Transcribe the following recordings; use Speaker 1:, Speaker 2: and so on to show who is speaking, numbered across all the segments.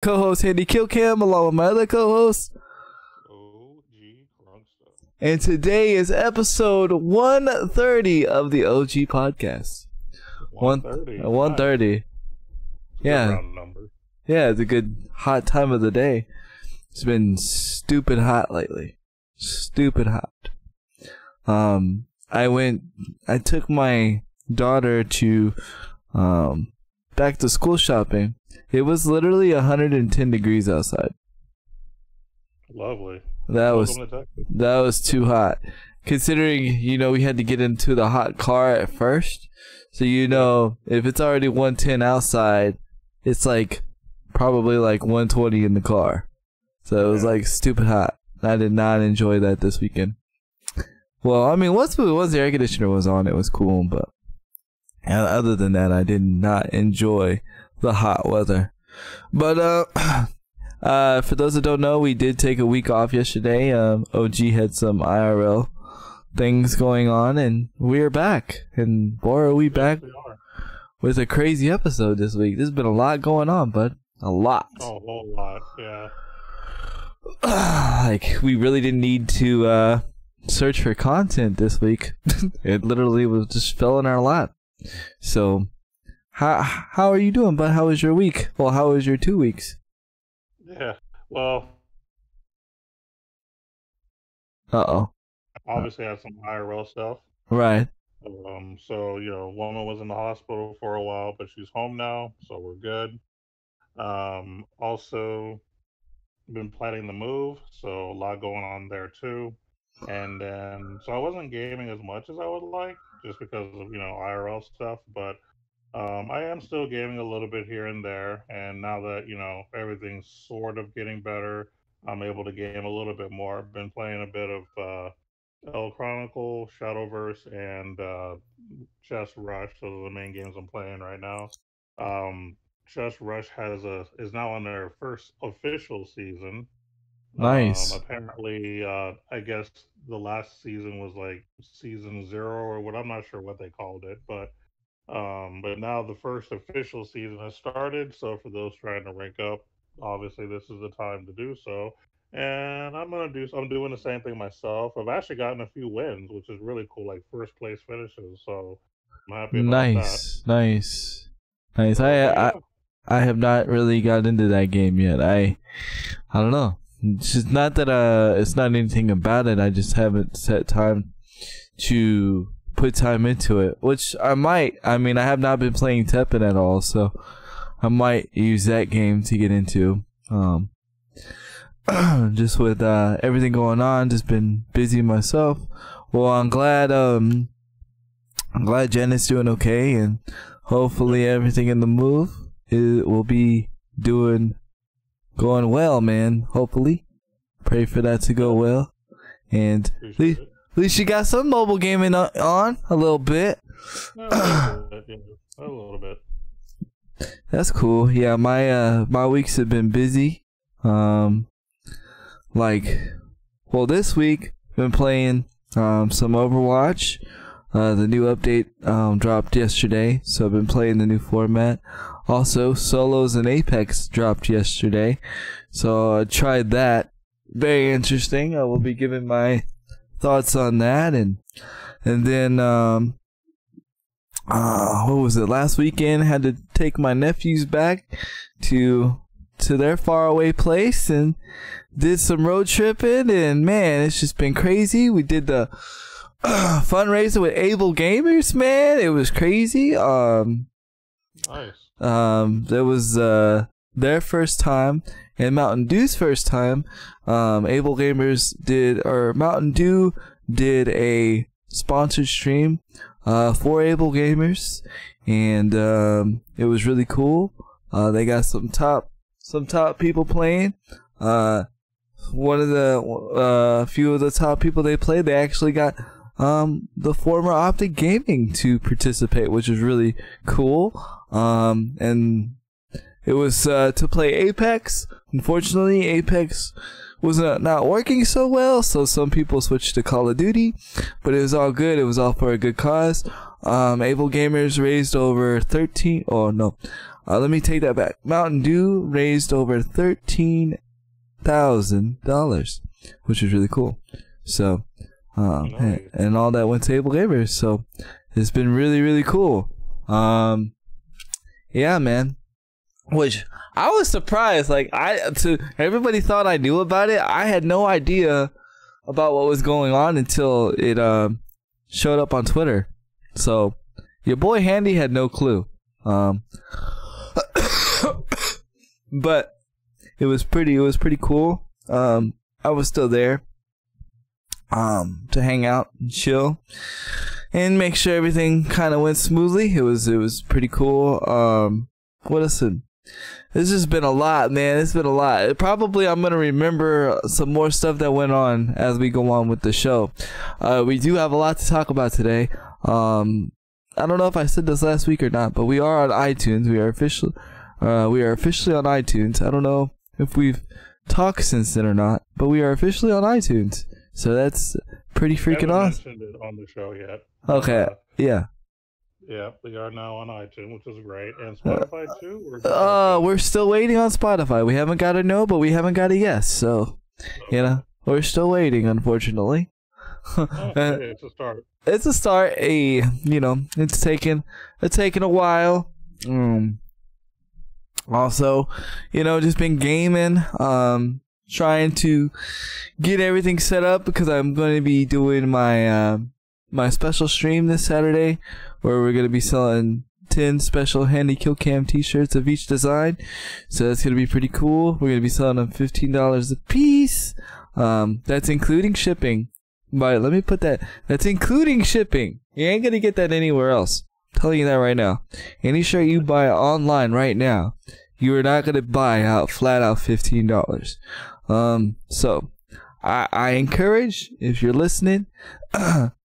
Speaker 1: Co-host Handy Killcam along with my other co-host.
Speaker 2: OG Crunk Stuff.
Speaker 1: And today is episode 130 of the OG podcast.
Speaker 2: 130.
Speaker 1: 130.
Speaker 2: Nice.
Speaker 1: Yeah.
Speaker 2: Round number.
Speaker 1: Yeah, it's a good hot time of the day. It's been stupid hot lately. Stupid hot. I took my daughter to back to school shopping. It was literally 110 degrees outside.
Speaker 2: Lovely.
Speaker 1: That was too hot. Considering, we had to get into the hot car at first. So, if it's already 110 outside, it's probably 120 in the car. So it was stupid hot. I did not enjoy that this weekend. Well, I mean, once the air conditioner was on, it was cool, but other than that, I did not enjoy the hot weather. But for those that don't know, we did take a week off yesterday. OG had some IRL things going on, and we're back. And boy, are we back with a crazy episode this week. There's been a lot going on, bud. A lot.
Speaker 2: A whole lot, yeah.
Speaker 1: We really didn't need to search for content this week. It literally just fell in our lap. So, how are you doing, bud? How was your week? Well, how was your 2 weeks?
Speaker 2: Yeah, well...
Speaker 1: Uh-oh.
Speaker 2: Obviously had some IRL stuff.
Speaker 1: Right.
Speaker 2: So, woman was in the hospital for a while, but she's home now, so we're good. Also, been planning the move, so a lot going on there too. And then, so I wasn't gaming as much as I would like, just because of, IRL stuff, but I am still gaming a little bit here and there. And now that, everything's sort of getting better, I'm able to game a little bit more. I've been playing a bit of El Chronicle, Shadowverse, and Chess Rush. Those are the main games I'm playing right now. Chess Rush is now on their first official season.
Speaker 1: Nice.
Speaker 2: Apparently, I guess the last season was season 0 or what. I'm not sure what they called it, but now the first official season has started. So for those trying to rank up, obviously this is the time to do so. And I'm doing the same thing myself. I've actually gotten a few wins, which is really cool, first place finishes. So I'm happy about that.
Speaker 1: Nice. I have not really got into that game yet. I don't know. It's just not that it's not anything about it. I just haven't set time to put time into it, which I might. I mean, I have not been playing Teppen at all, so I might use that game to get into. Just with everything going on, just been busy myself. Well, I'm glad Jenna's doing okay, and hopefully everything in the move will be going well, man. Hopefully, pray for that to go well, and at least you got some mobile gaming on a little bit.
Speaker 2: A little bit.
Speaker 1: That's cool. Yeah, my weeks have been busy. This week I've been playing some Overwatch. The new update dropped yesterday, so I've been playing the new format. Also, Solos and Apex dropped yesterday, so I tried that. Very interesting. I will be giving my thoughts on that, and then what was it? Last weekend, I had to take my nephews back to their faraway place and did some road tripping, and man, it's just been crazy. We did the fundraiser with Able Gamers, man. It was crazy.
Speaker 2: Nice.
Speaker 1: That was their first time and Mountain Dew's first time. Able Gamers Mountain Dew did a sponsored stream for Able Gamers, and it was really cool. They got some top people playing. One of the few of the top people they played, they actually got the former Optic Gaming to participate, which was really cool. And it was to play Apex. Unfortunately, Apex was not working so well, so some people switched to Call of Duty, but it was all good. It was all for a good cause. Able Gamers raised over Let me take that back. Mountain Dew raised over $13,000, which is really cool. So,
Speaker 2: Nice.
Speaker 1: and all that went to Able Gamers. So, it's been really, really cool. Yeah, man. Which I was surprised. Like everybody thought I knew about it. I had no idea about what was going on until it showed up on Twitter. So your boy Handy had no clue. But it was pretty cool. I was still there to hang out and chill and make sure everything kind of went smoothly. It was pretty cool. What else? It's just been a lot, man. It's been a lot. Probably I'm going to remember some more stuff that went on as we go on with the show. We do have a lot to talk about today. I don't know if I said this last week or not, but we are on iTunes. We are officially on iTunes. I don't know if we've talked since then or not, but we are officially on iTunes. So that's pretty freaking awesome.
Speaker 2: I haven't mentioned it on the show yet.
Speaker 1: Okay. Yeah.
Speaker 2: Yeah, we are now on iTunes, which is great, and Spotify too.
Speaker 1: We're still waiting on Spotify. We haven't got a no, but we haven't got a yes. So, we're still waiting, unfortunately.
Speaker 2: It's a start.
Speaker 1: It's a start. It's taken a while. Also, just been gaming. Trying to get everything set up because I'm going to be doing my my special stream this Saturday, where we're going to be selling 10 special Handy Kill Cam t-shirts of each design. So that's going to be pretty cool. We're going to be selling them $15 a piece. That's including shipping. But let me put that's including shipping. You ain't going to get that anywhere else. I'm telling you that right now. Any shirt you buy online right now, you are not going to buy flat out $15. So I encourage, if you're listening,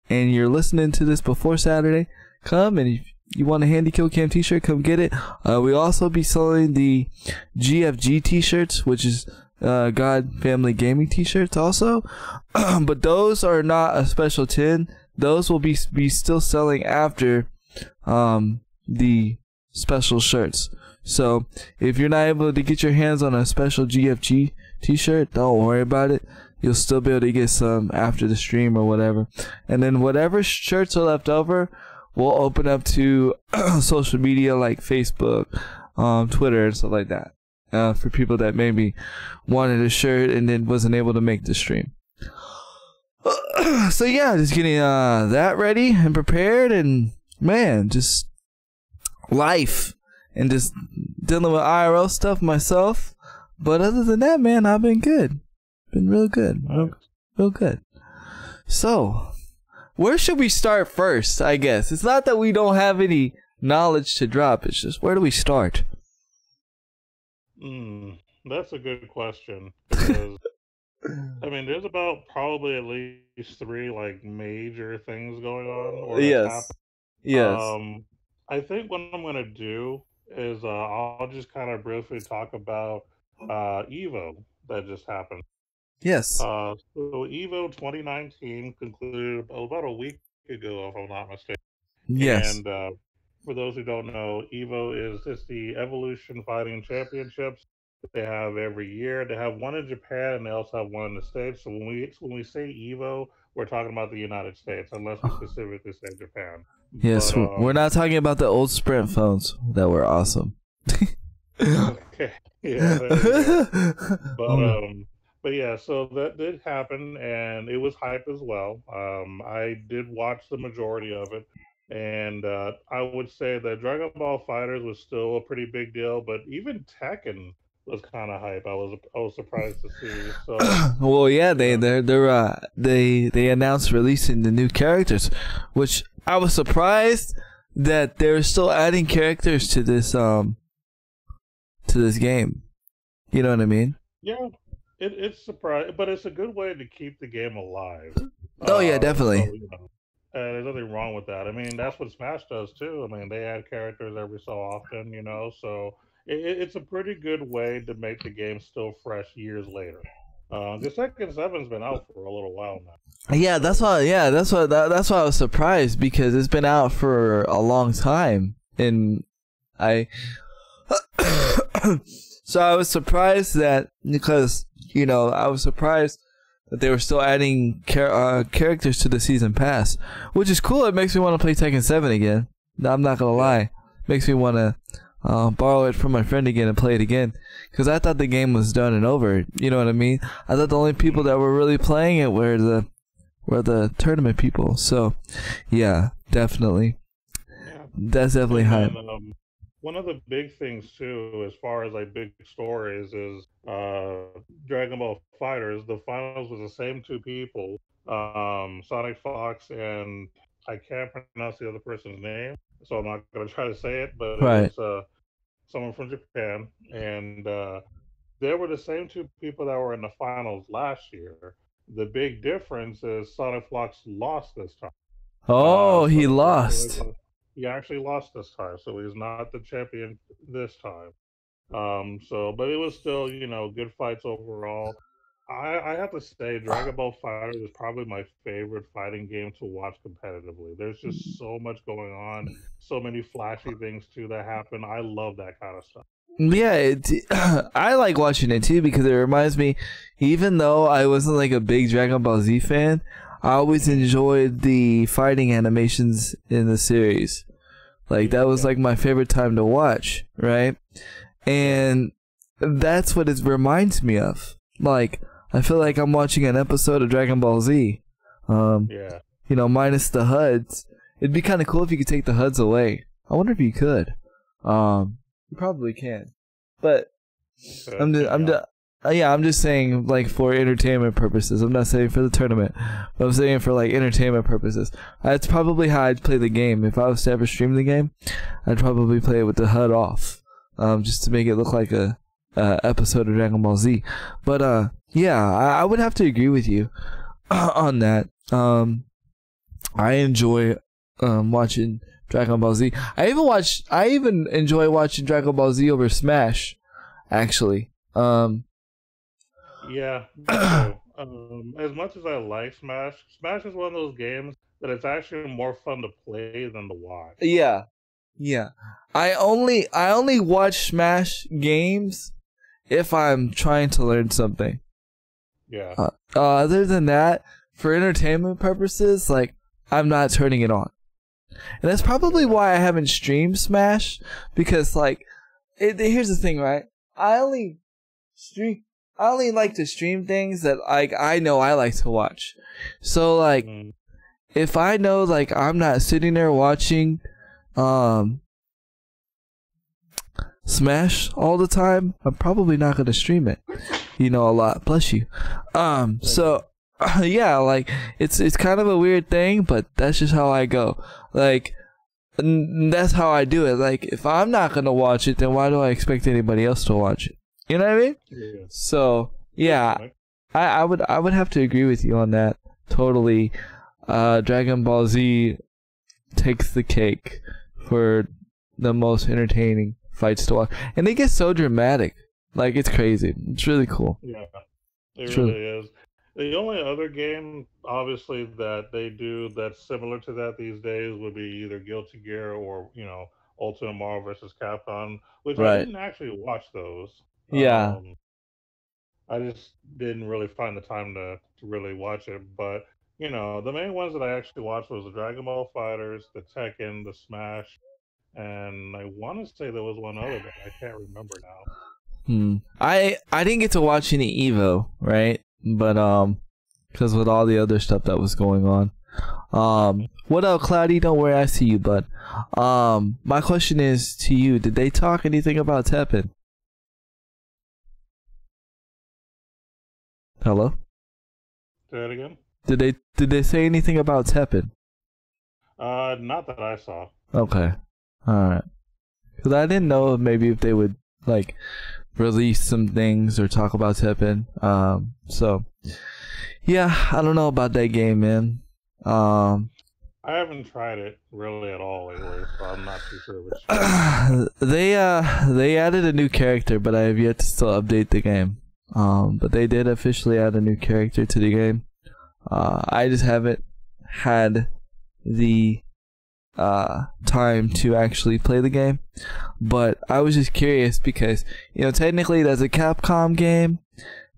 Speaker 1: and you're listening to this before Saturday, come, and if you want a Handy Kill Cam t-shirt, come get it. We also be selling the GFG t-shirts, which is God Family Gaming t-shirts also. But those are not a special 10. Those will be still selling after the special shirts. So if you're not able to get your hands on a special GFG t-shirt, don't worry about it. You'll still be able to get some after the stream or whatever. And then whatever shirts are left over, we'll open up to social media like Facebook, Twitter, and stuff like that. For people that maybe wanted a shirt and then wasn't able to make the stream. So yeah, just getting that ready and prepared, and man, just life and just dealing with IRL stuff myself. But other than that, man, I've been good. Been real good. Real good. So, where should we start first, I guess? It's not that we don't have any knowledge to drop. It's just, where do we start?
Speaker 2: That's a good question. Because, I mean, there's about probably at least 3, like, major things going on.
Speaker 1: Yes. Yes.
Speaker 2: I think what I'm going to do is I'll just kind of briefly talk about EVO that just happened.
Speaker 1: Yes.
Speaker 2: So EVO 2019 concluded about a week ago, if I'm not mistaken.
Speaker 1: Yes.
Speaker 2: And for those who don't know, EVO is just the Evolution Fighting Championships that they have every year. They have one in Japan, and they also have one in the States. So when we say EVO, we're talking about the United States, unless we specifically say Japan.
Speaker 1: Yes, but, we're not talking about the old Sprint phones that were awesome.
Speaker 2: Okay. Yeah. But yeah, so that did happen, and it was hype as well. I did watch the majority of it, and I would say that Dragon Ball FighterZ was still a pretty big deal, but even Tekken was kind of hype. I was surprised to see. So,
Speaker 1: well, yeah, they announced releasing the new characters, which I was surprised that they're still adding characters to this game. You know what I mean?
Speaker 2: Yeah. It's surprising, but it's a good way to keep the game alive.
Speaker 1: Oh yeah, definitely.
Speaker 2: So, there's nothing wrong with that. I mean, that's what Smash does too. I mean, they add characters every so often, so it's a pretty good way to make the game still fresh years later. The Tekken 7's been out for a little while now.
Speaker 1: Yeah, that's why I was surprised, because it's been out for a long time, and So I was surprised that because I was surprised that they were still adding characters to the season pass, which is cool. It makes me want to play Tekken 7 again. I'm not gonna lie, makes me want to borrow it from my friend again and play it again, because I thought the game was done and over. You know what I mean? I thought the only people that were really playing it were the tournament people. So yeah, definitely. That's definitely hype.
Speaker 2: One of the big things too, as far as like big stories, is Dragon Ball Fighters. The finals was the same two people, Sonic Fox, and I can't pronounce the other person's name, so I'm not gonna try to say it. But
Speaker 1: Right.
Speaker 2: it was someone from Japan, and they were the same two people that were in the finals last year. The big difference is Sonic Fox lost this time.
Speaker 1: Oh, he
Speaker 2: So
Speaker 1: lost.
Speaker 2: he actually lost this time, so he's not the champion this time. But it was still, good fights overall. I have to say, Dragon Ball Fighters is probably my favorite fighting game to watch competitively. There's just so much going on, so many flashy things too that happen. I love that kind of stuff.
Speaker 1: Yeah, I like watching it too because it reminds me, even though I wasn't like a big Dragon Ball Z fan, I always enjoyed the fighting animations in the series. Like that was like my favorite time to watch, right? And that's what it reminds me of. Like I feel like I'm watching an episode of Dragon Ball Z. Minus the HUDs. It'd be kind of cool if you could take the HUDs away. I wonder if you could. You probably can, but I'm just saying, like, for entertainment purposes. I'm not saying for the tournament, but I'm saying for like entertainment purposes. That's probably how I'd play the game. If I was to ever stream the game, I'd probably play it with the HUD off, just to make it look like a episode of Dragon Ball Z. But I would have to agree with you on that. I enjoy watching Dragon Ball Z. I even enjoy watching Dragon Ball Z over Smash, actually.
Speaker 2: Yeah. As much as I like Smash, Smash is one of those games that it's actually more fun to play than to watch.
Speaker 1: Yeah. I only watch Smash games if I'm trying to learn something.
Speaker 2: Yeah.
Speaker 1: Other than that, for entertainment purposes, like, I'm not turning it on. And that's probably why I haven't streamed Smash, because like, here's the thing, right? I only like to stream things that like I know I like to watch. So like, if I know like I'm not sitting there watching Smash all the time, I'm probably not gonna stream it. A lot. Bless you. So yeah, like it's kind of a weird thing, but that's just how I go. Like, that's how I do it. Like, if I'm not gonna watch it, then why do I expect anybody else to watch it? You know what I mean?
Speaker 2: Yeah.
Speaker 1: So yeah, I would have to agree with you on that totally. Dragon Ball Z takes the cake for the most entertaining fights to watch, and they get so dramatic. Like, it's crazy. It's really cool.
Speaker 2: Yeah, it really is. The only other game, obviously, that they do that's similar to that these days would be either Guilty Gear or, Ultimate Marvel vs. Capcom, which I didn't actually watch those.
Speaker 1: Yeah.
Speaker 2: I just didn't really find the time to really watch it. But, the main ones that I actually watched was the Dragon Ball Fighters, the Tekken, the Smash, and I want to say there was one other, but I can't remember now.
Speaker 1: I didn't get to watch any Evo, right? But because with all the other stuff that was going on. What up, Cloudy? Don't worry, I see you, bud. My question is to you: did they talk anything about Teppen? Hello?
Speaker 2: Say that again?
Speaker 1: Did they say anything about Teppen?
Speaker 2: Not that I saw.
Speaker 1: Okay, all right. Because I didn't know if they would like release some things or talk about Teppen. So yeah, I don't know about that game, man.
Speaker 2: I haven't tried it really at all lately, so I'm not too sure which.
Speaker 1: They added a new character, but I have yet to still update the game. But they did officially add a new character to the game. I just haven't had the time to actually play the game. But I was just curious because, technically that's a Capcom game.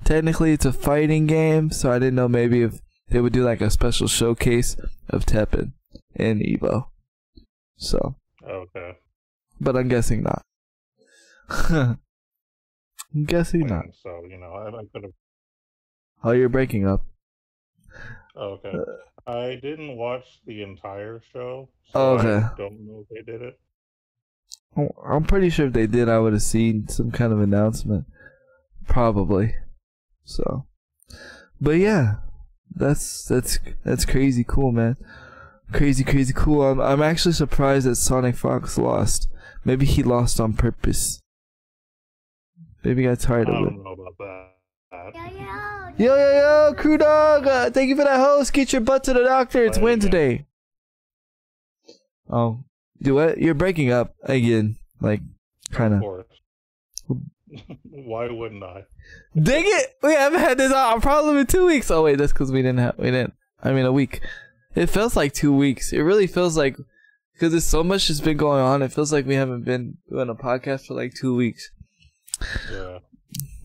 Speaker 1: Technically it's a fighting game, so I didn't know maybe if they would do like a special showcase of Tekken in Evo. So.
Speaker 2: Okay.
Speaker 1: But I'm guessing not. I'm guessing not.
Speaker 2: So, I could have.
Speaker 1: Oh, you're breaking up.
Speaker 2: Okay. I didn't watch the entire show, so
Speaker 1: Okay.
Speaker 2: I don't know if they did it.
Speaker 1: I'm pretty sure if they did, I would have seen some kind of announcement. Probably. So. But yeah. That's crazy cool, man. Crazy cool. I'm actually surprised that Sonic Fox lost. Maybe he lost on purpose. Maybe he got tired of it.
Speaker 2: I don't know about that.
Speaker 1: Yo, Crew Dog! Thank you for that host. Get your butt to the doctor. It's Wednesday. Oh, do what? You're breaking up again, like kind of.
Speaker 2: Of course. Why wouldn't I?
Speaker 1: Dang it! We haven't had this problem in 2 weeks. Oh wait, that's because we didn't. I mean, a week. It feels like 2 weeks. It really feels like, because there's so much that's been going on. It feels like we haven't been doing a podcast for like 2 weeks.
Speaker 2: Yeah.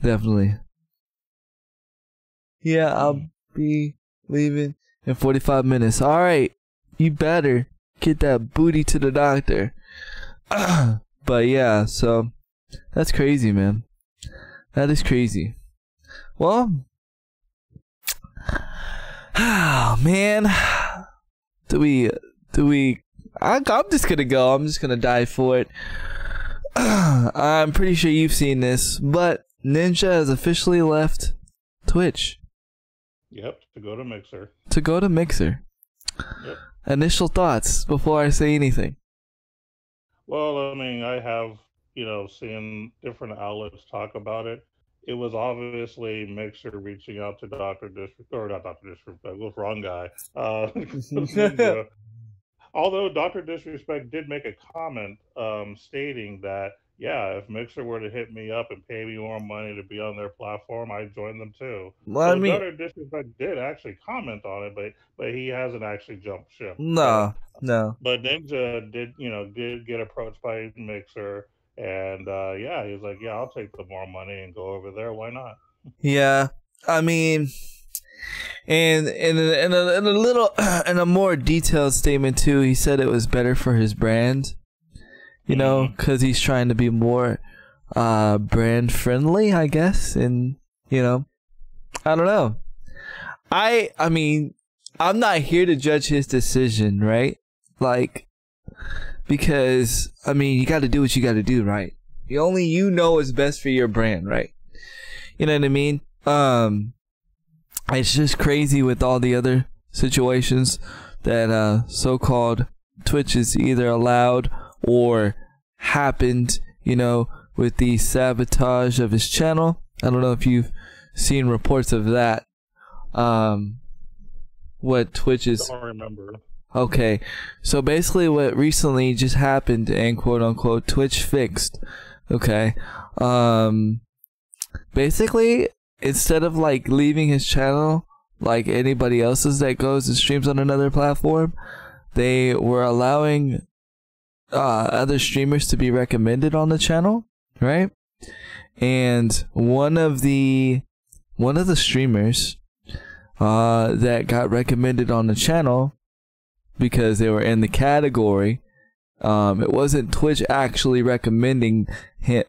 Speaker 1: Definitely. Yeah, I'll be leaving in 45 minutes. All right, you better get that booty to the doctor. But yeah, so that's crazy, man. That is crazy. Well, oh man, I'm just gonna go. I'm just gonna dive for it. I'm pretty sure you've seen this, but Ninja has officially left Twitch.
Speaker 2: Yep, to go to Mixer. Yep.
Speaker 1: Initial thoughts before I say anything.
Speaker 2: Well, I mean, I have, seen different outlets talk about it. It was obviously Mixer reaching out to Dr. Disrespect, or not Dr. Disrespect, was wrong guy. Ninja. Although Dr. Disrespect did make a comment stating that, yeah, if Mixer were to hit me up and pay me more money to be on their platform, I'd join them too.
Speaker 1: Well,
Speaker 2: so Dr. Disrespect did actually comment on it, but he hasn't actually jumped ship.
Speaker 1: No.
Speaker 2: But Ninja did get approached by Mixer, and yeah, he was like, yeah, I'll take the more money and go over there. Why not?
Speaker 1: Yeah, I mean, and in a more detailed statement too, he said it was better for his brand. Because he's trying to be more brand friendly, I guess. And, I don't know. I mean, I'm not here to judge his decision, right? Like, because, I mean, you got to do what you got to do, right? Only you know is best for your brand, right? You know what I mean? It's just crazy with all the other situations that so-called Twitch is either allowed or happened, with the sabotage of his channel. I don't know if you've seen reports of that. What Twitch is.
Speaker 2: I don't remember.
Speaker 1: Okay, so basically what recently just happened and quote unquote Twitch fixed. Okay, basically instead of like leaving his channel like anybody else's that goes and streams on another platform, they were allowing other streamers to be recommended on the channel, right? And one of the streamers that got recommended on the channel because they were in the category, it wasn't Twitch actually recommending it.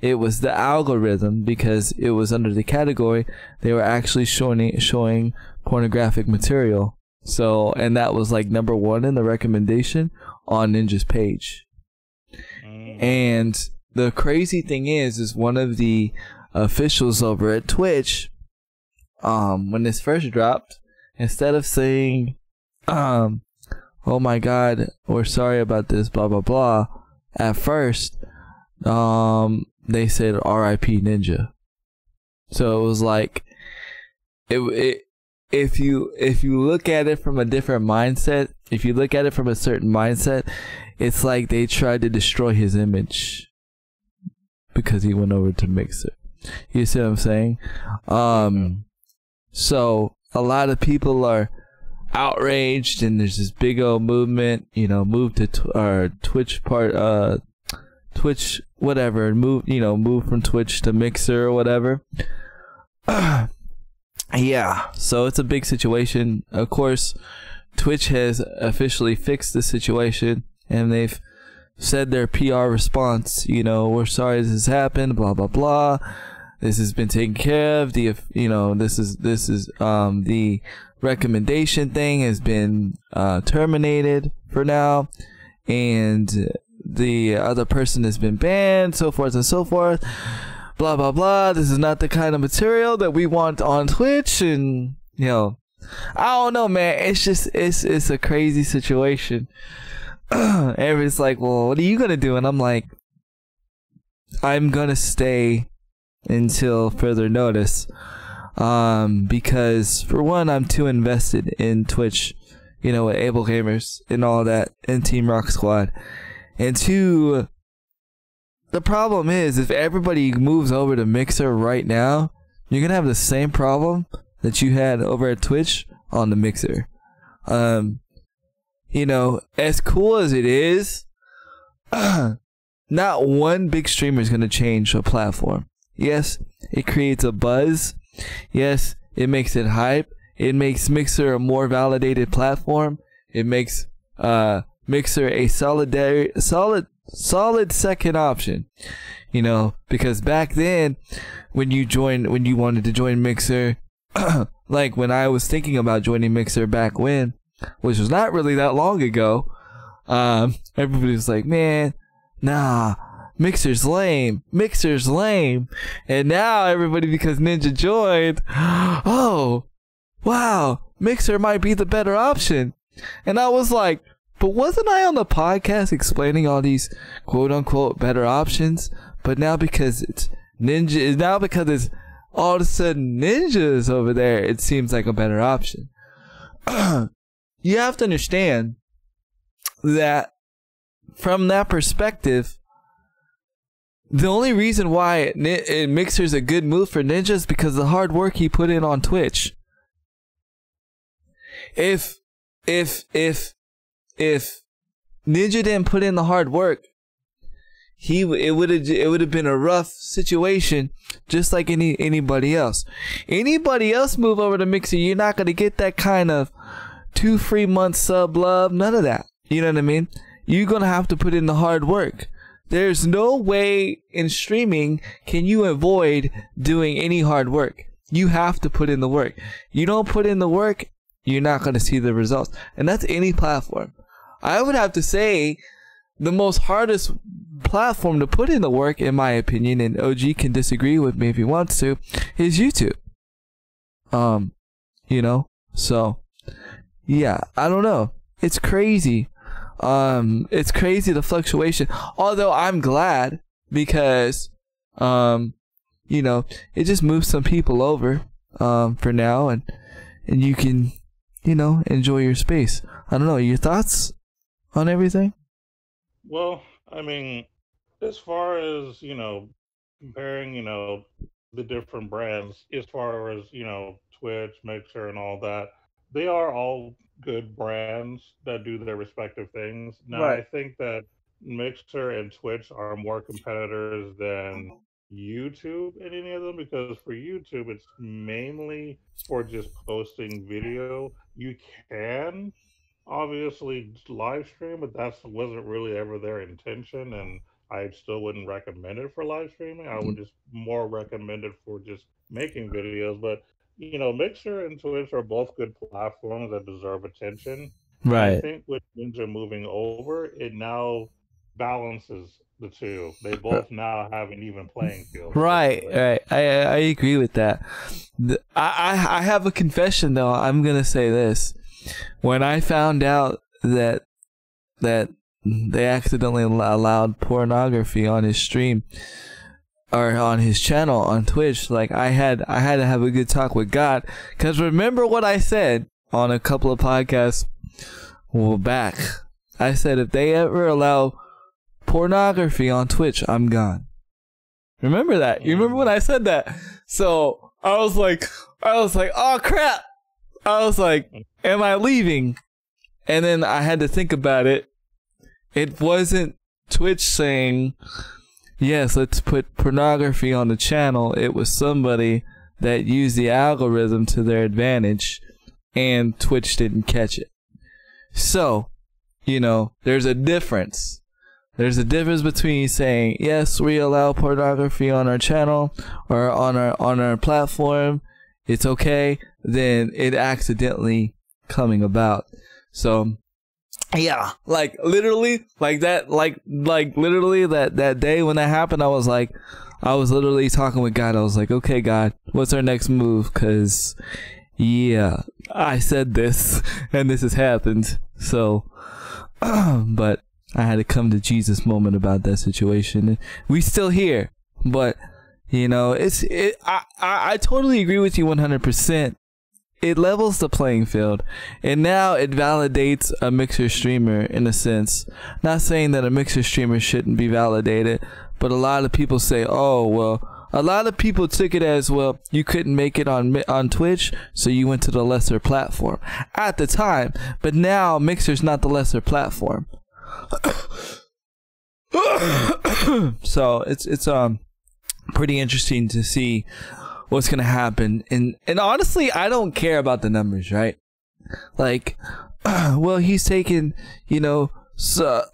Speaker 1: It was the algorithm, because it was under the category. They were actually showing pornographic material. So, and that was like number 1 in the recommendation on Ninja's page. And the crazy thing is one of the officials over at Twitch, when this first dropped, instead of saying, oh my god, we're sorry about this, blah blah blah, at first, they said RIP Ninja. So it was like, if you look at it from a different mindset, if you look at it from a certain mindset, it's like they tried to destroy his image because he went over to Mixer. You see what I'm saying? So a lot of people are outraged, and there's this big old movement, you know, move to Twitch, whatever, move from Twitch to Mixer or whatever. Yeah, so it's a big situation. Of course, Twitch has officially fixed the situation, and they've said their PR response, you know, we're sorry this has happened, blah blah blah. This has been taken care of. This is the recommendation thing has been terminated for now, and the other person has been banned, so forth and so forth, blah blah blah. This is not the kind of material that we want on Twitch, and you know, I don't know, man. It's just it's a crazy situation. Everybody's like, well, what are you gonna do? And I'm like, I'm gonna stay until further notice, because for one, I'm too invested in Twitch, you know, with Able Gamers and all that, and Team Rock Squad. And two, the problem is, if everybody moves over to Mixer right now, you're gonna have the same problem that you had over at Twitch on the Mixer. You know, as cool as it is, not one big streamer is gonna change a platform. Yes, it creates a buzz. Yes, it makes it hype. It makes Mixer a more validated platform. It makes Mixer a solid second option. You know, because back then, when you wanted to join Mixer, like when I was thinking about joining Mixer back when, which was not really that long ago, everybody was like, man, nah, Mixer's lame. Mixer's lame. And now everybody, because Ninja joined, oh, wow, Mixer might be the better option. And I was like, but wasn't I on the podcast explaining all these quote unquote better options? But now because it's Ninja, now because it's all of a sudden Ninja's over there, it seems like a better option. You have to understand that from that perspective, the only reason why Mixer's a good move for Ninja is because of the hard work he put in on Twitch. If Ninja didn't put in the hard work, it would have been a rough situation, just like anybody else. Anybody else move over to Mixer, you're not gonna get that kind of 2 free months sub love, none of that. You know what I mean? You're gonna have to put in the hard work. There's no way in streaming can you avoid doing any hard work. You have to put in the work. You don't put in the work, you're not going to see the results. And that's any platform. I would have to say the most hardest platform to put in the work, in my opinion, and OG can disagree with me if he wants to, is YouTube. You know, so yeah, I don't know. It's crazy. It's crazy, the fluctuation. Although I'm glad because, you know, it just moves some people over, for now, and you can, you know, enjoy your space. I don't know, your thoughts on everything?
Speaker 2: Well, I mean, as far as, you know, comparing, you know, the different brands, as far as, you know, Twitch, Mixer, and all that, they are all good brands that do their respective things. Now, right. I think that Mixer and Twitch are more competitors than YouTube in any of them, because for YouTube, it's mainly for just posting video. You can obviously live stream, but that wasn't really ever their intention, and I still wouldn't recommend it for live streaming. I would just more recommend it for just making videos. But you know, Mixer and Twitch are both good platforms that deserve attention.
Speaker 1: Right.
Speaker 2: I think with Ninja moving over, it now balances the two. They both now have an even playing field.
Speaker 1: Right, right. I agree with that. I have a confession though. I'm gonna say this. When I found out that they accidentally allowed pornography on his stream, or on his channel on Twitch, like I had to have a good talk with God, because remember what I said on a couple of podcasts back. I said if they ever allow pornography on Twitch, I'm gone. Remember that? You remember when I said that? So I was like, oh crap, I was like, am I leaving? And then I had to think about it. It wasn't Twitch saying, yes, let's put pornography on the channel. It was somebody that used the algorithm to their advantage, and Twitch didn't catch it. So, you know, there's a difference. There's a difference between saying, yes, we allow pornography on our channel or on our platform, it's okay, than it accidentally coming about. So, yeah, like literally, like that, like literally that day when that happened, I was literally talking with God. I was like, okay, God, what's our next move? Cause yeah, I said this and this has happened. So, but I had to come to Jesus moment about that situation. We still here, but you know, I totally agree with you 100%. It levels the playing field, and now it validates a Mixer streamer in a sense. Not saying that a Mixer streamer shouldn't be validated, but a lot of people say, oh, well, a lot of people took it as, well, you couldn't make it on Twitch, so you went to the lesser platform at the time, but now Mixer's not the lesser platform. So it's pretty interesting to see what's gonna happen, and honestly, I don't care about the numbers, right? Like, well, he's taking, you know,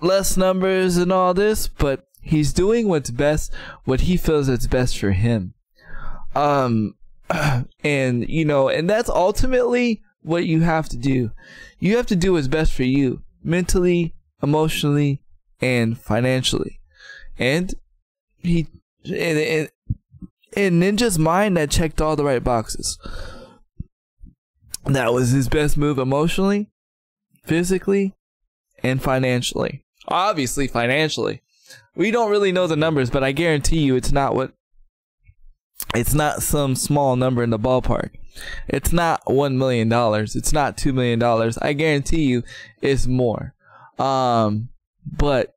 Speaker 1: less numbers and all this, but he's doing what's best, what he feels is best for him. And you know, and that's ultimately what you have to do. You have to do what's best for you, mentally, emotionally, and financially. And in Ninja's mind, that checked all the right boxes. That was his best move emotionally, physically, and financially. Obviously, financially. We don't really know the numbers, but I guarantee you it's not some small number in the ballpark. It's not $1 million. It's not $2 million. I guarantee you it's more. But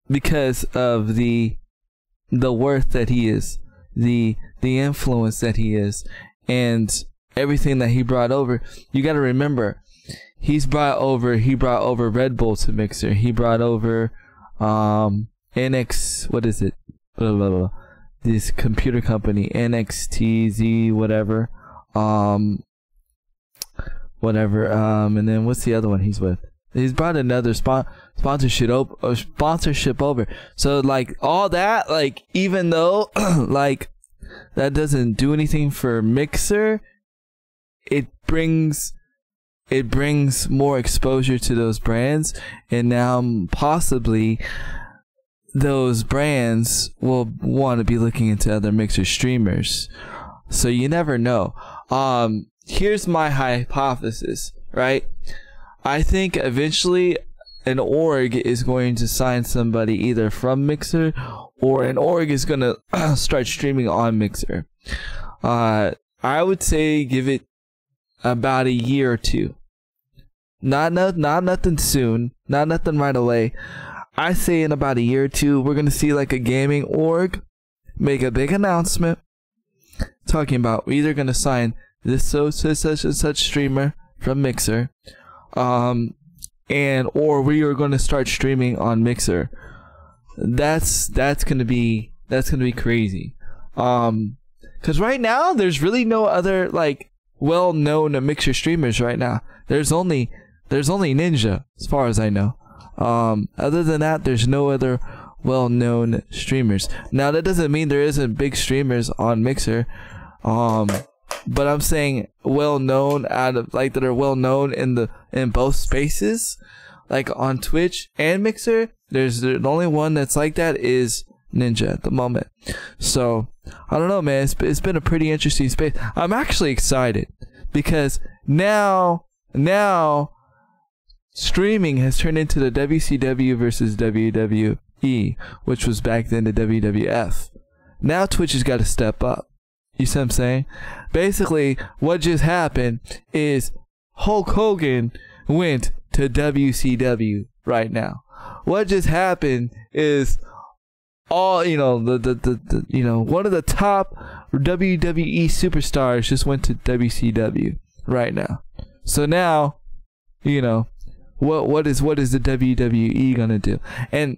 Speaker 1: because of the worth that he is, the influence that he is, and everything that he brought over, you got to remember, he brought over Red Bull to Mixer. He brought over NX, what is it? Blah, blah, blah. This computer company, NXTZ, whatever. And then what's the other one he's with? He's brought another sponsorship over. So like all that, like even though like that doesn't do anything for Mixer, it brings more exposure to those brands, and now possibly those brands will want to be looking into other Mixer streamers. So you never know. Here's my hypothesis, right? I think eventually an org is going to sign somebody either from Mixer, or an org is going to start streaming on Mixer. I would say give it about a year or two. Not nothing soon. Not nothing right away. I say in about a year or two, we're going to see like a gaming org make a big announcement talking about we're either going to sign this such and such streamer from Mixer, or we are going to start streaming on Mixer. That's gonna be crazy. Cause right now there's really no other like well-known Mixer streamers right now. There's only Ninja as far as I know. Other than that, there's no other well-known streamers. Now that doesn't mean there isn't big streamers on Mixer. But I'm saying well-known out of like that are well-known in both spaces, like on Twitch and Mixer. There's the only one that's like that is Ninja at the moment. So I don't know, man. It's been a pretty interesting space. I'm actually excited because now streaming has turned into the WCW versus WWE, which was back then the WWF. Now Twitch has got to step up. You see what I'm saying? Basically, what just happened is Hulk Hogan went to WCW right now. What just happened is all, you know, one of the top WWE superstars just went to WCW. right now. So now, you know, what is the WWE gonna do? And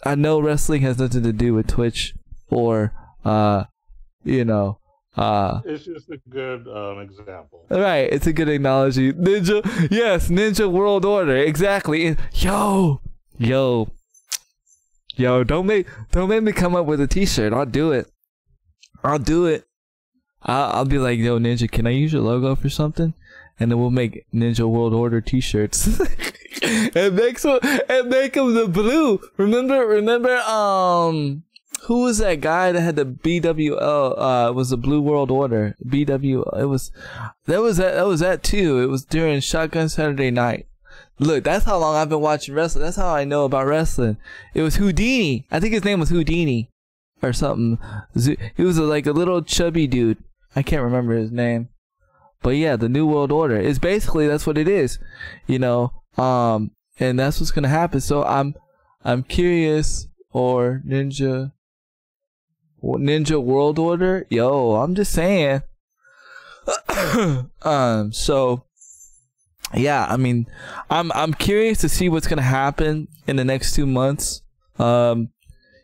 Speaker 1: I know wrestling has nothing to do with Twitch or you know,
Speaker 2: it's just a good example.
Speaker 1: Right, it's a good analogy. Ninja World Order, exactly. Yo, don't make me come up with a T-shirt. I'll do it. I'll be like, yo, Ninja, can I use your logo for something? And then we'll make Ninja World Order T-shirts and make them the blue. Remember, who was that guy that had the BWL? It was the Blue World Order. BW. That was that too. It was during Shotgun Saturday Night. Look, that's how long I've been watching wrestling. That's how I know about wrestling. It was Houdini. I think his name was Houdini or something. He was like a little chubby dude. I can't remember his name. But yeah, the New World Order is basically, that's what it is, you know. And that's what's gonna happen. So I'm curious, or Ninja World Order. Yo, I'm just saying. So yeah, I mean, I'm curious to see what's gonna happen in the next 2 months. You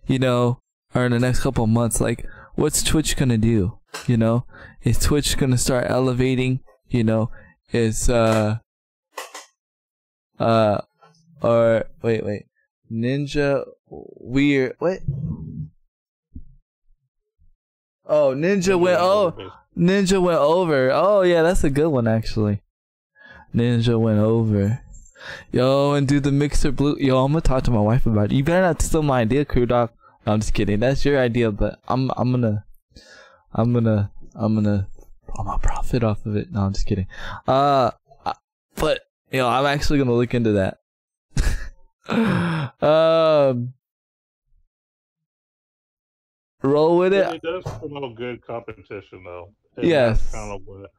Speaker 1: know, or in the next couple of months. Like, what's Twitch gonna do? You know, is Twitch gonna start elevating? You know, is or wait, Ninja Weird. What? Oh, Ninja went over. Oh yeah, that's a good one actually. Ninja went over. Yo, and do the Mixer Blue. Yo, I'm gonna talk to my wife about it. You better not steal my idea, Crew Dog. No, I'm just kidding. That's your idea, but I'm gonna profit off of it. No, I'm just kidding. But you know, I'm actually gonna look into that. Roll with it.
Speaker 2: It does promote good competition, though. And
Speaker 1: yes.
Speaker 2: That's kind of what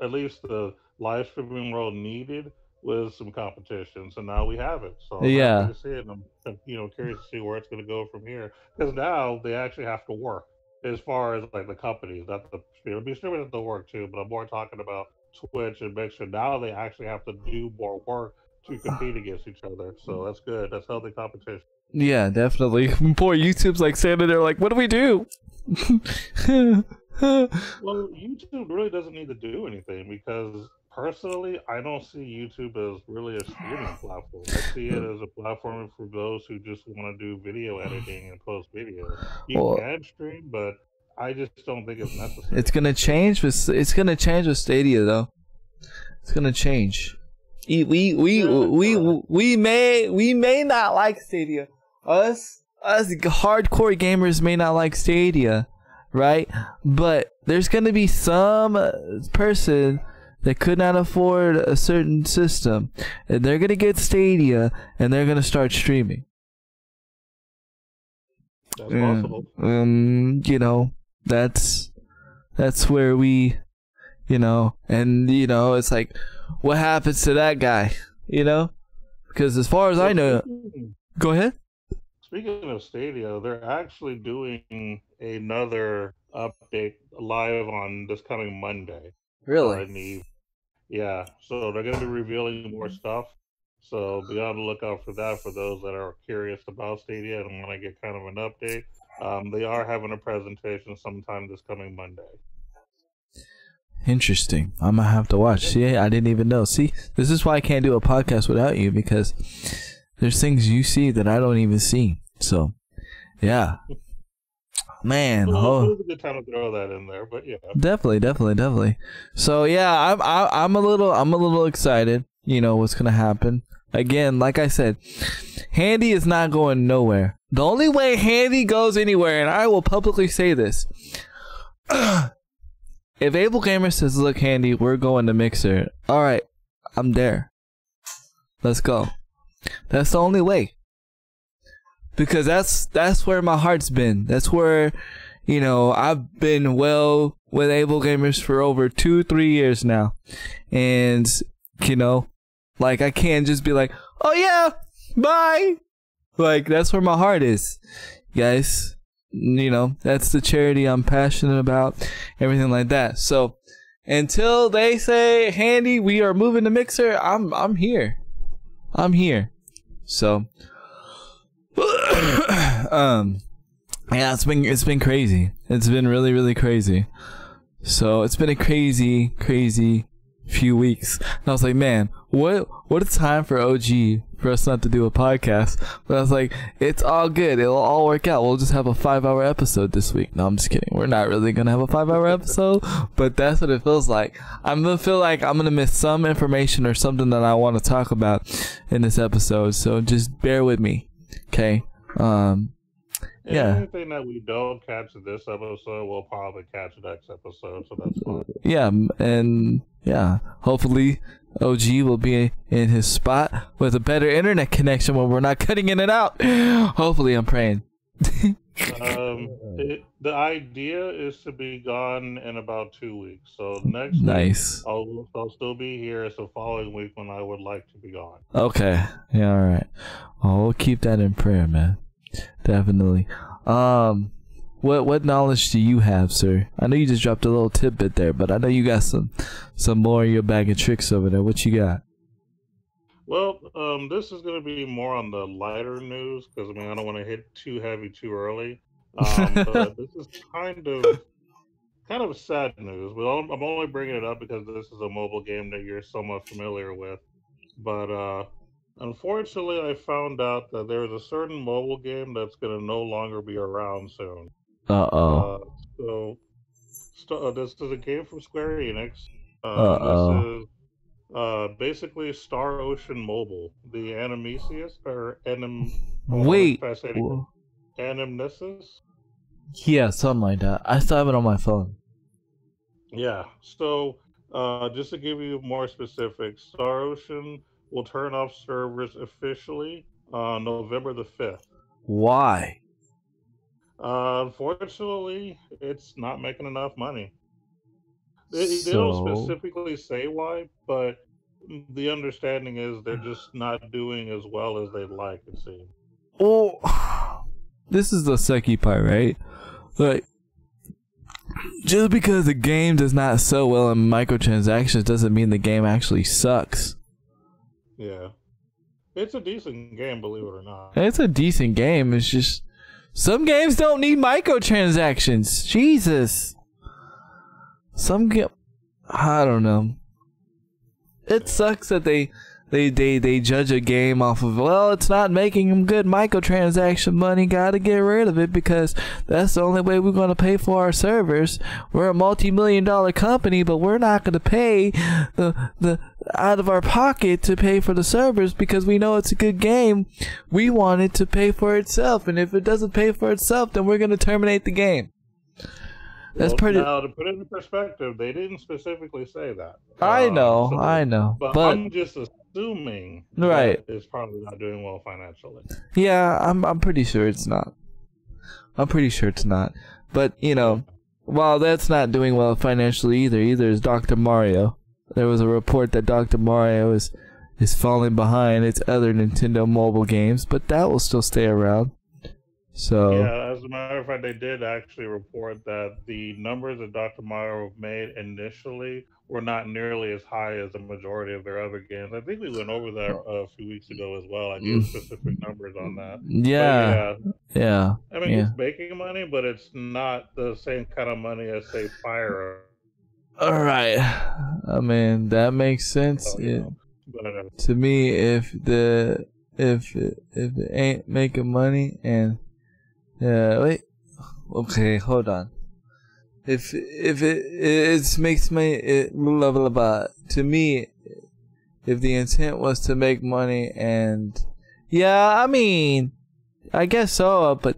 Speaker 2: at least the live streaming world needed, was some competition. So now we have it. So I'm happy to see it. And I'm curious to see where it's going to go from here. Because now they actually have to work, as far as like the companies, not the streamers. Streamers have to work too, but I'm more talking about Twitch and Mixer. Now they actually have to do more work to compete against each other. So that's good. That's healthy competition.
Speaker 1: Yeah, definitely. Poor YouTube's like standing there like, what do we do?
Speaker 2: Well, YouTube really doesn't need to do anything, because personally, I don't see YouTube as really a streaming platform. I see it as a platform for those who just want to do video editing and post video. You can stream, but I just don't think it's necessary.
Speaker 1: It's gonna change with Stadia, though. It's gonna change. We may not like Stadia. Us hardcore gamers may not like Stadia, right? But there's gonna be some person that could not afford a certain system, and they're gonna get Stadia, and they're gonna start streaming.
Speaker 2: That's possible.
Speaker 1: You know, that's where we, you know, and you know, it's like, what happens to that guy? You know, because as far as I know, go ahead.
Speaker 2: Speaking of Stadia, they're actually doing another update live on this coming Monday.
Speaker 1: Really?
Speaker 2: Yeah, so they're going to be revealing more stuff. So be on the lookout for that for those that are curious about Stadia and want to get kind of an update. They are having a presentation sometime this coming Monday.
Speaker 1: Interesting. I'm going to have to watch. See, I didn't even know. See, this is why I can't do a podcast without you, because there's things you see that I don't even see. So, yeah. Man,
Speaker 2: it was a good time to throw that in there, but yeah.
Speaker 1: Definitely. So yeah, I'm a little excited. You know what's gonna happen. Again, like I said, Handy is not going nowhere. The only way Handy goes anywhere, and I will publicly say this, if Able Gamer says, "Look, Handy, we're going to Mixer," all right, I'm there. Let's go. That's the only way. Because that's where my heart's been. That's where, you know, I've been well with Able Gamers for over 2-3 years now. And, you know, like, I can't just be like, oh yeah, bye. Like, that's where my heart is. Guys, you know, that's the charity I'm passionate about, everything like that. So until they say, Handy, we are moving to Mixer, I'm here. I'm here. So yeah, it's been crazy. It's been really, really crazy. So it's been a crazy few weeks. And I was like, man, what a time for OG for us not to do a podcast. But I was like, it's all good. It'll all work out. We'll just have a 5-hour episode this week. No, I'm just kidding. We're not really gonna have a 5-hour episode, but that's what it feels like. I'm gonna feel like I'm gonna miss some information or something that I want to talk about in this episode. So just bear with me, okay? Yeah.
Speaker 2: Anything that we don't catch this episode, we'll probably catch next episode, so that's fine.
Speaker 1: Yeah, and yeah, hopefully OG will be in his spot with a better internet connection when we're not cutting in and out. Hopefully, I'm praying.
Speaker 2: The idea is to be gone in about 2 weeks. So next
Speaker 1: Nice.
Speaker 2: week, I'll still be here. It's the following week when I would like to be gone.
Speaker 1: Okay. Yeah, all right. Well, we'll keep that in prayer, man. Definitely. What knowledge do you have, sir? I know you just dropped a little tidbit there, but I know you got some more in your bag of tricks over there. What you got?
Speaker 2: Well, this is going to be more on the lighter news because I mean I don't want to hit too heavy too early. But this is kind of sad news. But I'm only bringing it up because this is a mobile game that you're somewhat familiar with. But unfortunately, I found out that there's a certain mobile game that's going to no longer be around soon. So this is a game from Square Enix. This is basically Star Ocean Mobile, the Animesius or Animnesis.
Speaker 1: Yeah, something like that. I still have it on my phone.
Speaker 2: Yeah. So just to give you more specifics, Star Ocean will turn off servers officially on November the 5th.
Speaker 1: Why?
Speaker 2: Unfortunately, it's not making enough money. They don't specifically say why, but the understanding is they're just not doing as well as they'd like, it seems.
Speaker 1: Oh, this is the sucky part, right? Like, just because the game does not sell well in microtransactions doesn't mean the game actually sucks.
Speaker 2: Yeah. It's a decent game, believe it or not.
Speaker 1: It's a decent game. It's just some games don't need microtransactions. Jesus. I don't know. It sucks that they judge a game off of, well, it's not making them good microtransaction money, gotta get rid of it because that's the only way we're gonna pay for our servers. We're a multi-million-dollar company, but we're not gonna pay the out of our pocket to pay for the servers because we know it's a good game. We want it to pay for itself, and if it doesn't pay for itself, then we're gonna terminate the game. That's pretty.
Speaker 2: Now, to put it in perspective, they didn't specifically say that.
Speaker 1: I know,
Speaker 2: but I'm just assuming
Speaker 1: right.
Speaker 2: That it's probably not doing well financially.
Speaker 1: Yeah, I'm pretty sure it's not. But you know, while that's not doing well financially either is Dr. Mario. There was a report that Dr. Mario is falling behind its other Nintendo mobile games, but that will still stay around. So
Speaker 2: yeah, as a matter of fact, they did actually report that the numbers that Dr. Mario made initially were not nearly as high as the majority of their other games. I think we went over that a few weeks ago as well. I gave specific numbers on that.
Speaker 1: Yeah.
Speaker 2: I mean, it's making money, but it's not the same kind of money as, say, Pyro.
Speaker 1: All right. I mean, that makes sense. To me, if it ain't making money and wait. Okay, hold on. If it makes me blah blah blah. To me, if the intent was to make money and yeah, I mean, I guess so. But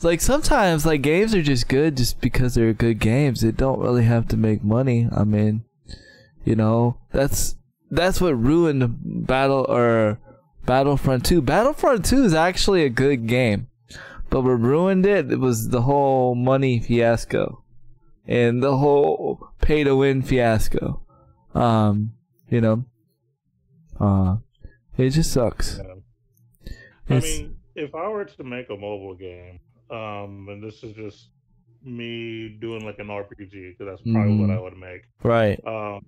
Speaker 1: like sometimes, like games are just good just because they're good games. They don't really have to make money. I mean, you know, that's what ruined Battlefront 2. Battlefront 2 is actually a good game. But what ruined it was the whole money fiasco and the whole pay to win fiasco. You know, it just sucks.
Speaker 2: Yeah. I mean, if I were to make a mobile game, and this is just me doing like an RPG because that's probably what
Speaker 1: Mm-hmm.
Speaker 2: I would make.
Speaker 1: Right.
Speaker 2: Um,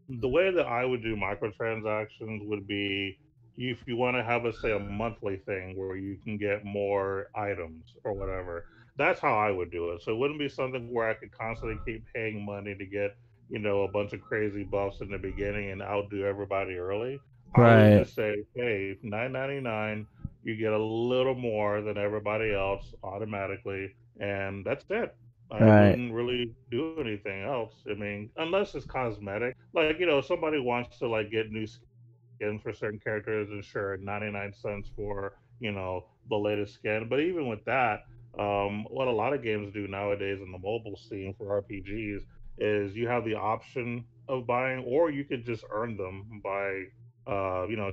Speaker 2: the way that I would do microtransactions would be if you want to have, let's say, a monthly thing where you can get more items or whatever. That's how I would do it. So it wouldn't be something where I could constantly keep paying money to get, a bunch of crazy buffs in the beginning and outdo everybody early. I would
Speaker 1: Right.
Speaker 2: just say, hey, 9.99, you get a little more than everybody else automatically, and that's it. I
Speaker 1: Right.
Speaker 2: wouldn't really do anything else. I mean, unless it's cosmetic. Like, somebody wants to like get new skins for certain characters and sure, 99 cents for, the latest skin. But even with that, what a lot of games do nowadays in the mobile scene for RPGs is you have the option of buying, or you could just earn them by,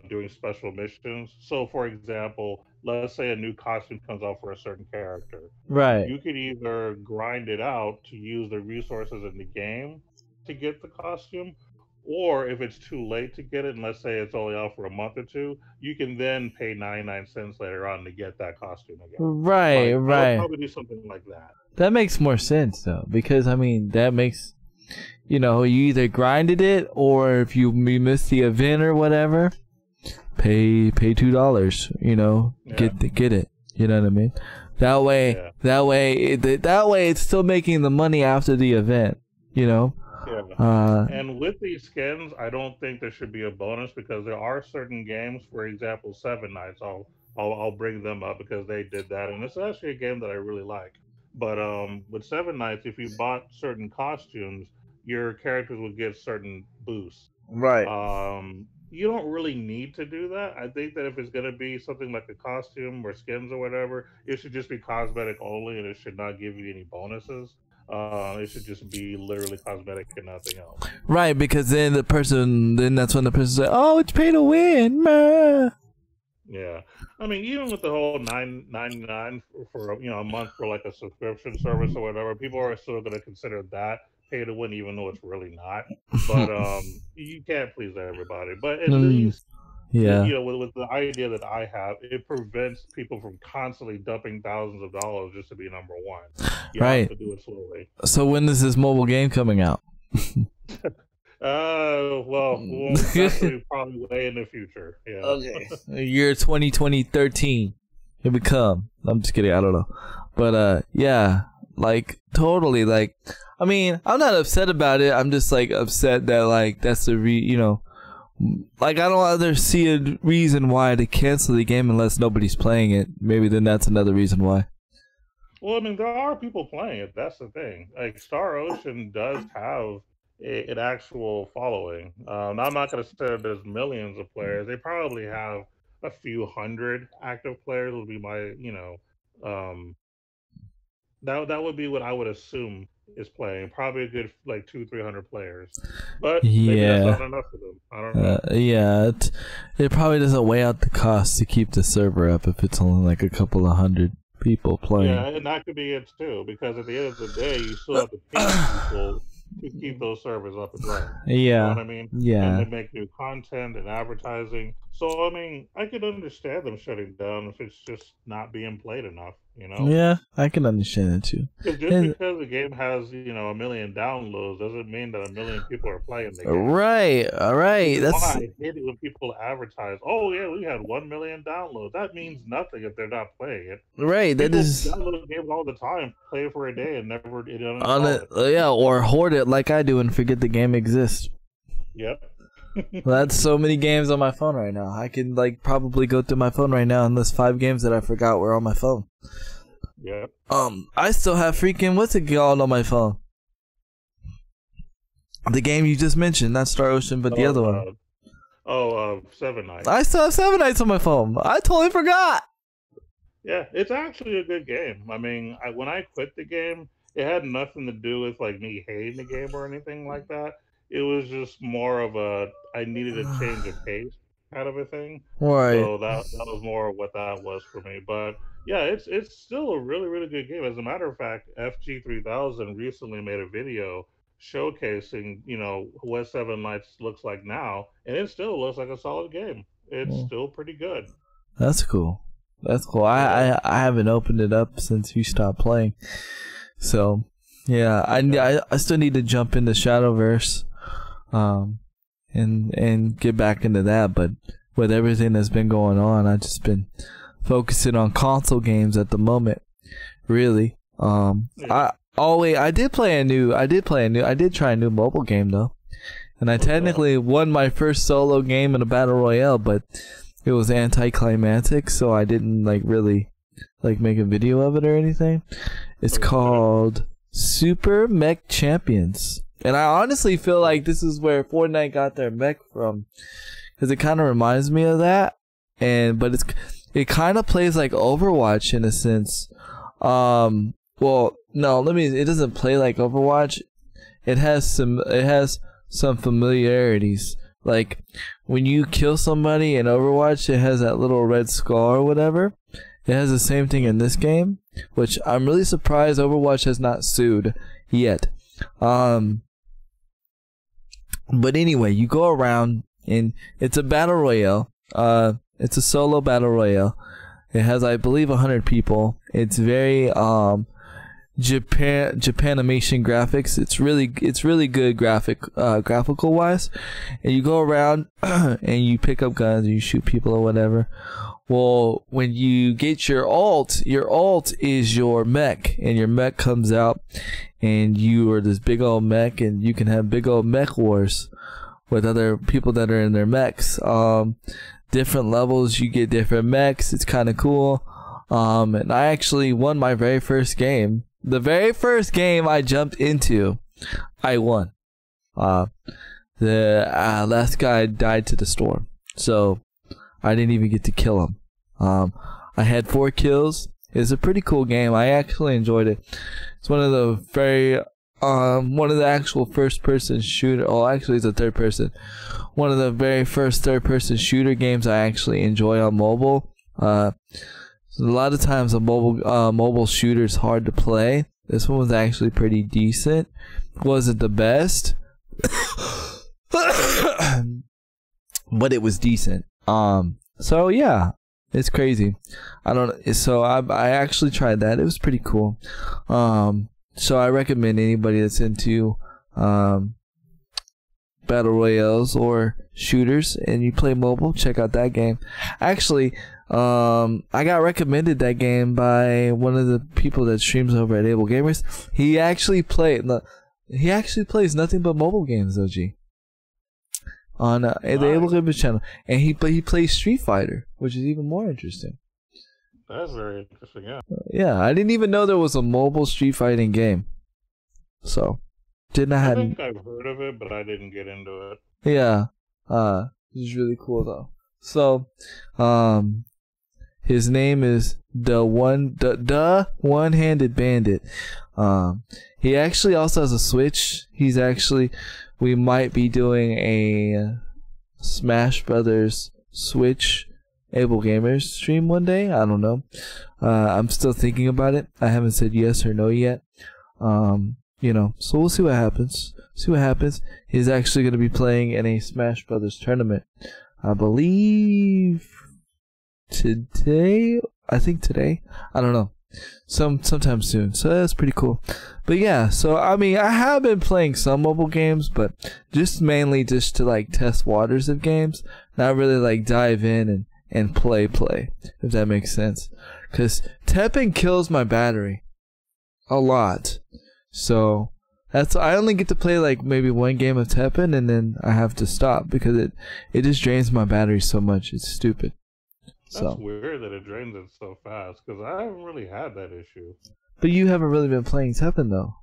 Speaker 2: doing special missions. So, for example, let's say a new costume comes out for a certain character,
Speaker 1: Right.
Speaker 2: you could either grind it out to use the resources in the game to get the costume, or if it's too late to get it, and let's say it's only out for a month or two, you can then pay 99 cents later on to get that costume again.
Speaker 1: Right.
Speaker 2: Like, I would
Speaker 1: Right.
Speaker 2: probably do something like that.
Speaker 1: That makes more sense though, because I mean that makes you either grinded it or if you miss the event or whatever, pay $2.
Speaker 2: Yeah,
Speaker 1: Get it. You know what I mean?
Speaker 2: yeah,
Speaker 1: That way it's still making the money after the event. You know.
Speaker 2: yeah.
Speaker 1: Uh.
Speaker 2: And with these skins, I don't think there should be a bonus because there are certain games, for example, Seven Nights. I'll bring them up because they did that, and it's actually a game that I really like. But with Seven Nights, if you bought certain costumes, your characters would get certain boosts.
Speaker 1: Right.
Speaker 2: You don't really need to do that. I think that if it's going to be something like a costume or skins or whatever, it should just be cosmetic only, and it should not give you any bonuses. It should just be literally cosmetic and nothing else.
Speaker 1: Right, because then that's when the person says, "Oh, it's pay to win." Meh.
Speaker 2: Yeah, I mean, even with the whole 9.99 for a month for like a subscription service or whatever, people are still going to consider that pay to win, even though it's really not. But you can't please everybody. But at
Speaker 1: Mm,
Speaker 2: least
Speaker 1: yeah.
Speaker 2: with the idea that I have, it prevents people from constantly dumping thousands of dollars just to be number one. You have
Speaker 1: Right.
Speaker 2: to do it slowly.
Speaker 1: So when is this mobile game coming out?
Speaker 2: Well, definitely probably way in the future. Yeah.
Speaker 1: Okay. Year 2013. Here we come. I'm just kidding. I don't know. But yeah, like totally. Like, I mean, I'm not upset about it. I'm just like upset that like that's like I don't other see a reason why to cancel the game unless nobody's playing it. Maybe then that's another reason why.
Speaker 2: Well, I mean, there are people playing it. That's the thing. Like Star Ocean does have an actual following. I'm not going to say there's millions of players. They probably have a few hundred active players. Would be my, um, that would be what I would assume is playing. Probably a good like 200-300 players, but maybe that's
Speaker 1: Yeah.
Speaker 2: not enough for them. I don't know.
Speaker 1: Yeah. It probably doesn't weigh out the cost to keep the server up if it's only like a couple of hundred people playing.
Speaker 2: Yeah, and that could be it too, because at the end of the day, you still have to pay people to keep those servers up and running. You know
Speaker 1: Yeah.
Speaker 2: what I mean? And
Speaker 1: Yeah.
Speaker 2: they make new content and advertising. So, I mean, I could understand them shutting down if it's just not being played enough, you know?
Speaker 1: Yeah, I can understand it too.
Speaker 2: Because just
Speaker 1: And-
Speaker 2: because the game has, a million downloads doesn't mean that a million people are playing the game.
Speaker 1: Right, all right.
Speaker 2: This is
Speaker 1: That's
Speaker 2: why I hate it when people advertise, oh, yeah, we had 1 million downloads. That means nothing if they're not playing it.
Speaker 1: right. That
Speaker 2: People
Speaker 1: is
Speaker 2: download games all the time, play it for a day, and never
Speaker 1: on
Speaker 2: uninstall
Speaker 1: it.
Speaker 2: it.
Speaker 1: Yeah, or hoard it like I do and forget the game exists.
Speaker 2: Yep.
Speaker 1: That's so many games on my phone right now. I can like probably go through my phone right now and list 5 games that I forgot were on my phone.
Speaker 2: Yep.
Speaker 1: I still have freaking what's it called on my phone? The game you just mentioned, not Star Ocean, but the other one.
Speaker 2: Seven Nights.
Speaker 1: I still have Seven Nights on my phone. I totally forgot.
Speaker 2: Yeah, it's actually a good game. I mean, when I quit the game, it had nothing to do with like me hating the game or anything like that. It was just more of I needed a change of pace kind of a thing.
Speaker 1: Right.
Speaker 2: So that was more of what that was for me. But yeah, it's still a really really good game. As a matter of fact, FG3000 recently made a video showcasing what Seven Nights looks like now, and it still looks like a solid game. It's
Speaker 1: Well,
Speaker 2: still pretty good.
Speaker 1: that's cool. That's cool. I haven't opened it up since you stopped playing. So yeah, I still need to jump into Shadowverse, and get back into that. But with everything that's been going on, I've just been focusing on console games at the moment. Really. I did try a new mobile game though. And I technically won my first solo game in a battle royale, but it was anticlimactic, so I didn't really make a video of it or anything. It's called Super Mech Champions. And I honestly feel like this is where Fortnite got their mech from, because it kind of reminds me of that. But it kind of plays like Overwatch in a sense. Well, no, it doesn't play like Overwatch. It has some familiarities. Like when you kill somebody in Overwatch, it has that little red skull or whatever. It has the same thing in this game, which I'm really surprised Overwatch has not sued yet. But anyway, you go around and it's a battle royale. It's a solo battle royale. It has, I believe, 100 people. It's very Japanimation graphics. It's really good graphical wise. And you go around and you pick up guns and you shoot people or whatever. Well, when you get your ult is your mech, and your mech comes out and you are this big old mech, and you can have big old mech wars with other people that are in their mechs. Different levels, you get different mechs. It's kind of cool. And I actually won my very first game. The very first game I jumped into, I won. The last guy died to the storm, so I didn't even get to kill him. I had 4 kills. It's a pretty cool game. I actually enjoyed it. It's one of the actual first-person shooter. Oh, actually, it's a third-person. One of the very first third-person shooter games I actually enjoy on mobile. A lot of times a mobile shooter is hard to play. This one was actually pretty decent. Wasn't the best, but it was decent. So yeah, it's crazy. So I actually tried that. It was pretty cool. So I recommend anybody that's into battle royales or shooters and you play mobile, check out that game. Actually, I got recommended that game by one of the people that streams over at Able Gamers. He actually plays nothing but mobile games, OG, on the Able Gamers channel, and he plays Street Fighter, which is even more interesting.
Speaker 2: That's very interesting, yeah.
Speaker 1: Yeah, I didn't even know there was a mobile Street Fighting game. So,
Speaker 2: I think I've heard of it, but I didn't get into it.
Speaker 1: Yeah, it's really cool though. So, his name is the One-Handed Bandit. He actually also has a Switch. We might be doing a Smash Brothers Switch Able Gamers stream one day. I don't know. I'm still thinking about it. I haven't said yes or no yet. So we'll see what happens. He's actually going to be playing in a Smash Brothers tournament, I believe today. I don't know. Sometime soon. So that's pretty cool. But yeah, so I mean, I have been playing some mobile games, but mainly just to test waters of games. Not really dive in and play, if that makes sense. Because Teppen kills my battery a lot. So I only get to play maybe one game of Teppen, and then I have to stop because it just drains my battery so much. It's stupid.
Speaker 2: That's weird that it drains it so fast, because I haven't really had that issue.
Speaker 1: But you haven't really been playing Teppen though.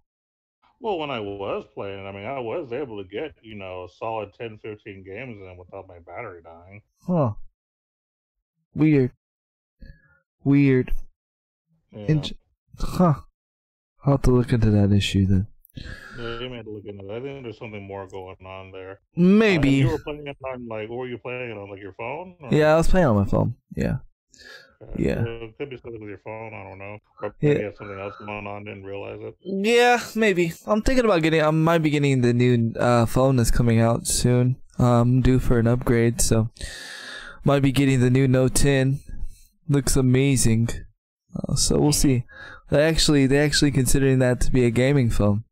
Speaker 2: Well, when I was playing, I mean, I was able to get, a solid 10, 15 games in without my battery dying.
Speaker 1: Huh. Weird.
Speaker 2: Yeah.
Speaker 1: Huh. I'll have to look into that issue then.
Speaker 2: Yeah, you may have to look into that. I think there's something more going on there.
Speaker 1: Maybe.
Speaker 2: You were playing it on, what were you playing it on, your phone? Or?
Speaker 1: Yeah, I was playing on my phone. Yeah. Yeah.
Speaker 2: So it could be something with your phone, I don't know. Or maybe you have something else going on, didn't realize it.
Speaker 1: Yeah, maybe. I'm thinking about I might be getting the new phone that's coming out soon. Due for an upgrade, so might be getting the new Note 10. looks amazing. So we'll see. They actually considering that to be a gaming phone.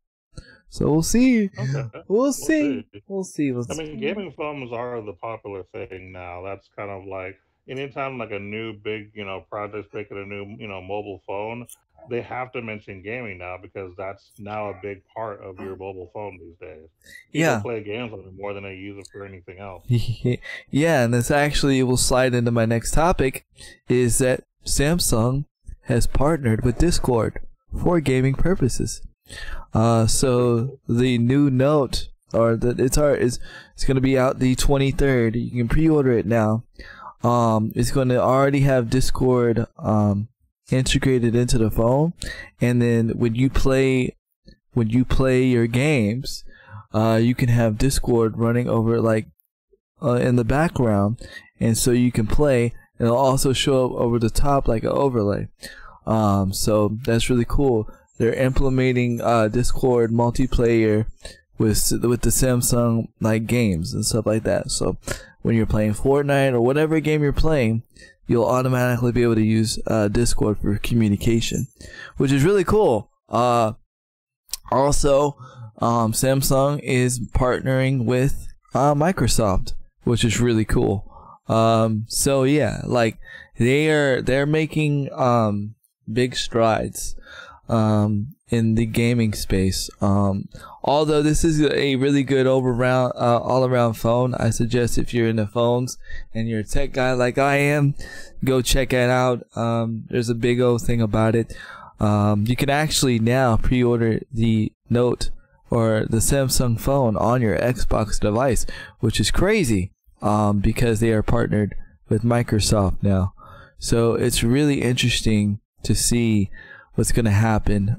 Speaker 1: So we'll see.
Speaker 2: Okay.
Speaker 1: We'll see. We'll see.
Speaker 2: I mean, gaming phones are the popular thing now. That's kind of like anytime like a new big, project's making a new, mobile phone, they have to mention gaming now because that's now a big part of your mobile phone these days. People play games on it more than they use it for anything else.
Speaker 1: Yeah, and this actually will slide into my next topic, is that Samsung has partnered with Discord for gaming purposes. So the new Note, it's going to be out the 23rd. You can pre-order it now. It's going to already have Discord integrated into the phone, and then when you play your games, you can have Discord running over like in the background, and so you can play. And it'll also show up over the top like an overlay. So that's really cool. They're implementing Discord multiplayer with the Samsung like games and stuff like that. So when you're playing Fortnite or whatever game you're playing, you'll automatically be able to use Discord for communication, which is really cool. Also, Samsung is partnering with Microsoft, which is really cool. So yeah, like they're making big strides in the gaming space. Although this is a really good all around phone, I suggest if you're into phones and you're a tech guy like I am, go check it out. There's a big old thing about it. You can actually now pre-order the Note or the Samsung phone on your Xbox device, which is crazy, because they are partnered with Microsoft now. So it's really interesting to see what's going to happen.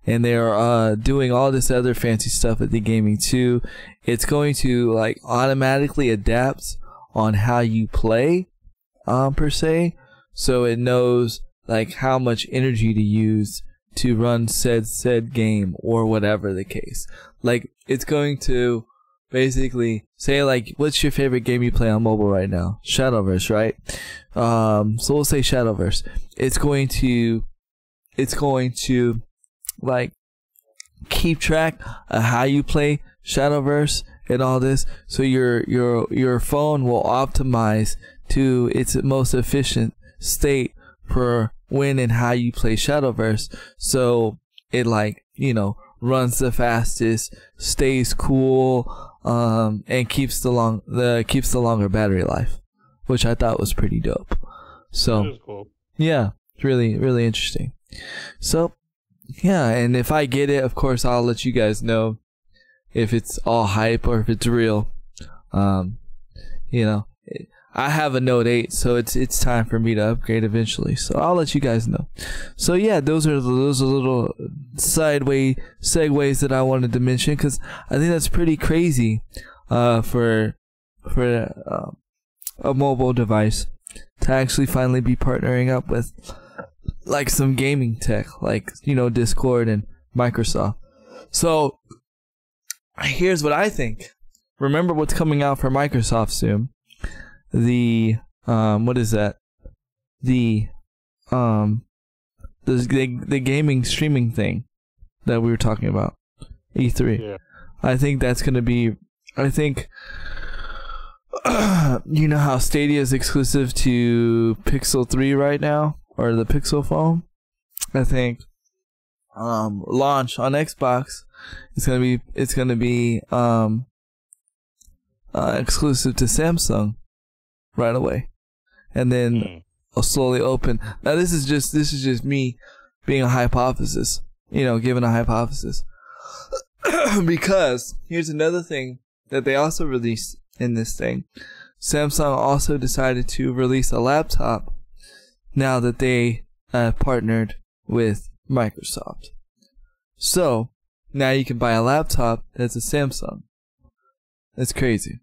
Speaker 1: And they are doing all this other fancy stuff at the gaming too. It's going to like automatically adapt on how you play, per se. So it knows like how much energy to use to run said game or whatever the case. Like it's going to basically say like, what's your favorite game you play on mobile right now? Shadowverse, right? So we'll say Shadowverse. It's going to like keep track of how you play Shadowverse and all this, so your phone will optimize to its most efficient state for when and how you play Shadowverse. So it like, runs the fastest, stays cool, and keeps the longer battery life, which I thought was pretty dope. So
Speaker 2: That is cool.
Speaker 1: yeah, it's really, really interesting. So yeah, and if I get it, of course I'll let you guys know if it's all hype or if it's real. I have a Note 8, so it's time for me to upgrade eventually. So I'll let you guys know. So yeah, those are little segues that I wanted to mention, because I think that's pretty crazy for a mobile device to actually finally be partnering up with like some gaming tech, like Discord and Microsoft. So here's what I think. Remember what's coming out for Microsoft soon. The what is that? The gaming streaming thing that we were talking about, E3.
Speaker 2: Yeah.
Speaker 1: I think that's gonna be. I think you know how Stadia is exclusive to Pixel 3 right now, or the Pixel phone. I think launch on Xbox. It's gonna be exclusive to Samsung right away, and then I'll slowly open. Now this is just me being a hypothesis, giving a hypothesis. Because here's another thing that they also released in this thing. Samsung also decided to release a laptop now that they partnered with Microsoft. So now you can buy a laptop that's a Samsung. That's crazy.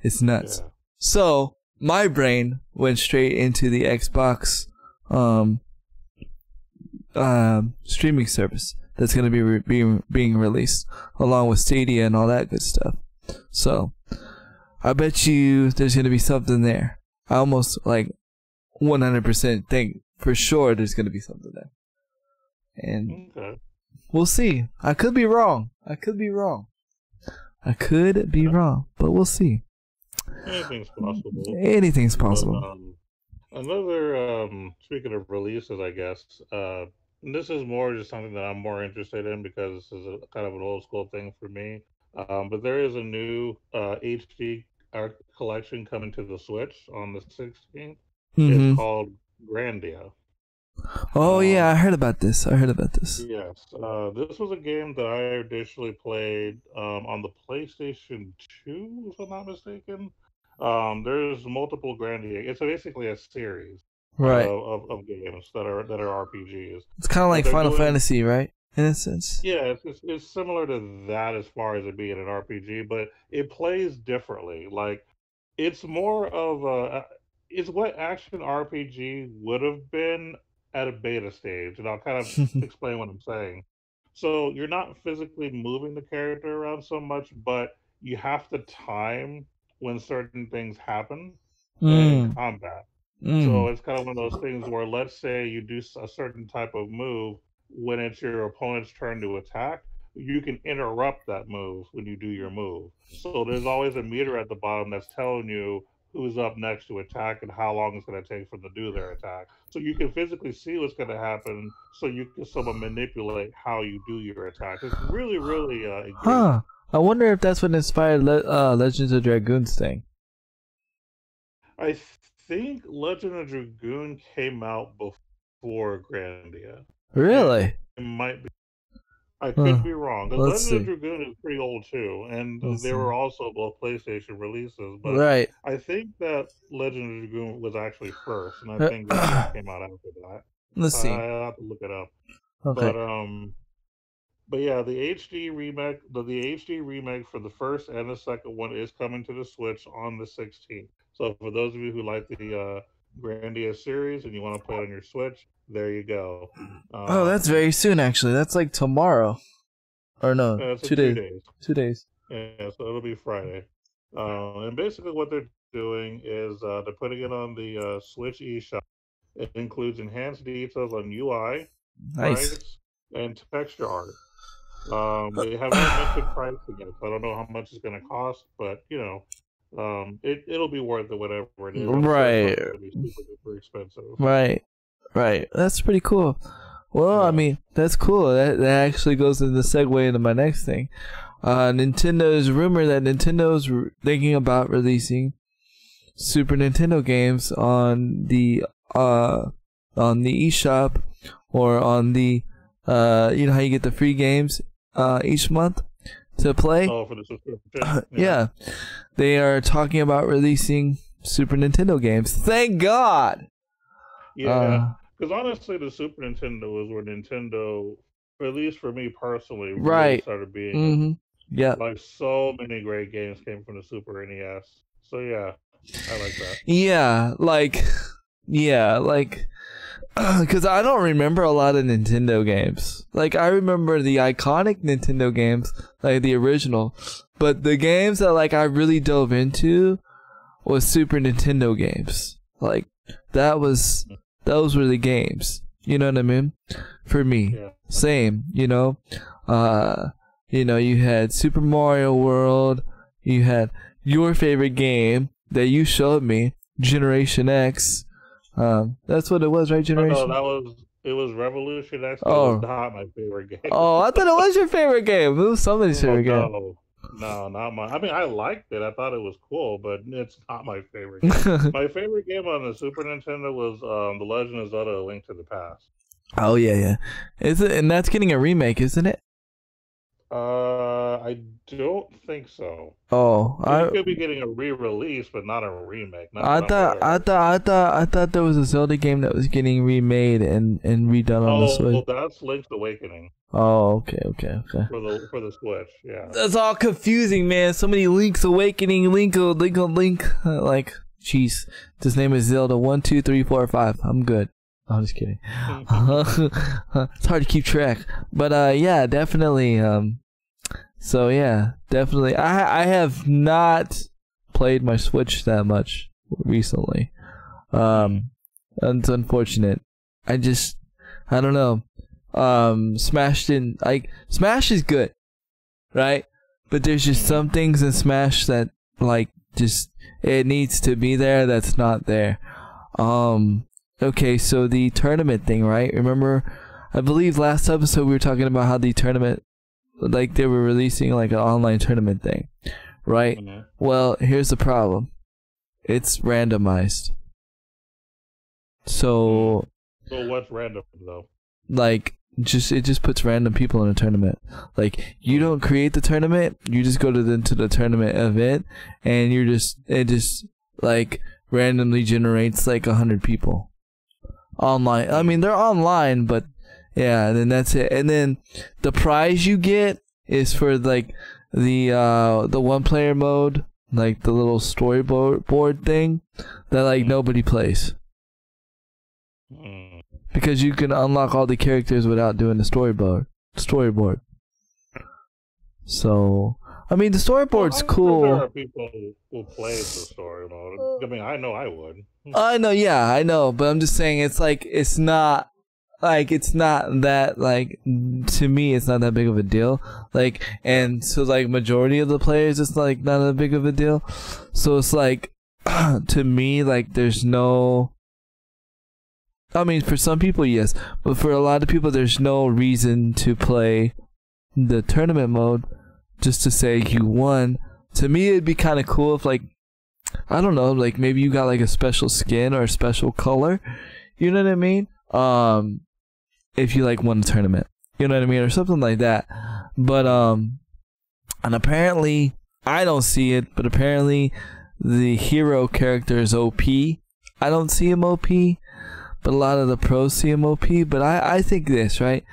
Speaker 1: It's nuts.
Speaker 2: Yeah.
Speaker 1: So my brain went straight into the Xbox streaming service that's going to be being released along with Stadia and all that good stuff. So I bet you there's going to be something there. I almost like 100% think for sure there's gonna be something there, and we'll see. I could be wrong. But we'll see. Anything's possible.
Speaker 2: Another speaking of releases, I guess. This is more just something that I'm more interested in because this is kind of an old school thing for me. But there is a new HD art collection coming to the Switch on the 16th. It's called Grandia.
Speaker 1: Oh yeah, I heard about this.
Speaker 2: Yes, this was a game that I initially played on the PlayStation 2, if I'm not mistaken. There's multiple Grandia. It's basically a series,
Speaker 1: right,
Speaker 2: of games that are RPGs.
Speaker 1: It's kind of like Final Fantasy, right? In a sense.
Speaker 2: Yeah, it's similar to that as far as it being an RPG, but it plays differently. Like it's more of it's what action RPG would have been at a beta stage, and I'll kind of explain what I'm saying. So you're not physically moving the character around so much, but you have to time when certain things happen in combat. So it's kind of one of those things where, let's say you do a certain type of move when it's your opponent's turn to attack, you can interrupt that move when you do your move. So there's always a meter at the bottom that's telling you who's up next to attack and how long it's going to take for them to do their attack. So you can physically see what's going to happen, so you can somewhat manipulate how you do your attack. It's really, really engaging.
Speaker 1: I wonder if that's what inspired Legends of Dragoon's thing.
Speaker 2: I think Legend of Dragoon came out before Grandia.
Speaker 1: Really?
Speaker 2: It might be. I could be wrong. Legend of Dragoon is pretty old too, and they were also both PlayStation releases. But
Speaker 1: right.
Speaker 2: I think that Legend of Dragoon was actually first, and I think Grandia came out after that.
Speaker 1: Let's see.
Speaker 2: I'll have to look it up.
Speaker 1: Okay.
Speaker 2: But yeah, the HD remake, the HD remake for the first and the second one is coming to the Switch on the 16th. So for those of you who like the Grandia series and you want to play it on your Switch, there you go.
Speaker 1: Oh, that's very soon, actually. That's like tomorrow. Or no, 2 days. 2 days.
Speaker 2: Yeah, so it'll be Friday. And basically what they're doing is they're putting it on the Switch eShop. It includes enhanced details on UI,
Speaker 1: nice,
Speaker 2: and texture art. They haven't mentioned pricing yet, so I don't know how much it's going to cost, but you know, it'll be worth it, whatever it is.
Speaker 1: Right.
Speaker 2: It'll be super expensive.
Speaker 1: Right. That's pretty cool. Well, yeah. I mean, that's cool. That actually goes into segue into my next thing. Nintendo's rumor that Nintendo's thinking about releasing Super Nintendo games on the eShop, or on the you know how you get the free games each month to play.
Speaker 2: Oh, for the subscription.
Speaker 1: Yeah, they are talking about releasing Super Nintendo games. Thank God.
Speaker 2: Yeah, because honestly, the Super Nintendo is where Nintendo, at least for me personally, really started being.
Speaker 1: Yeah,
Speaker 2: like so many great games came from the Super NES. So yeah, I like that.
Speaker 1: Yeah, like because I don't remember a lot of Nintendo games. Like, I remember the iconic Nintendo games, like the original, but the games that like I really dove into was Super Nintendo games. Like, those were the games. You know what I mean? For me, same. You know, you had Super Mario World. You had your favorite game that you showed me, Generation X. That's what it was, right? Generation.
Speaker 2: No, it was Revolution X. Oh, it was not my favorite game.
Speaker 1: Oh, I thought it was your favorite game. It was somebody's favorite game.
Speaker 2: No, not mine. I mean, I liked it. I thought it was cool, but it's not my favorite game. My favorite game on the Super Nintendo was The Legend of Zelda: A Link to the Past.
Speaker 1: Oh yeah. Is it? And that's getting a remake, isn't it?
Speaker 2: I don't think so.
Speaker 1: Oh,
Speaker 2: it could be getting a re-release, but not a remake.
Speaker 1: I thought there was a Zelda game that was getting remade and redone on the Switch.
Speaker 2: Oh, that's Link's Awakening.
Speaker 1: Oh, okay.
Speaker 2: For the Switch, yeah.
Speaker 1: That's all confusing, man. So many Link's Awakening, Link. Like, jeez, his name is Zelda 1, 2, 3, 4, 5. I'm good. I'm just kidding. It's hard to keep track, but yeah, definitely. So yeah, definitely. I have not played my Switch that much recently. It's unfortunate. I don't know. Smash is good, right? But there's just some things in Smash that like just it needs to be there that's not there. Okay, so the tournament thing, right? Remember, I believe last episode we were talking about how the tournament, like they were releasing like an online tournament thing, right? Mm-hmm. Well, here's the problem. It's randomized. So
Speaker 2: what's random though?
Speaker 1: Like it just puts random people in a tournament. Like you don't create the tournament, you just go to the tournament event, and it just like randomly generates like 100 people online. I mean, they're online, but yeah, and then that's it. And then the prize you get is for like the one player mode, like the little storyboard thing that like nobody plays. Because you can unlock all the characters without doing the storyboard. So, I mean, the storyboard's cool.
Speaker 2: There are people who play the story mode. I mean, I know I would.
Speaker 1: I know, but I'm just saying it's not that, like, to me, it's not that big of a deal. Like, and so, like, majority of the players, it's, like, not that big of a deal. So, it's, like, to me, like, there's no... I mean, for some people, yes. But for a lot of people, there's no reason to play the tournament mode just to say you won. To me, it'd be kind of cool if, like, I don't know, like, maybe you got, like, a special skin or a special color. You know what I mean? If you, like, won a tournament. You know what I mean? Or something like that. But, and apparently, I don't see it, but apparently the hero character is OP. I don't see him OP. But a lot of the pros see him OP. But I think this, right?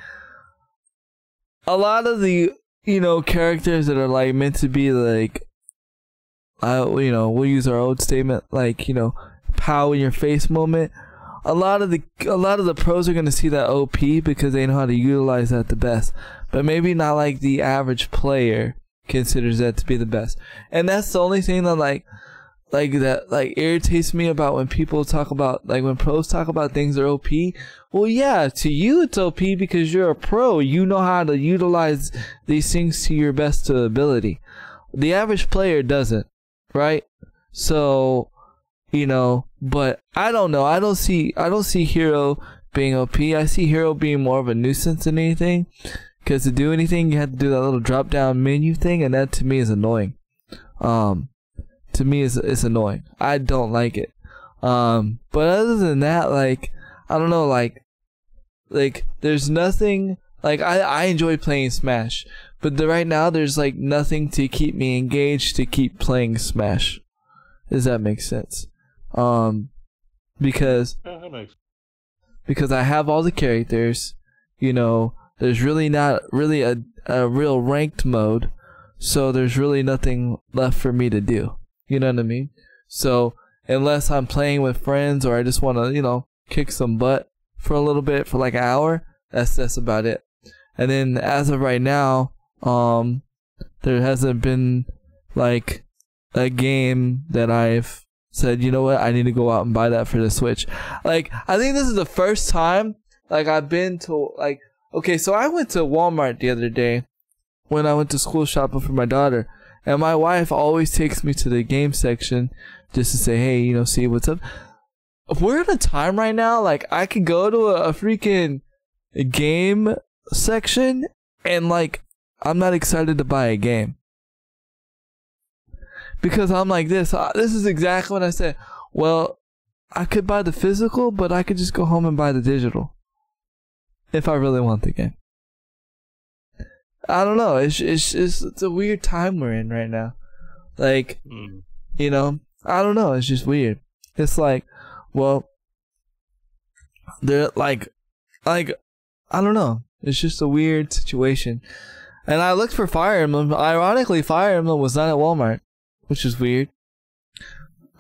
Speaker 1: A lot of the, you know, characters that are, like, meant to be, like, you know, we'll use our old statement, like, you know, pow in your face moment. A lot of the pros are going to see that OP because they know how to utilize that the best. But maybe not, like, the average player considers that to be the best. And that's the only thing that, like that, like, irritates me about when people talk about, like, when pros talk about things are OP. Well, yeah, to you it's OP because you're a pro. You know how to utilize these things to your best ability. The average player doesn't, right? So, you know, but I don't know. I don't see Hero being OP. I see Hero being more of a nuisance than anything. Because to do anything, you have to do that little drop down menu thing, and that to me is annoying. To me, it's annoying. I don't like it. But other than that, like, I don't know, like there's nothing, like, I enjoy playing Smash, but right now there's, like, nothing to keep me engaged to keep playing Smash. Does that make sense? Because I have all the characters, you know, there's really not really a real ranked mode, so there's really nothing left for me to do. You know what I mean? So, unless I'm playing with friends or I just want to, you know, kick some butt for a little bit, for like an hour, that's about it. And then, as of right now, there hasn't been, like, a game that I've said, you know what, I need to go out and buy that for the Switch. Like, I think this is the first time, like, I've been to, like, okay, so I went to Walmart the other day when I went to school shopping for my daughter. And my wife always takes me to the game section just to say, hey, you know, see what's up. We're at a time right now, like, I could go to a freaking game section and, like, I'm not excited to buy a game. Because I'm like this is exactly what I said. Well, I could buy the physical, but I could just go home and buy the digital. If I really want the game. I don't know. It's a weird time we're in right now. Like, you know, I don't know. It's just weird. It's like, well, they're like, I don't know. It's just a weird situation. And I looked for Fire Emblem. Ironically, Fire Emblem was not at Walmart, which is weird.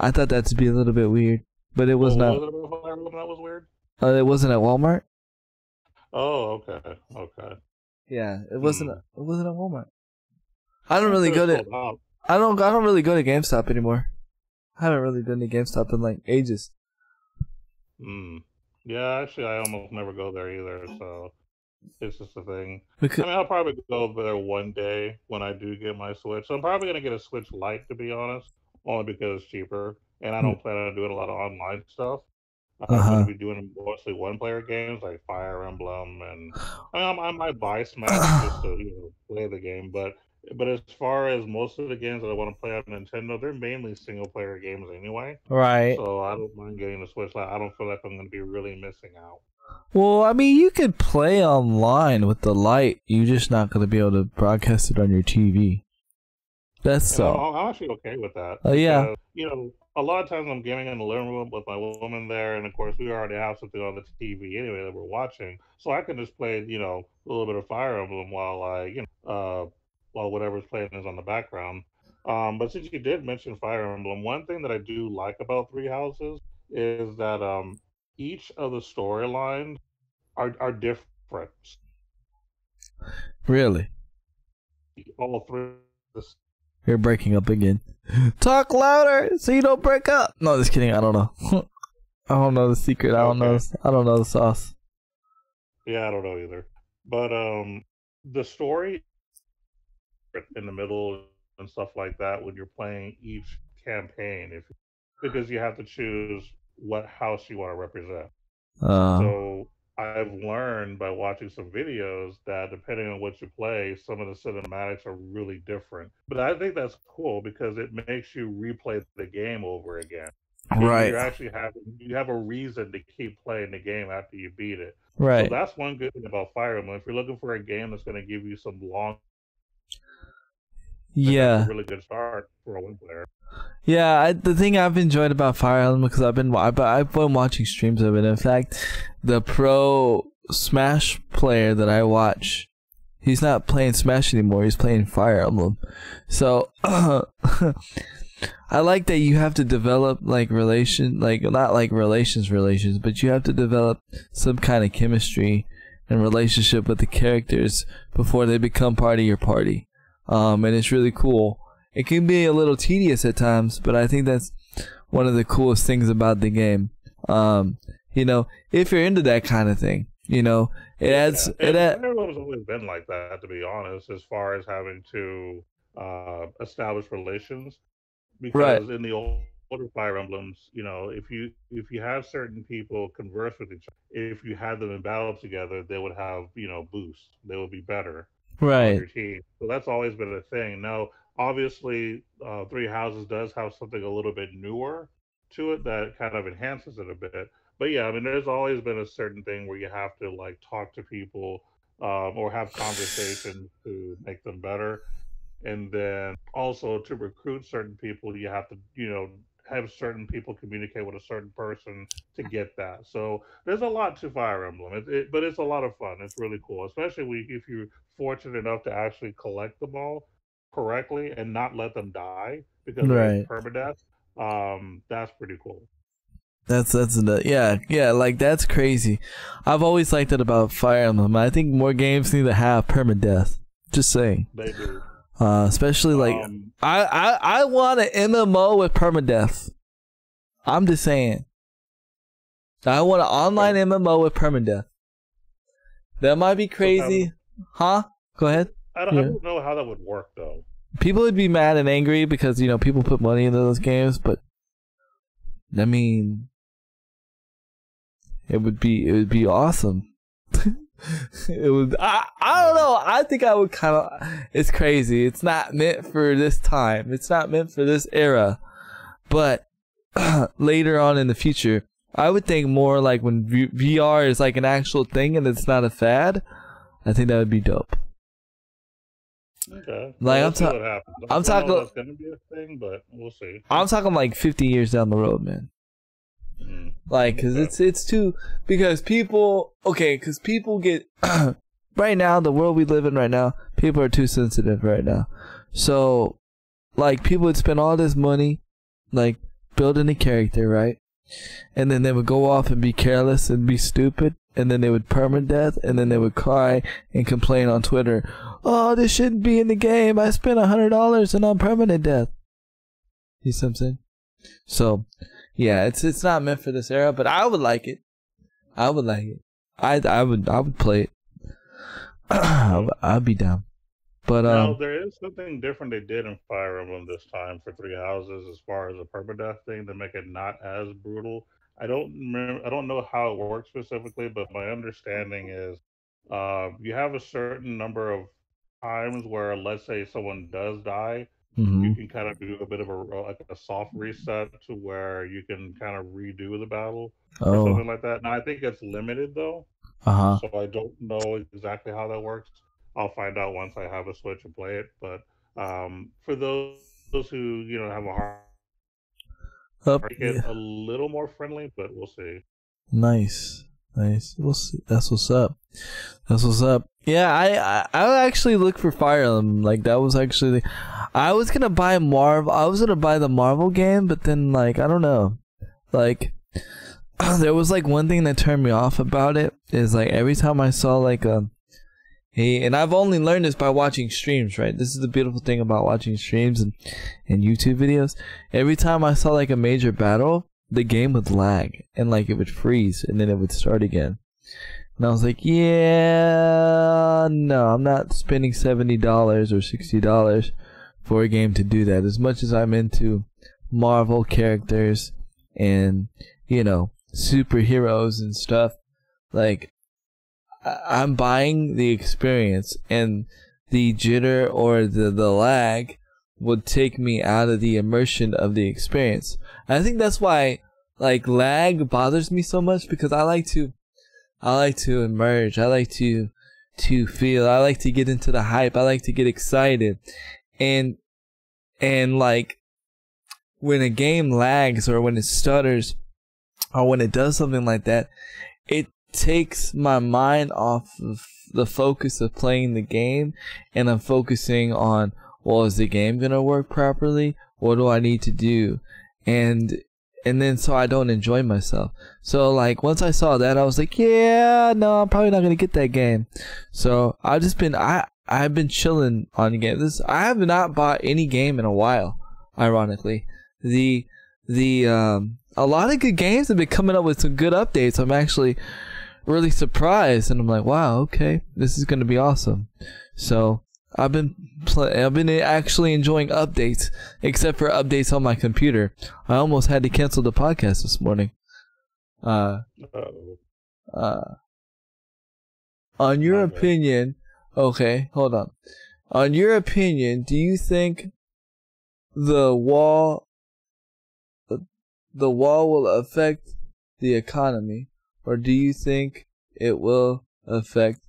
Speaker 1: I thought that to be a little bit weird, but it was not.
Speaker 2: Was it about Fire Emblem that was weird?
Speaker 1: It wasn't at Walmart.
Speaker 2: Oh, okay.
Speaker 1: Yeah, it wasn't. It wasn't at Walmart. I don't really go to. I don't really go to GameStop anymore. I haven't really been to GameStop in like ages.
Speaker 2: Mm. Yeah, actually, I almost never go there either, so it's just a thing. I
Speaker 1: Because
Speaker 2: mean, I'll probably go there one day when I do get my Switch. So I'm probably gonna get a Switch Lite to be honest, only because it's cheaper, and I don't plan on doing a lot of online stuff. I'm gonna
Speaker 1: uh-huh.
Speaker 2: be doing mostly one-player games like Fire Emblem, and I might buy Smash just to play the game. But as far as most of the games that I want to play on Nintendo, they're mainly single-player games anyway.
Speaker 1: Right.
Speaker 2: So I don't mind getting the Switch Lite. I don't feel like I'm gonna be really missing out.
Speaker 1: Well, I mean, you could play online with the light. You're just not going to be able to broadcast it on your TV. That's
Speaker 2: And
Speaker 1: so.
Speaker 2: I'm actually okay with that
Speaker 1: Oh yeah.
Speaker 2: because a lot of times I'm gaming in the living room with my woman there, and of course we already have something on the TV anyway that we're watching, so I can just play a little bit of Fire Emblem while while whatever's playing is on the background. But since you did mention Fire Emblem, one thing that I do like about Three Houses is that each of the storylines are different.
Speaker 1: Really?
Speaker 2: All three.
Speaker 1: You're breaking up again. Talk louder so you don't break up. No, just kidding. I don't know. I don't know the secret. I don't know.
Speaker 2: Okay.
Speaker 1: I don't know the sauce.
Speaker 2: Yeah, I don't know either. But the story in the middle and stuff like that when you're playing each campaign, if because you have to choose what house you want to represent.
Speaker 1: Uh,
Speaker 2: So I've learned by watching some videos that depending on what you play, some of the cinematics are really different. But I think that's cool because it makes you replay the game over again.
Speaker 1: right.
Speaker 2: You actually have a reason to keep playing the game after you beat it. So
Speaker 1: Right.
Speaker 2: that's one good thing about Fire Emblem. If you're looking for a game that's going to give you some long, I think that's a
Speaker 1: Yeah.
Speaker 2: really good start for a one player.
Speaker 1: Yeah, the thing I've enjoyed about Fire Emblem because I've been watching streams of it. In fact, the pro Smash player that I watch, he's not playing Smash anymore. He's playing Fire Emblem. So I like that you have to develop like not like relations, but you have to develop some kind of chemistry and relationship with the characters before they become part of your party. And it's really cool. It can be a little tedious at times, but I think that's one of the coolest things about the game. If you're into that kind of thing, it adds.
Speaker 2: Yeah. And Fire Emblem's always been like that, to be honest, as far as having to establish relations.
Speaker 1: Right.
Speaker 2: Because in the older Fire Emblems, if you have certain people converse with each other, if you had them in battle together, they would have boosts. They would be better on
Speaker 1: Right.
Speaker 2: your team. So that's always been a thing. Now, obviously, Three Houses does have something a little bit newer to it that kind of enhances it a bit. But yeah, I mean, there's always been a certain thing where you have to like talk to people or have conversations to make them better. And then also to recruit certain people, you have to, have certain people communicate with a certain person to get that. So there's a lot to Fire Emblem, but it's a lot of fun. It's really cool, especially if you're fortunate enough to actually collect them all correctly and not let them die because there is
Speaker 1: Right.
Speaker 2: permadeath. That's pretty cool.
Speaker 1: Yeah, like that's crazy. I've always liked it about Fire Emblem. I think more games need to have permadeath. Just saying.
Speaker 2: They do.
Speaker 1: Especially like I want an MMO with permadeath. I'm just saying. I want an online MMO with permadeath. That might be crazy. Huh? Go ahead.
Speaker 2: I don't know how that would work though.
Speaker 1: People would be mad and angry because people put money into those games, but I mean, it would be awesome. It would. I don't know. I think I would kind of. It's crazy. It's not meant for this time. It's not meant for this era. But later on in the future, I would think more like when VR is like an actual thing and it's not a fad. I think that would be dope.
Speaker 2: Okay.
Speaker 1: Like
Speaker 2: we'll see what happens.
Speaker 1: I'm talking.
Speaker 2: That's gonna be a thing, but we'll see.
Speaker 1: I'm talking like 50 years down the road, man. Like, cause it's too, because people get, right now, the world we live in right now, people are too sensitive right now. So, like, people would spend all this money, like, building a character, right? And then they would go off and be careless and be stupid, and then they would permadeath, and then they would cry and complain on Twitter, oh, this shouldn't be in the game, I spent $100 and I'm permanent death. You see what I'm saying? So, yeah, it's not meant for this era, but I would like it. I would like it. I would play it. I'd be down. But
Speaker 2: Now there is something different they did in Fire Emblem this time for Three Houses, as far as a permadeath thing to make it not as brutal. I don't remember. I don't know how it works specifically, but my understanding is, you have a certain number of times where, let's say, someone does die, you
Speaker 1: mhm.
Speaker 2: can kind of do a bit of a soft reset to where you can kind of redo the battle or
Speaker 1: Oh,
Speaker 2: something like that. Now I think it's limited though,
Speaker 1: uh-huh.
Speaker 2: so I don't know exactly how that works. I'll find out once I have a Switch and play it. But for those who have a heart,
Speaker 1: Up,
Speaker 2: make it
Speaker 1: yeah.
Speaker 2: a little more friendly, but we'll see.
Speaker 1: Nice. Nice. We'll see. That's what's up. That's what's up. Yeah, I would actually look for Fire Emblem. Like that was actually, I was gonna buy Marvel. I was gonna buy the Marvel game, but then like I don't know, like there was like one thing that turned me off about it is like every time I saw like a hey, and I've only learned this by watching streams, right? This is the beautiful thing about watching streams and YouTube videos. Every time I saw like a major battle, the game would lag and like it would freeze and then it would start again. And I was like, yeah, no, I'm not spending $70 or $60 for a game to do that. As much as I'm into Marvel characters and, superheroes and stuff, like, I'm buying the experience, and the jitter or the lag would take me out of the immersion of the experience. And I think that's why, like, lag bothers me so much because I like to emerge. I like to feel. I like to get into the hype. I like to get excited, and like when a game lags or when it stutters or when it does something like that, it takes my mind off of the focus of playing the game, and I'm focusing on, well, is the game gonna work properly? What do I need to do? And then so I don't enjoy myself. So like once I saw that, I was like, yeah, no, I'm probably not gonna get that game. So I've been chilling on games. I have not bought any game in a while. Ironically, a lot of good games have been coming up with some good updates. I'm actually really surprised, and I'm like, wow, okay, this is gonna be awesome. So I've been actually enjoying updates, except for updates on my computer. I almost had to cancel the podcast this morning. Uh,
Speaker 2: Uh-oh.
Speaker 1: on your
Speaker 2: Not good.
Speaker 1: opinion, okay, hold on. On your opinion, do you think the wall will affect the economy, or do you think it will affect?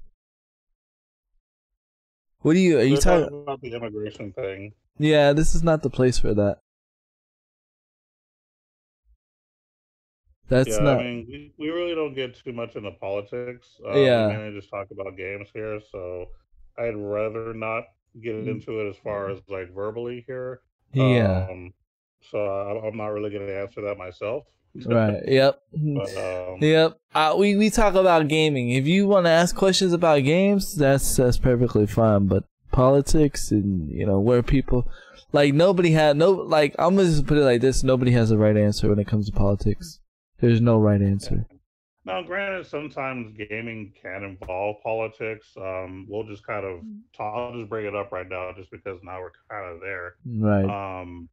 Speaker 1: Are you
Speaker 2: They're
Speaker 1: talking?
Speaker 2: talking about the immigration thing.
Speaker 1: Yeah, this is not the place for that. That's
Speaker 2: Yeah, I
Speaker 1: not.
Speaker 2: mean, we really don't get too much into politics. We
Speaker 1: Yeah.
Speaker 2: mainly just talk about games here, so I'd rather not get into it as far as like verbally here.
Speaker 1: Yeah.
Speaker 2: Um, so I'm not really going to answer that myself.
Speaker 1: Right. Yep.
Speaker 2: But
Speaker 1: Yep. We talk about gaming. If you want to ask questions about games, that's perfectly fine. But politics and where people like nobody had no like I'm gonna just put it like this: nobody has the right answer when it comes to politics. There's no right answer.
Speaker 2: now, granted, sometimes gaming can involve politics. We'll just kind of talk. I'll just bring it up right now, just because now we're kind of there.
Speaker 1: Right.
Speaker 2: Um,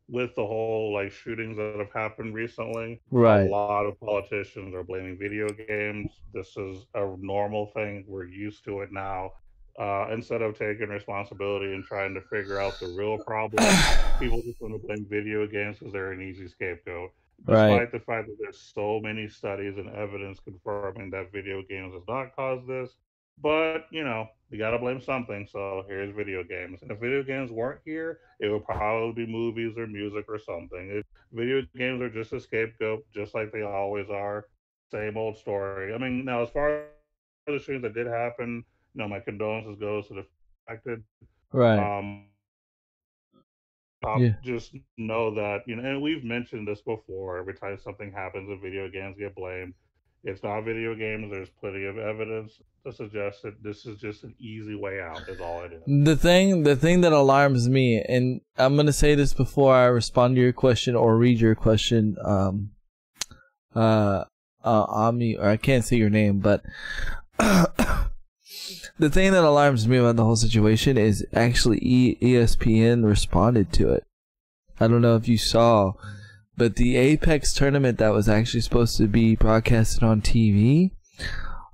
Speaker 2: with the whole like shootings that have happened recently, a
Speaker 1: Right.
Speaker 2: lot of politicians are blaming video games. This is a normal thing. We're used to it now. Instead of taking responsibility and trying to figure out the real problem, people just want to blame video games because they're an easy scapegoat.
Speaker 1: Right.
Speaker 2: Despite the fact that there's so many studies and evidence confirming that video games does not cause this, but you gotta blame something. So here's video games. And if video games weren't here, it would probably be movies or music or something. Video games are just a scapegoat, just like they always are. Same old story. I mean, now as far as the shootings that did happen, my condolences goes to the affected.
Speaker 1: Right.
Speaker 2: Um,
Speaker 1: Yeah.
Speaker 2: just know that and we've mentioned this before. Every time something happens and video games get blamed, It's not video games. There's plenty of evidence to suggest that this is just an easy way out. Is all it is.
Speaker 1: The thing that alarms me, and I'm gonna say this before I respond to your question or read your question, Ami, or I can't say your name, but the thing that alarms me about the whole situation is actually ESPN responded to it. I don't know if you saw, but the Apex tournament that was actually supposed to be broadcasted on TV,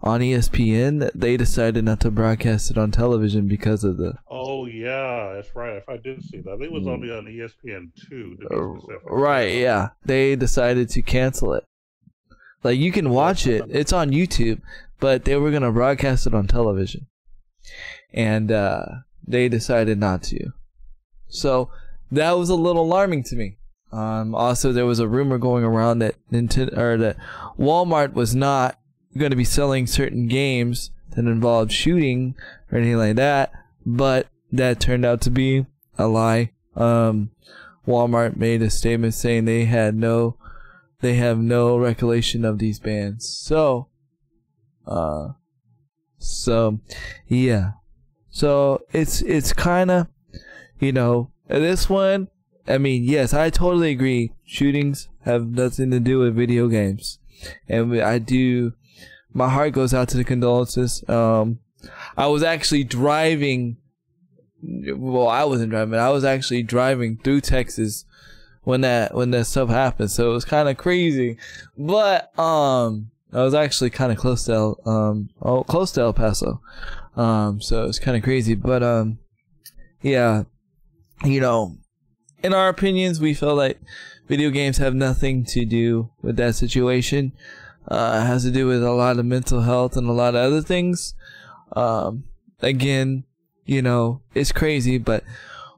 Speaker 1: on ESPN, they decided not to broadcast it on television because of the...
Speaker 2: Oh, yeah, that's right. If I did see that. I think it was only on ESPN2, to be specific.
Speaker 1: Right, yeah. They decided to cancel it. Like, you can watch it. It's on YouTube, but they were going to broadcast it on television. And they decided not to. So, that was a little alarming to me. Also, there was a rumor going around that that Walmart was not going to be selling certain games that involved shooting or anything like that, but that turned out to be a lie. Walmart made a statement saying they have no recollection of these bans. So yeah. So it's kind of, this one, I mean, yes, I totally agree. Shootings have nothing to do with video games. And my heart goes out to the condolences. I was actually driving, well, I wasn't driving, I was actually driving through Texas when that stuff happened. So it was kind of crazy. But, I was actually kind of close to El Paso. So it was kind of crazy. But, yeah, in our opinions, we feel like video games have nothing to do with that situation. It has to do with a lot of mental health and a lot of other things. Again, it's crazy, but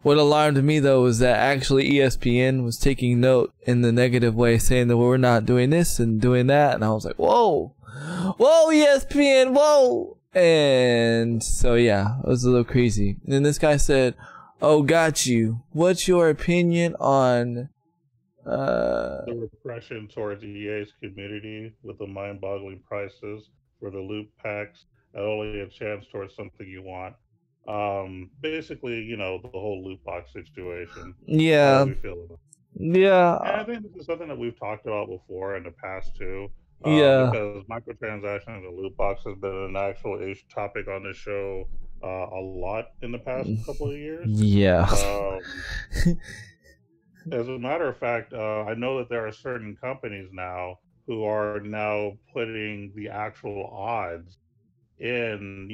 Speaker 1: what alarmed me though was that actually ESPN was taking note in the negative way, saying that we're not doing this and doing that, and I was like, whoa, ESPN, whoa. And so yeah, it was a little crazy. And then this guy said, "Oh, got you. What's your opinion on
Speaker 2: the repression towards EA's community with the mind-boggling prices for the loot packs and only a chance towards something you want?" Basically, the whole loot box situation.
Speaker 1: Yeah.
Speaker 2: How do we feel about it?
Speaker 1: Yeah.
Speaker 2: And I think this is something that we've talked about before in the past too.
Speaker 1: Yeah.
Speaker 2: Because microtransactions and loot box has been an actual topic on the show a lot in the past couple of years.
Speaker 1: Yeah.
Speaker 2: As a matter of fact, I know that there are certain companies now who are now putting the actual odds in,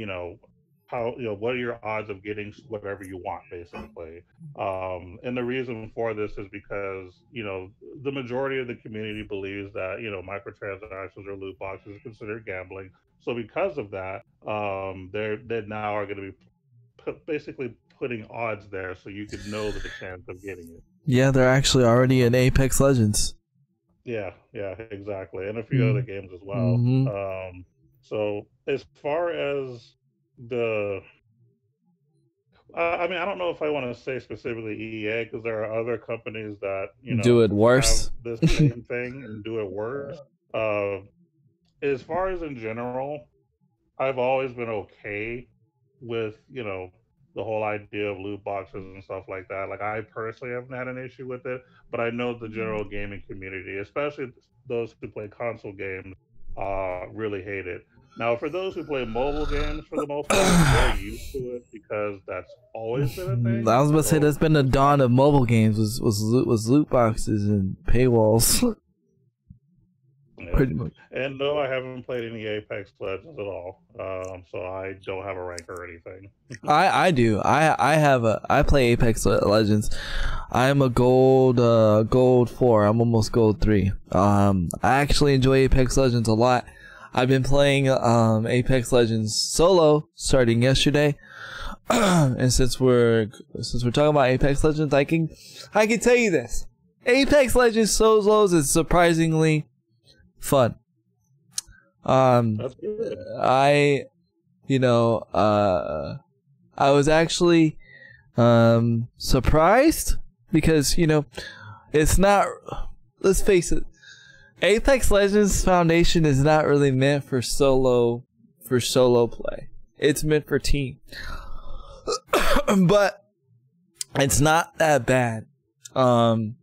Speaker 2: how, what are your odds of getting whatever you want, basically. And the reason for this is because, the majority of the community believes that, microtransactions or loot boxes are considered gambling. So because of that, they now are going to be basically putting odds there so you could know the chance of getting it.
Speaker 1: Yeah, they're actually already in Apex Legends.
Speaker 2: Yeah, exactly. And a few other games as well. So as far as I don't know if I want to say specifically EA, because there are other companies that
Speaker 1: do it worse,
Speaker 2: have this same thing and do it worse. As far as in general, I've always been okay with the whole idea of loot boxes and stuff like that. Like, I personally haven't had an issue with it, but I know the general gaming community, especially those who play console games, really hate it. Now, for those who play mobile games, for the most part, they're used to it because that's always been a thing.
Speaker 1: I was about to say that's been the dawn of mobile games was loot boxes and paywalls.
Speaker 2: Yeah.
Speaker 1: Pretty much.
Speaker 2: And no, I haven't played any Apex Legends at all, so I don't have a rank or anything.
Speaker 1: I do. I play Apex Legends. I'm a gold 4. I'm almost gold 3. I actually enjoy Apex Legends a lot. I've been playing Apex Legends solo starting yesterday, and since we're talking about Apex Legends, I can tell you this: Apex Legends solos is surprisingly fun.
Speaker 2: That's good.
Speaker 1: I was actually surprised because it's not. Let's face it. Apex Legends Foundation is not really meant for solo play. It's meant for team. But it's not that bad. I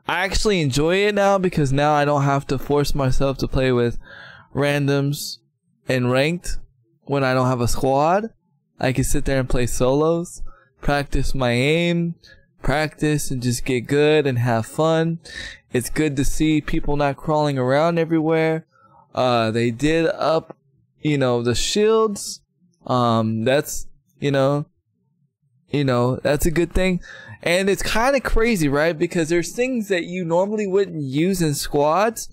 Speaker 1: actually enjoy it now because now I don't have to force myself to play with randoms and ranked when I don't have a squad. I can sit there and play solos, practice my aim, practice and just get good and have fun. It's good to see people not crawling around everywhere. They did up, the shields. That's, that's a good thing. And it's kind of crazy, right? Because there's things that you normally wouldn't use in squads,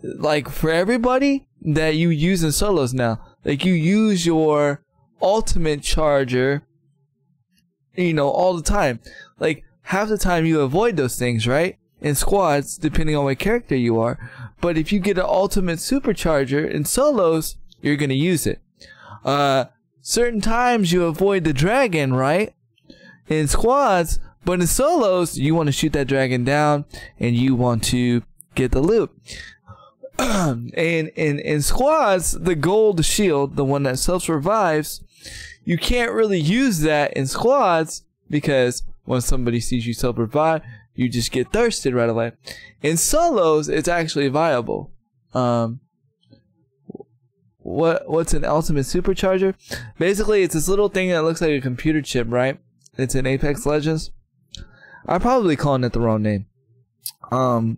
Speaker 1: like for everybody, that you use in solos now. Like you use your ultimate charger, all the time. Like half the time you avoid those things, right? In squads, depending on what character you are. But if you get an ultimate supercharger in solos, you're going to use it. Certain times you avoid the dragon, right? In squads, but in solos, you want to shoot that dragon down and you want to get the loot. And in squads, the gold shield, the one that self-revives, you can't really use that in squads because when somebody sees you self-revive, you just get thirsted right away. In solos, it's actually viable. What's an ultimate supercharger? Basically, it's this little thing that looks like a computer chip, right? It's in Apex Legends. I'm probably calling it the wrong name. And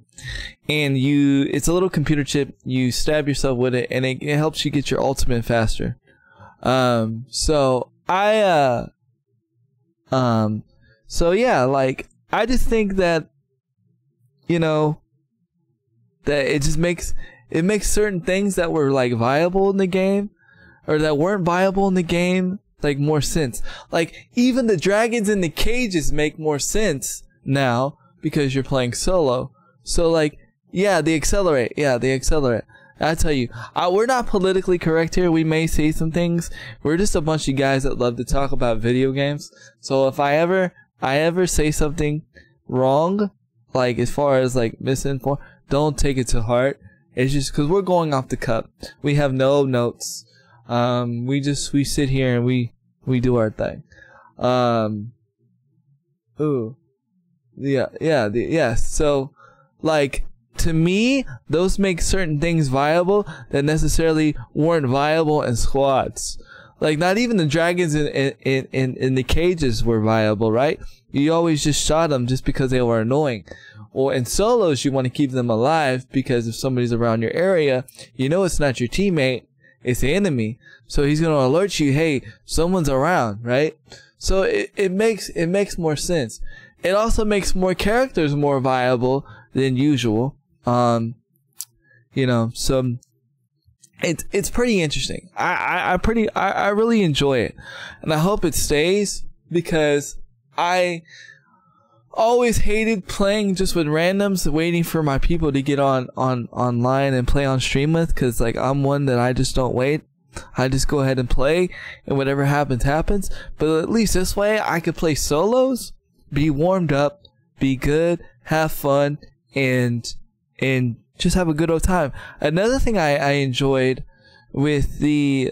Speaker 1: it's a little computer chip. You stab yourself with it, and it helps you get your ultimate faster. So yeah, like I just think that that it just makes certain things that were like viable in the game or that weren't viable in the game like more sense. Like even the dragons in the cages make more sense now because you're playing solo. So like they accelerate. I tell you, we're not politically correct here. We may say some things. We're just a bunch of guys that love to talk about video games. So if I ever say something wrong, like as far as like misinformed, don't take it to heart. It's just because we're going off the cuff. We have no notes. We sit here and we do our thing. So like to me, those make certain things viable that necessarily weren't viable in squads. Like not even the dragons in the cages were viable, right? You always just shot them just because they were annoying. Or in solos, you want to keep them alive because if somebody's around your area, it's not your teammate, it's the enemy. So he's going to alert you, hey, someone's around, right? So it makes more sense. It also makes more characters more viable than usual. So it's pretty interesting. I really enjoy it, and I hope it stays because I always hated playing just with randoms, waiting for my people to get online and play on stream with, because like I'm one that I just don't wait. I just go ahead and play, and whatever happens. But at least this way I could play solos, be warmed up, be good, have fun, and just have a good old time. Another thing I enjoyed with the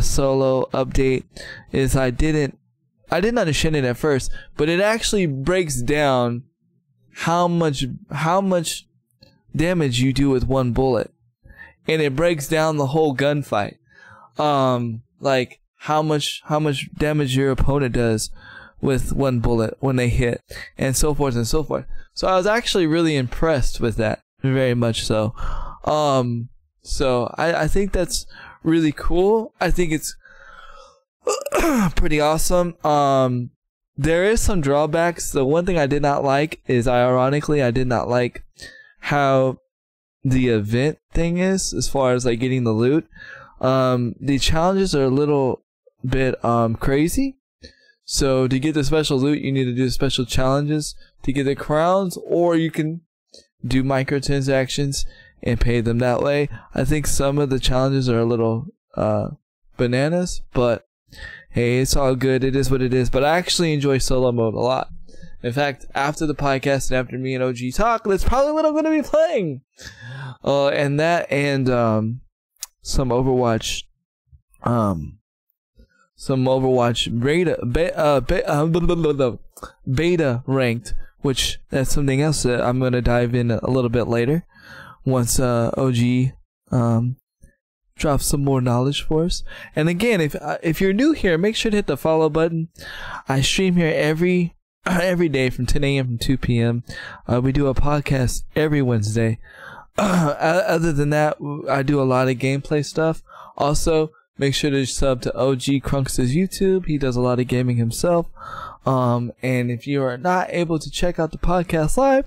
Speaker 1: solo update is I didn't understand it at first, but it actually breaks down how much damage you do with one bullet, and it breaks down the whole gunfight. Like how much damage your opponent does with one bullet when they hit, and so forth and so forth. So I was actually really impressed with that, very much so. So I think that's really cool. I think it's pretty awesome. There is some drawbacks. The one thing I did not like is, ironically, I did not like how the event thing is as far as like getting the loot. The challenges are a little bit crazy. So to get the special loot, you need to do special challenges to get the crowns, or you can do microtransactions and pay them that way. I think some of the challenges are a little bananas, but hey, it's all good. It is what it is. But I actually enjoy solo mode a lot. In fact, after the podcast and after me and OG talk, that's probably what I'm going to be playing. And that and some Overwatch beta ranked, which that's something else that I'm gonna dive in a little bit later once OG drops some more knowledge for us. And again, if you're new here, make sure to hit the follow button. I stream here every day from 10 a.m. from 2 p.m. We do a podcast every Wednesday. Other than that, I do a lot of gameplay stuff. Also, make sure to sub to OG Crunks' YouTube. He does a lot of gaming himself. And if you are not able to check out the podcast live,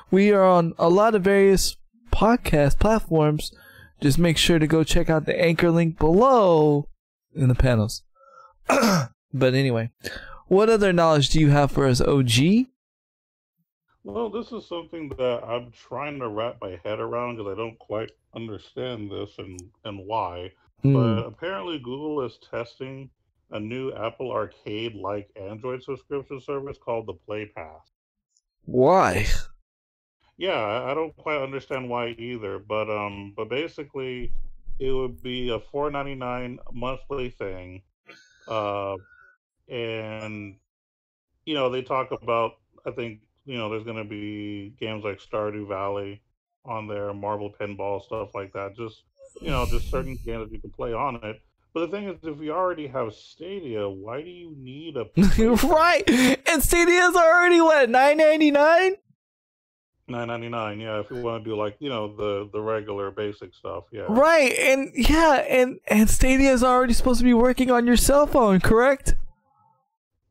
Speaker 1: we are on a lot of various podcast platforms. Just make sure to go check out the anchor link below in the panels. But anyway, what other knowledge do you have for us, OG?
Speaker 2: Well, this is something that I'm trying to wrap my head around because I don't quite understand this and why. But apparently Google is testing a new Apple Arcade-like Android subscription service called the Play Pass.
Speaker 1: Why?
Speaker 2: Yeah, I don't quite understand why either. But basically, it would be a $4.99 monthly thing, and they talk about, I think, there's going to be games like Stardew Valley on there, Marvel Pinball, stuff like that. Just certain games that you can play on it. But the thing is, if you already have Stadia, why do you need a
Speaker 1: right? And Stadia's already what, $9.99?
Speaker 2: $9.99, yeah. If you want to do like the regular basic stuff, yeah.
Speaker 1: Right, and Stadia's already supposed to be working on your cell phone, correct?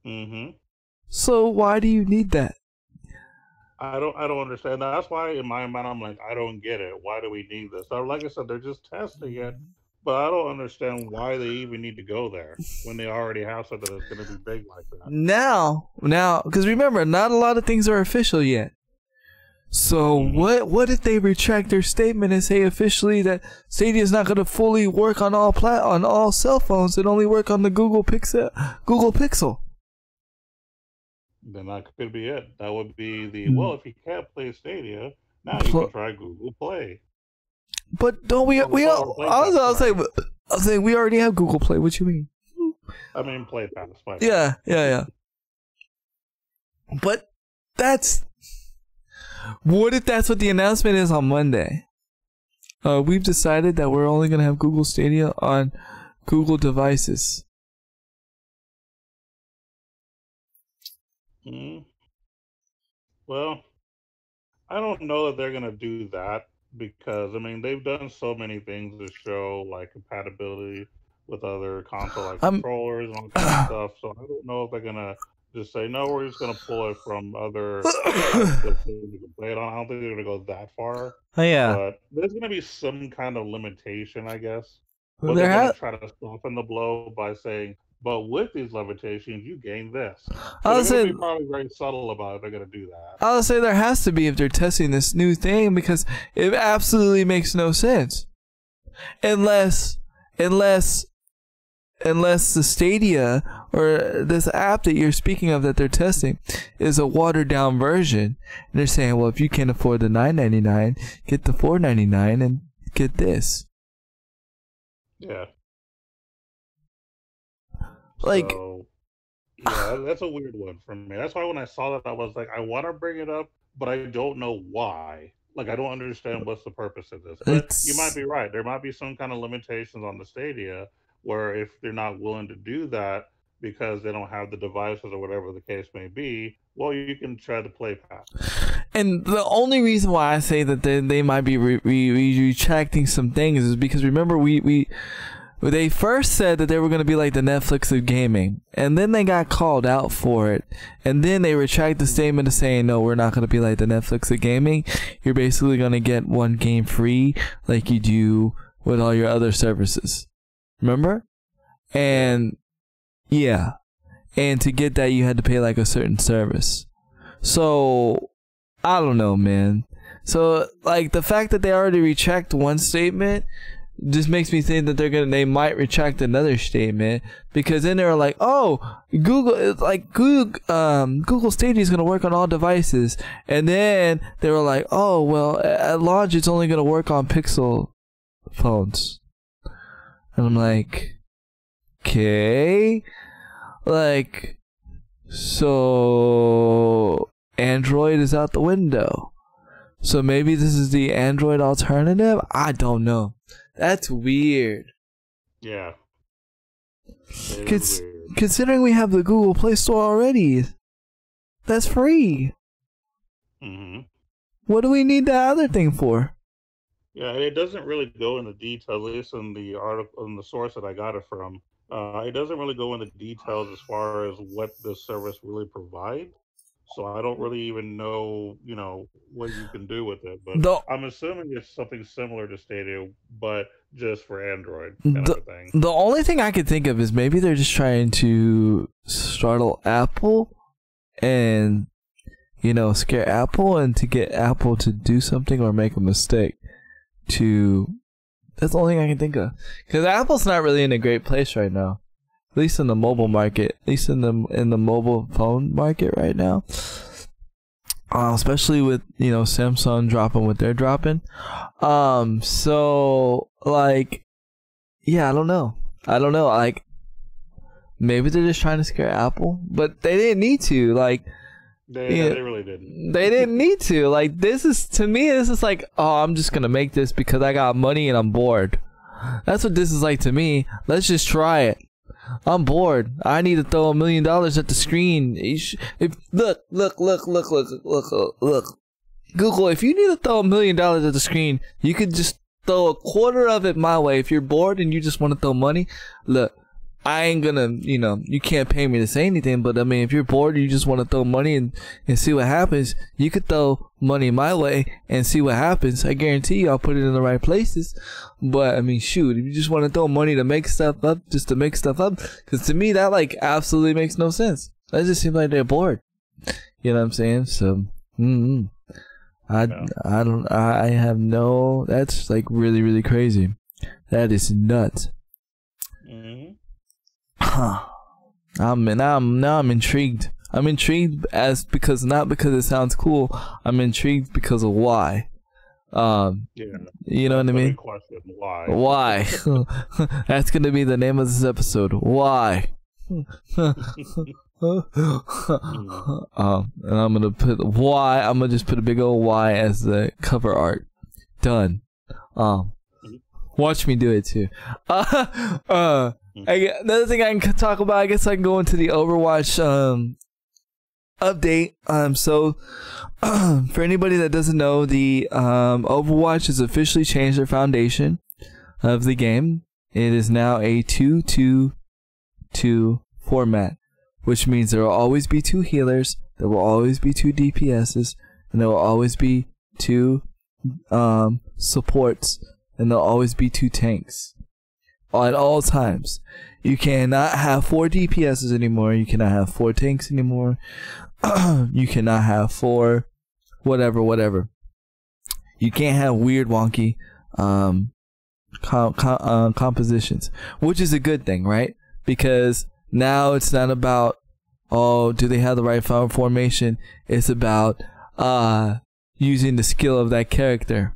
Speaker 2: Mm-hmm.
Speaker 1: So why do you need that?
Speaker 2: I don't understand. That's why in my mind I'm like, I don't get it. Why do we need this? So, like I said, they're just testing it, but I don't understand why they even need to go there when they already have something that's going to be big like that. Now,
Speaker 1: because remember, not a lot of things are official yet. So what if they retract their statement and say officially that Stadia is not going to fully work on all cell phones and only work on the Google Pixel?
Speaker 2: Then that could be it. That would be the well. If you can't play Stadia, now you can try Google Play.
Speaker 1: But don't we? I was saying we already have Google Play. What you mean?
Speaker 2: I mean Play Pass.
Speaker 1: Yeah. But what if that's what the announcement is on Monday? We've decided that we're only going to have Google Stadia on Google devices.
Speaker 2: Well, I don't know that they're going to do that because, I mean, they've done so many things to show, like, compatibility with other console like controllers and all kinds of stuff. So I don't know if they're going to just say, no, we're just going to pull it from other things you can play it on. I don't think they're going to go that far.
Speaker 1: Oh, yeah.
Speaker 2: But there's going to be some kind of limitation, I guess. But they're going to try to soften the blow by saying, but with these limitations, you gain this. So they're going to be probably very subtle about it. They're going to do that.
Speaker 1: I'll say there has to be if they're testing this new thing because it absolutely makes no sense. Unless the Stadia or this app that you're speaking of that they're testing is a watered down version. And they're saying, well, if you can't afford the $9.99, get the $4.99 and get this.
Speaker 2: Yeah.
Speaker 1: Like,
Speaker 2: so, yeah, that's a weird one for me. That's why when I saw that, I was like, I want to bring it up, but I don't know why. Like, I don't understand what's the purpose of this. But you might be right. There might be some kind of limitations on the Stadia where if they're not willing to do that because they don't have the devices or whatever the case may be, well, you can try the Play Pass.
Speaker 1: And the only reason why I say that they might be retracting some things is because remember they first said that they were going to be like the Netflix of gaming, and then they got called out for it, and then they retract the statement of saying, no, we're not going to be like the Netflix of gaming. You're basically going to get one game free like you do with all your other services. Remember? And yeah. And to get that, you had to pay like a certain service. So, I don't know, man. So, like, the fact that they already retract one statement just makes me think that they might retract another statement, because then they're like, oh, Google Stadia is gonna work on all devices, and then they were like, oh well, at launch it's only gonna work on Pixel phones, and I'm like, okay, like, so Android is out the window. So maybe this is the Android alternative? I don't know. That's weird.
Speaker 2: Yeah. Weird.
Speaker 1: Considering we have the Google Play Store already, that's free.
Speaker 2: Mm-hmm.
Speaker 1: What do we need that other thing for?
Speaker 2: Yeah, it doesn't really go into detail, at least in the article, in the source that I got it from. It doesn't really go into details as far as what the service really provides. So I don't really even know, what you can do with it. But I'm assuming it's something similar to Stadia, but just for Android kind of a thing.
Speaker 1: The only thing I could think of is maybe they're just trying to startle Apple and, scare Apple, and to get Apple to do something or make a mistake. That's the only thing I can think of. Because Apple's not really in a great place right now. At least in the mobile market, at least in the mobile phone market right now, especially with Samsung dropping what they're dropping. So like, yeah, I don't know. Like, maybe they're just trying to scare Apple, but they didn't need to. Like,
Speaker 2: they really didn't.
Speaker 1: They didn't need to. Like, this is like, oh, I'm just gonna make this because I got money and I'm bored. That's what this is like to me. Let's just try it. I'm bored. I need to throw $1 million at the screen. Look. Google, if you need to throw $1 million at the screen, you could just throw a quarter of it my way. If you're bored and you just want to throw money, look, I ain't gonna, you can't pay me to say anything, but I mean, if you're bored and you just want to throw money and see what happens, you could throw money my way and see what happens. I guarantee you I'll put it in the right places. But I mean, shoot, if you just want to throw money to make stuff up, just to make stuff up, because to me that like absolutely makes no sense. That just seems like they're bored. You know what I'm saying? So, I have no, that's like really, really crazy. That is nuts.
Speaker 2: Mm-hmm.
Speaker 1: I'm intrigued. I'm intrigued not because it sounds cool. I'm intrigued because of why. You know what I mean?
Speaker 2: Question, why?
Speaker 1: Why? That's gonna be the name of this episode. Why? And I'm gonna put why. I'm gonna just put a big old Y as the cover art. Done. Watch me do it too. Another thing I can talk about, I guess I can go into the Overwatch update. So for anybody that doesn't know, the Overwatch has officially changed their foundation of the game. It is now a 2-2-2 format, which means there will always be 2 healers, there will always be 2 DPSs, and there will always be 2 supports, and there'll always be 2 tanks at all times. You cannot have 4 DPSs anymore. You cannot have 4 tanks anymore. You cannot have 4 whatever. You can't have weird wonky compositions, which is a good thing, right? Because now it's not about, oh, do they have the right formation? It's about using the skill of that character.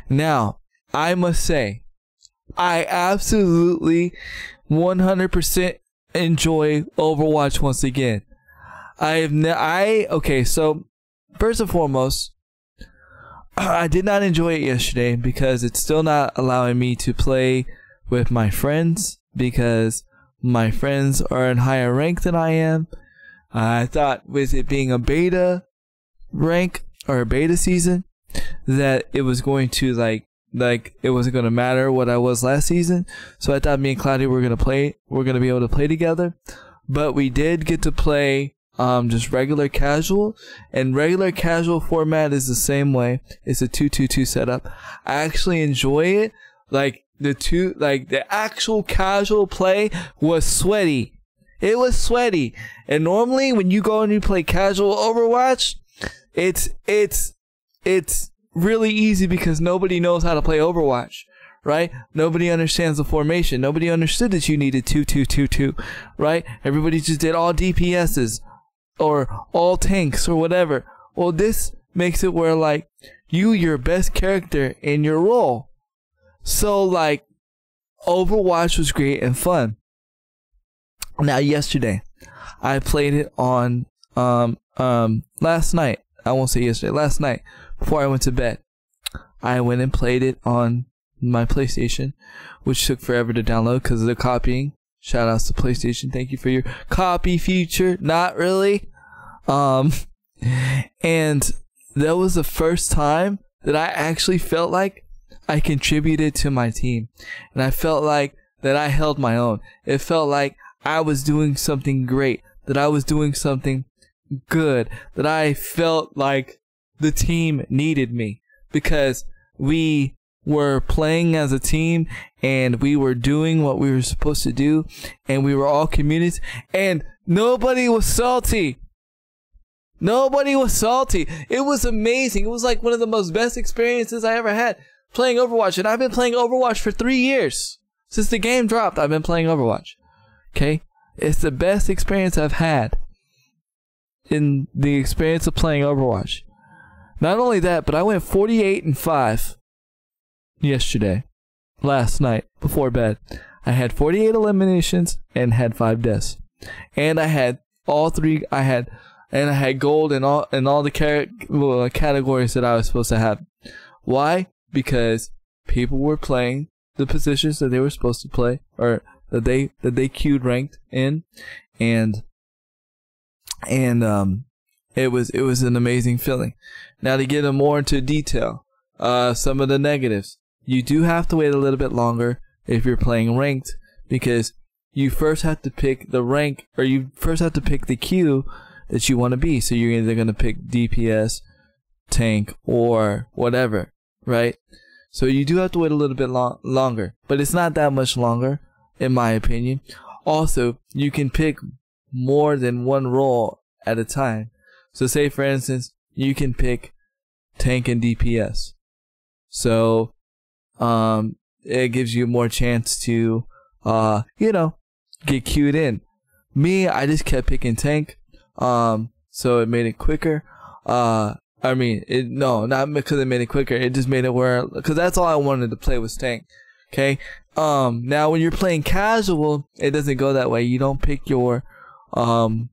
Speaker 1: Now, I must say, I absolutely 100% enjoy Overwatch once again. Okay, so first and foremost, I did not enjoy it yesterday because it's still not allowing me to play with my friends, because my friends are in higher rank than I am. I thought with it being a beta rank or a beta season that it was going to like it wasn't going to matter what I was last season. So I thought me and Claudia were going to be able to play together. But we did get to play just regular casual, and regular casual format is the same way. It's a 2-2-2 setup. I actually enjoy it. Like the actual casual play was sweaty. It was sweaty. And normally when you go and you play casual Overwatch, it's really easy because nobody knows how to play Overwatch, right? Nobody understands the formation. Nobody understood that you needed 2-2-2-2, right? Everybody just did all DPSs or all tanks or whatever. Well, this makes it where like you're your best character in your role. So like Overwatch was great and fun. Now yesterday, I played it on last night. I won't say yesterday. Last night before I went to bed, I went and played it on my PlayStation, which took forever to download because of the copying. Shout outs to PlayStation. Thank you for your copy feature. Not really. And that was the first time that I actually felt like I contributed to my team. And I felt like that I held my own. It felt like I was doing something great, that I was doing something good, that I felt like the team needed me because we were playing as a team and we were doing what we were supposed to do and we were all communities and nobody was salty. Nobody was salty. It was amazing. It was like one of the most best experiences I ever had playing Overwatch. And I've been playing Overwatch for 3 years. Since the game dropped, I've been playing Overwatch. Okay? It's the best experience I've had in the experience of playing Overwatch. Not only that, but I went 48-5 yesterday. Last night, before bed. I had 48 eliminations and had 5 deaths. And I had all 3, I had gold in all the categories that I was supposed to have. Why? Because people were playing the positions that they were supposed to play, or that they queued ranked in, and it was an amazing feeling. Now to get more into detail, some of the negatives. You do have to wait a little bit longer if you're playing ranked, because you first have to pick the rank, or you first have to pick the queue that you want to be. So you're either going to pick DPS, tank, or whatever, right? So you do have to wait a little bit longer, but it's not that much longer, in my opinion. Also, you can pick more than one role at a time. So say, for instance, you can pick tank and DPS. So, it gives you more chance to, get queued in. Me, I just kept picking tank. So it made it quicker. Not because it made it quicker. It just made it where, because that's all I wanted to play was tank. Okay. Now when you're playing casual, it doesn't go that way. You don't pick your role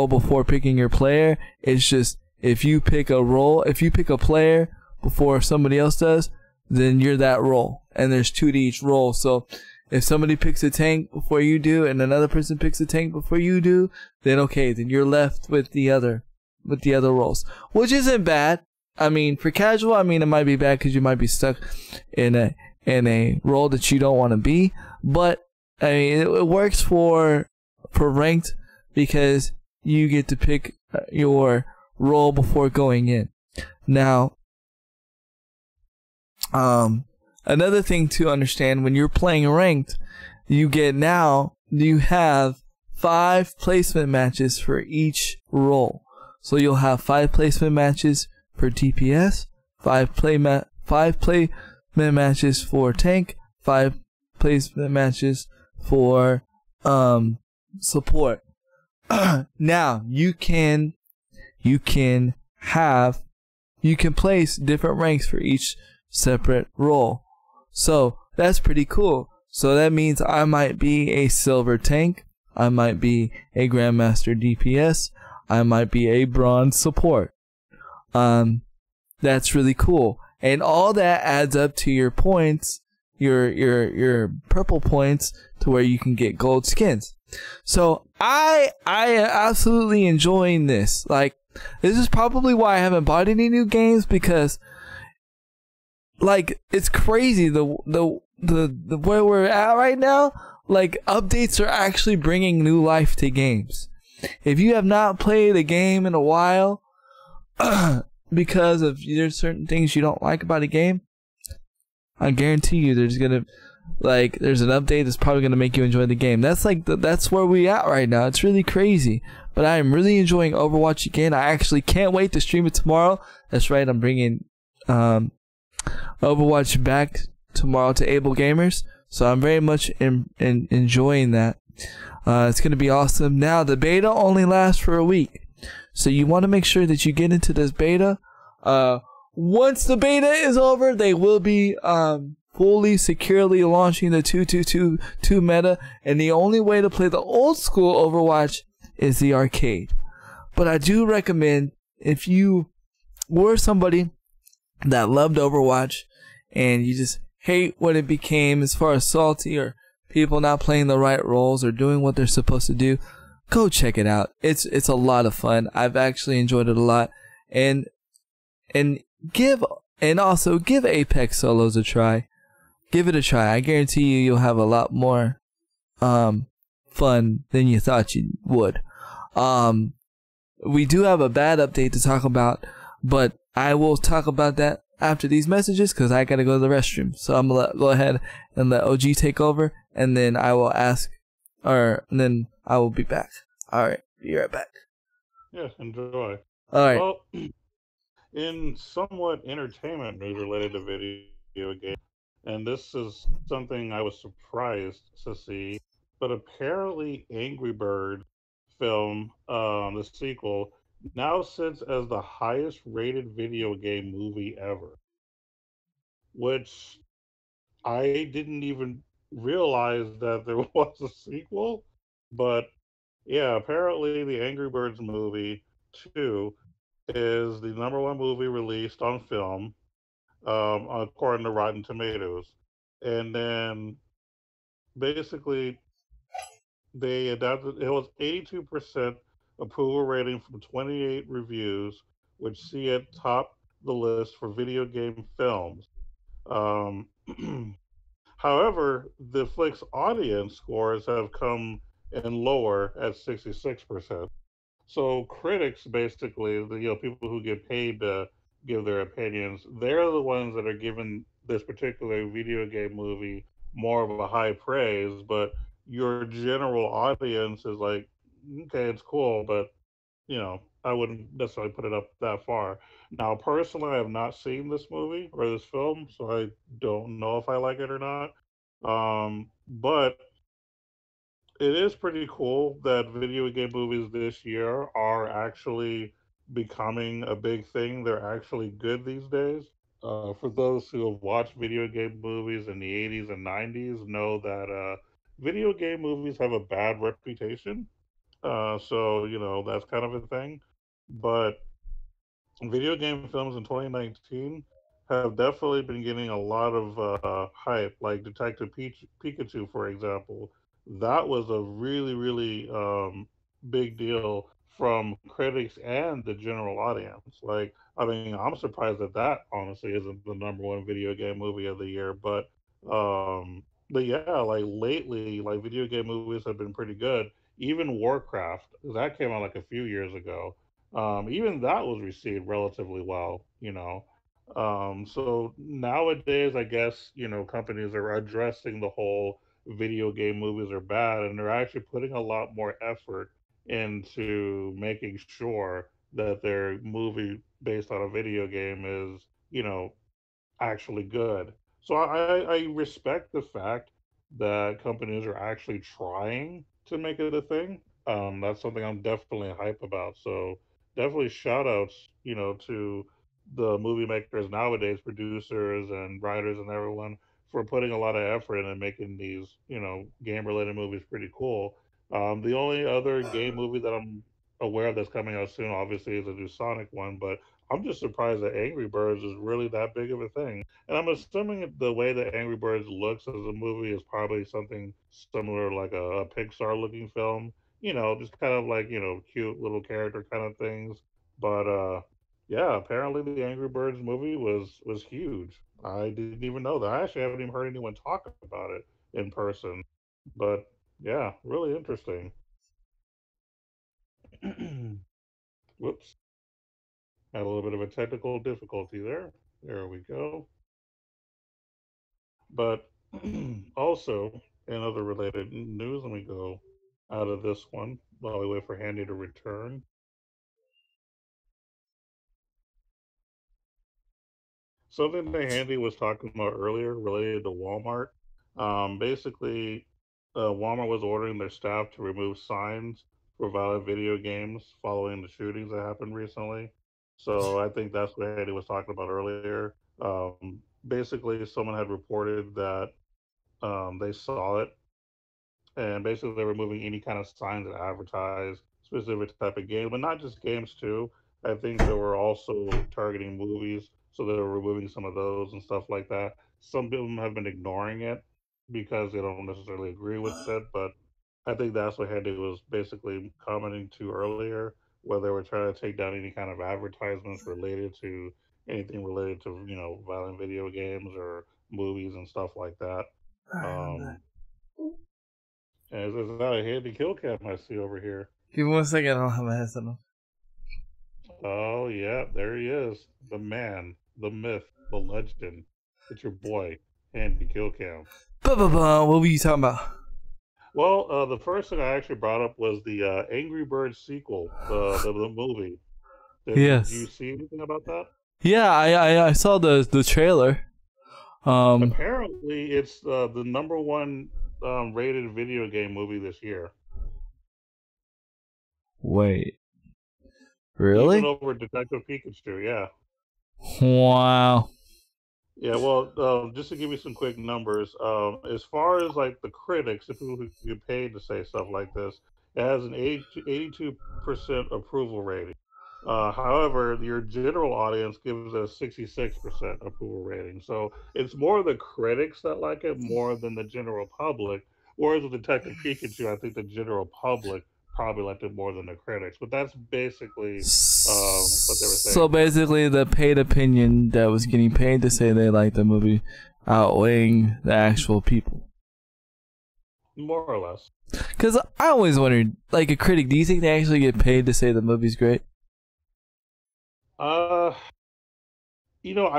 Speaker 1: before picking your player. It's just, if you pick a player before somebody else does, then you're that role. And there's 2 to each role. So if somebody picks a tank before you do, and another person picks a tank before you do, then okay, then you're left with the other roles, which isn't bad. I mean, for casual, it might be bad because you might be stuck in a role that you don't want to be. But I mean, it works for ranked because you get to pick your role before going in. Now, another thing to understand, when you're playing ranked, you have 5 placement matches for each role. So you'll have 5 placement matches for DPS, 5 placement matches for tank, 5 placement matches for support. Now you can place different ranks for each separate role. So that's pretty cool. So that means I might be a silver tank, I might be a grandmaster DPS, I might be a bronze support. That's really cool. And all that adds up to your points, your purple points, to where you can get gold skins. So I am absolutely enjoying this. Like, this is probably why I haven't bought any new games, because like, it's crazy the where we're at right now. Like, updates are actually bringing new life to games. If you have not played a game in a while because of there's certain things you don't like about a game, I guarantee you there's an update that's probably gonna make you enjoy the game. That's that's where we at right now. It's really crazy, but I am really enjoying Overwatch again. I actually can't wait to stream it tomorrow. That's right, I'm bringing Overwatch back tomorrow to Able Gamers, so I'm very much enjoying that. It's going to be awesome. Now, the beta only lasts for a week, so you want to make sure that you get into this beta. Once the beta is over, they will be fully securely launching the 2.2.2 meta, and the only way to play the old school Overwatch is the arcade. But I do recommend, if you were somebody that loved Overwatch and you just hate what it became as far as salty or people not playing the right roles or doing what they're supposed to do, go check it out. It's a lot of fun. I've actually enjoyed it a lot, and also give Apex Solos a try. Give it a try. I guarantee you'll have a lot more fun than you thought you would. We do have a bad update to talk about, but I will talk about that after these messages because I gotta go to the restroom. So I'm gonna go ahead and let OG take over, and then I will then I will be back. All right, be right back.
Speaker 2: Yes, enjoy.
Speaker 1: All right.
Speaker 2: Well, in somewhat entertainment news related to video games, and this is something I was surprised to see, but apparently Angry Bird film, the sequel, now sits as the highest rated video game movie ever, which I didn't even realize that there was a sequel. But yeah, apparently the Angry Birds movie 2 is the number one movie released on film, according to Rotten Tomatoes. And then basically they adapted it was 82% approval rating from 28 reviews, which see it top the list for video game films. Um, However, the flick's audience scores have come in lower at 66%. So critics, basically, people who get paid to give their opinions, they're the ones that are giving this particular video game movie more of a high praise. But your general audience is like, okay, it's cool, but I wouldn't necessarily put it up that far. Now, personally, I have not seen this movie or this film, so I don't know if I like it or not. But it is pretty cool that video game movies this year are actually becoming a big thing. They're actually good these days. For those who have watched video game movies in the 80s and 90s, know that video game movies have a bad reputation. So, that's kind of a thing. But video game films in 2019 have definitely been getting a lot of hype, like Detective Pikachu, for example. That was a really, really big deal from critics and the general audience. Like, I mean, I'm surprised that honestly isn't the number one video game movie of the year. But yeah, like lately, like video game movies have been pretty good. Even Warcraft, that came out like a few years ago, even that was received relatively well, So nowadays, I guess, companies are addressing the whole video game movies are bad, and they're actually putting a lot more effort into making sure that their movie based on a video game is, actually good. So I respect the fact that companies are actually trying to make it a thing. That's something I'm definitely hype about. So definitely shout outs, to the movie makers nowadays, producers and writers and everyone for putting a lot of effort in and making these, game related movies pretty cool. The only other game movie that I'm aware of that's coming out soon, obviously, is a new Sonic one, but I'm just surprised that Angry Birds is really that big of a thing. And I'm assuming the way that Angry Birds looks as a movie is probably something similar, like a Pixar looking film. Just kind of like cute little character kind of things. But yeah, apparently the Angry Birds movie was huge. I didn't even know that. I actually haven't even heard anyone talk about it in person. But yeah, really interesting. Whoops. Had a little bit of a technical difficulty there. There we go. But also, in other related news, let me go out of this one while we wait for Handy to return. something that Handy was talking about earlier related to Walmart. Basically, Walmart was ordering their staff to remove signs for violent video games following the shootings that happened recently. So I think that's what Handy was talking about earlier. Basically, someone had reported that they saw it, and basically they're removing any kind of signs that advertise specific type of game, but not just games too. I think they were also targeting movies, so they were removing some of those and stuff like that. Some of them have been ignoring it because they don't necessarily agree with it, but I think that's what Handy was basically commenting to earlier, where they were trying to take down any kind of advertisements related to anything related to violent video games or movies and stuff like that. Um, and is that a Handy kill cam I see over here?
Speaker 1: Give me 1 second. I don't have my headset on.
Speaker 2: Oh yeah, there he is, the man, the myth, the legend. It's your boy, Handy Kill Cam.
Speaker 1: What were you talking about?
Speaker 2: Well, the first thing I actually brought up was the Angry Birds sequel, the movie.
Speaker 1: Yes.
Speaker 2: Did you see anything about that?
Speaker 1: Yeah, I saw the trailer.
Speaker 2: Apparently, it's the #1 rated video game movie this year.
Speaker 1: Wait. Really?
Speaker 2: Even over Detective Pikachu, yeah.
Speaker 1: Wow.
Speaker 2: Yeah, well, just to give you some quick numbers, as far as like the critics, the people who get paid to say stuff like this, it has an 82% approval rating. However, your general audience gives it a 66% approval rating. So it's more the critics that like it more than the general public. Whereas with Detective Pikachu, I think the general public probably liked it more than the critics. But that's basically what they were saying.
Speaker 1: So basically, the paid opinion that was getting paid to say they liked the movie outweighing the actual people.
Speaker 2: More or less.
Speaker 1: Because I always wondered, like a critic, do you think they actually get paid to say the movie's great?
Speaker 2: I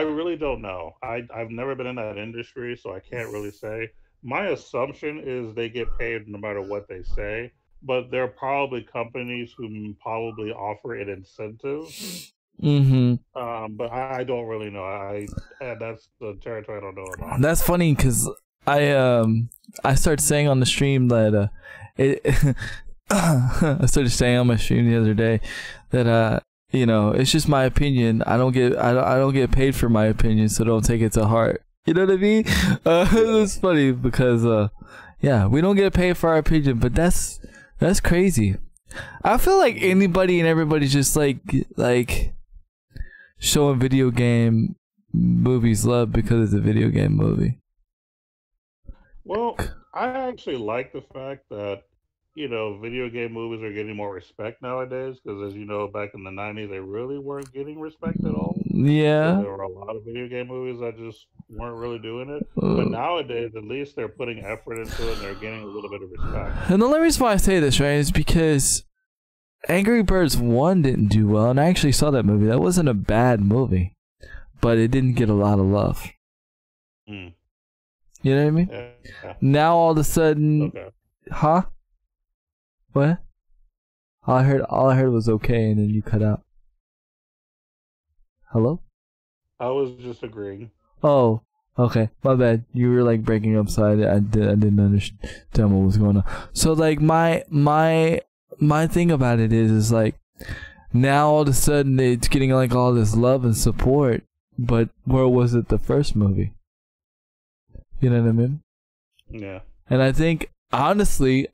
Speaker 2: really don't know. I've never been in that industry, so I can't really say. My assumption is they get paid no matter what they say, but there are probably companies who probably offer an incentive.
Speaker 1: Mm-hmm.
Speaker 2: But I don't really know. That's the territory I don't know about.
Speaker 1: That's funny because I started saying on the stream that I started saying on my stream the other day that it's just my opinion. I don't get paid for my opinion, so don't take it to heart. You know what I mean? It's funny because we don't get paid for our opinion, but that's crazy. I feel like anybody and everybody's just like showing video game movies love because it's a video game movie.
Speaker 2: Well, I actually like the fact that video game movies are getting more respect nowadays, because as you know, back in the 90s, they really weren't getting respect at all.
Speaker 1: Yeah.
Speaker 2: So there were a lot of video game movies that just weren't really doing it. But nowadays, at least they're putting effort into it and they're getting a little bit of respect.
Speaker 1: And the only reason why I say this, right, is because Angry Birds 1 didn't do well, and I actually saw that movie. That wasn't a bad movie, but it didn't get a lot of love.
Speaker 2: Mm.
Speaker 1: You know what I mean?
Speaker 2: Yeah.
Speaker 1: Now all of a sudden,
Speaker 2: okay.
Speaker 1: Huh? What? All I heard was okay, and then you cut out. Hello?
Speaker 2: I was just agreeing.
Speaker 1: Oh, okay. My bad. You were like breaking up, so I didn't understand what was going on. So like my thing about it is like now all of a sudden it's getting like all this love and support, but where was it the first movie? You know what I mean?
Speaker 2: Yeah. And
Speaker 1: I think honestly,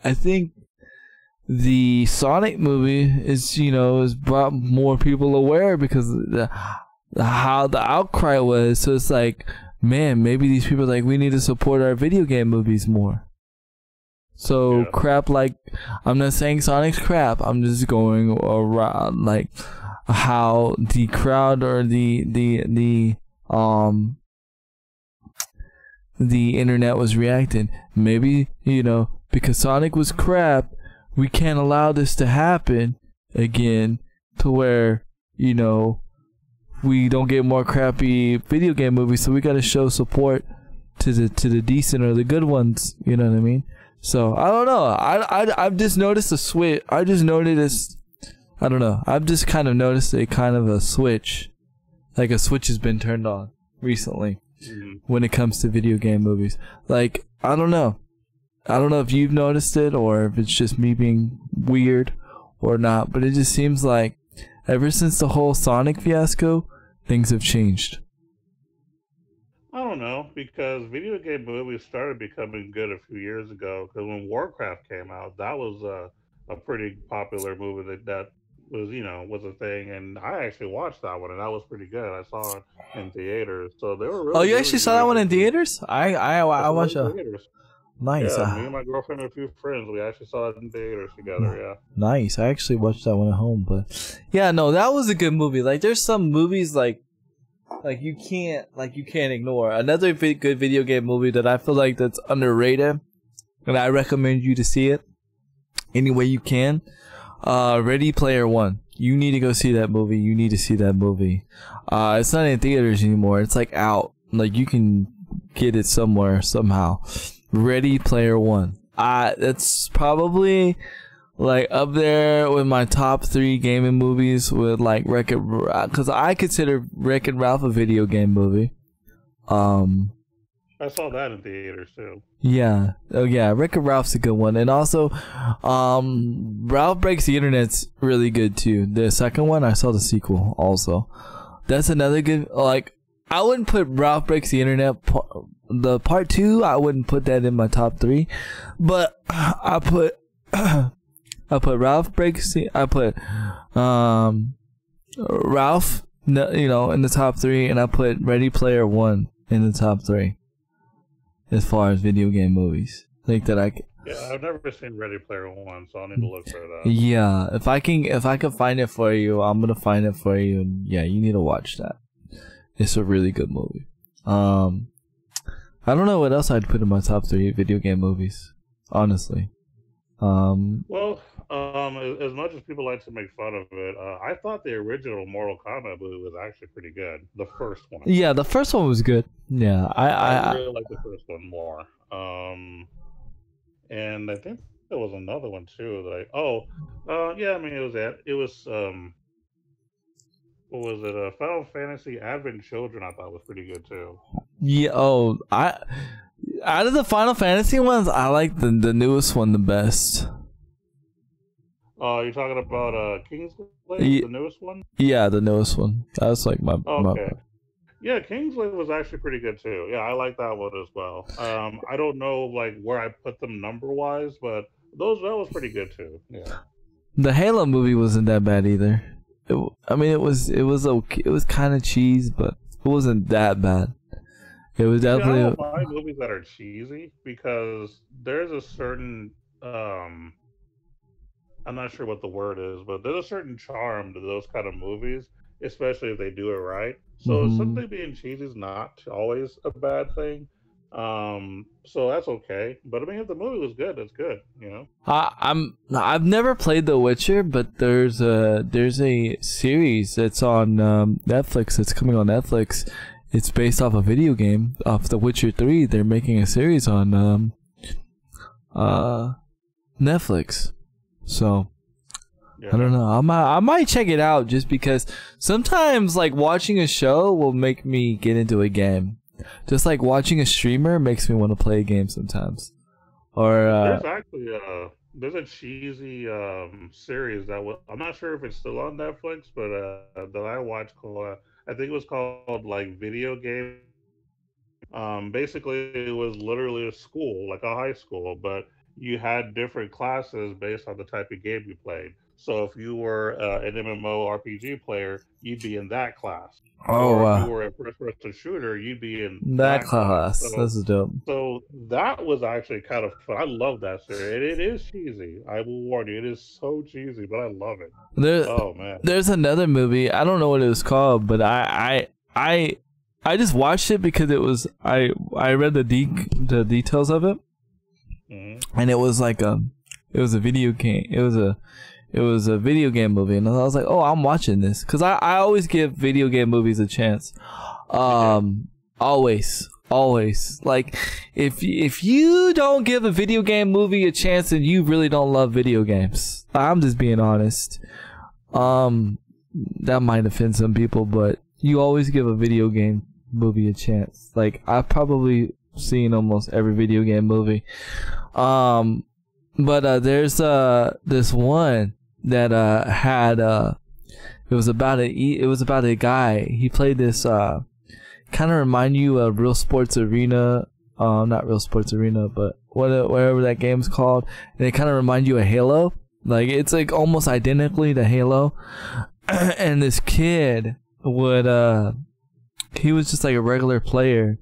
Speaker 1: the Sonic movie has brought more people aware because how the outcry was. So it's like, man, maybe these people are like, we need to support our video game movies more. So crap, like, I'm not saying Sonic's crap. I'm just going around like how the crowd or the internet was reacting. Maybe because Sonic was crap, we can't allow this to happen again, to where we don't get more crappy video game movies. So we got to show support to the decent or the good ones. You know what I mean? So I don't know. I've just noticed a switch. I don't know. I've just kind of noticed a kind of a switch, like a switch has been turned on recently when it comes to video game movies. Like, I don't know if you've noticed it or if it's just me being weird or not, but it just seems like ever since the whole Sonic fiasco, things have changed.
Speaker 2: I don't know, because video game movies started becoming good a few years ago. Because when Warcraft came out, that was a pretty popular movie that was, was a thing. And I actually watched that one, and that was pretty good. I saw it in theaters, so they were really.
Speaker 1: Oh, you actually saw that one in theaters? I watched it. Nice.
Speaker 2: Yeah, me and my girlfriend and a few friends, we actually saw it in theaters together. Yeah.
Speaker 1: Nice. I actually watched that one at home, but yeah, no, that was a good movie. Like, there's some movies like you can't ignore. Another good video game movie that I feel like that's underrated, and I recommend you to see it any way you can. Ready Player One. You need to go see that movie. You need to see that movie. It's not in theaters anymore. It's like out. Like, you can get it somewhere somehow. Ready Player One. That's probably like up there with my top 3 gaming movies with like Wreck-It, because I consider Wreck-It Ralph a video game movie.
Speaker 2: I saw that in theaters too.
Speaker 1: Yeah. Oh yeah, Wreck-It Ralph's a good one. And also Ralph Breaks the Internet's really good too. The second one, I saw the sequel also. That's another good, like, I wouldn't put Ralph Breaks the Internet the part 2, I wouldn't put that in my top 3, but I put Ralph Breaks the, I put Ralph, in the top 3, and I put Ready Player One in the top 3 as far as video game movies. Like that
Speaker 2: Yeah, I've never seen Ready Player One, so I'll need to look for that.
Speaker 1: Yeah, if I can find it for you, I'm gonna find it for you, and yeah, you need to watch that. It's a really good movie. I don't know what else I'd put in my top 3 video game movies, honestly.
Speaker 2: Well, as much as people like to make fun of it, I thought the original Mortal Kombat movie was actually pretty good. The first one.
Speaker 1: Yeah, the first one was good. Yeah,
Speaker 2: I really like the first one more. And I think there was another one too that yeah, I mean, it was what was it? Final Fantasy Advent Children. I thought was pretty good too.
Speaker 1: Yeah. Oh, out of the Final Fantasy ones, I like the newest one the best.
Speaker 2: You're talking about Kingsglaive, the newest one?
Speaker 1: Yeah, the newest one. That's like my.
Speaker 2: Okay. Yeah, Kingsglaive was actually pretty good too. Yeah, I like that one as well. I don't know like where I put them number wise, but that was pretty good too. Yeah. The
Speaker 1: Halo movie wasn't that bad either. It was okay. It was kind of cheese, but it wasn't that bad. It was definitely.
Speaker 2: I don't mind movies that are cheesy because there's a certain I'm not sure what the word is, but there's a certain charm to those kind of movies, especially if they do it right. So something being cheesy is not always a bad thing. So that's okay. But I mean, if the movie was good, it's good.
Speaker 1: I've never played The Witcher, but there's a series that's on Netflix. That's coming on Netflix. It's based off a video game, off The Witcher 3. They're making a series on Netflix. So yeah. I don't know. I might check it out just because sometimes like watching a show will make me get into a game. Just like watching a streamer makes me want to play a game sometimes. Or
Speaker 2: there's actually there's a cheesy series that I'm not sure if it's still on Netflix, but that I watched called I think it was called like Video Game. Basically, it was literally a school, like a high school, but you had different classes based on the type of game you played. So if you were an MMORPG player, you'd be in that class.
Speaker 1: Oh, wow.
Speaker 2: If you were a first-person shooter, you'd be in
Speaker 1: that class. So, this is dope.
Speaker 2: So that was actually kind of fun. I love that series. It is cheesy. I will warn you, it is so cheesy, but I love it. Oh man.
Speaker 1: There's another movie. I don't know what it was called, but I just watched it because it was I read the details of it. And it was like it was a video game. It was a video game movie, and I was like, oh, I'm watching this because I always give video game movies a chance. Always. Like if you don't give a video game movie a chance, then you really don't love video games. I'm just being honest. That might offend some people, but you always give a video game movie a chance. Like I've probably seen almost every video game movie. But there's this one that had it was about a guy. He played this kind of remind you of Real Sports Arena. Not Real Sports Arena, but whatever that game's called. And it kind of remind you of Halo. Like it's like almost identically to Halo. And this kid would he was just like a regular player,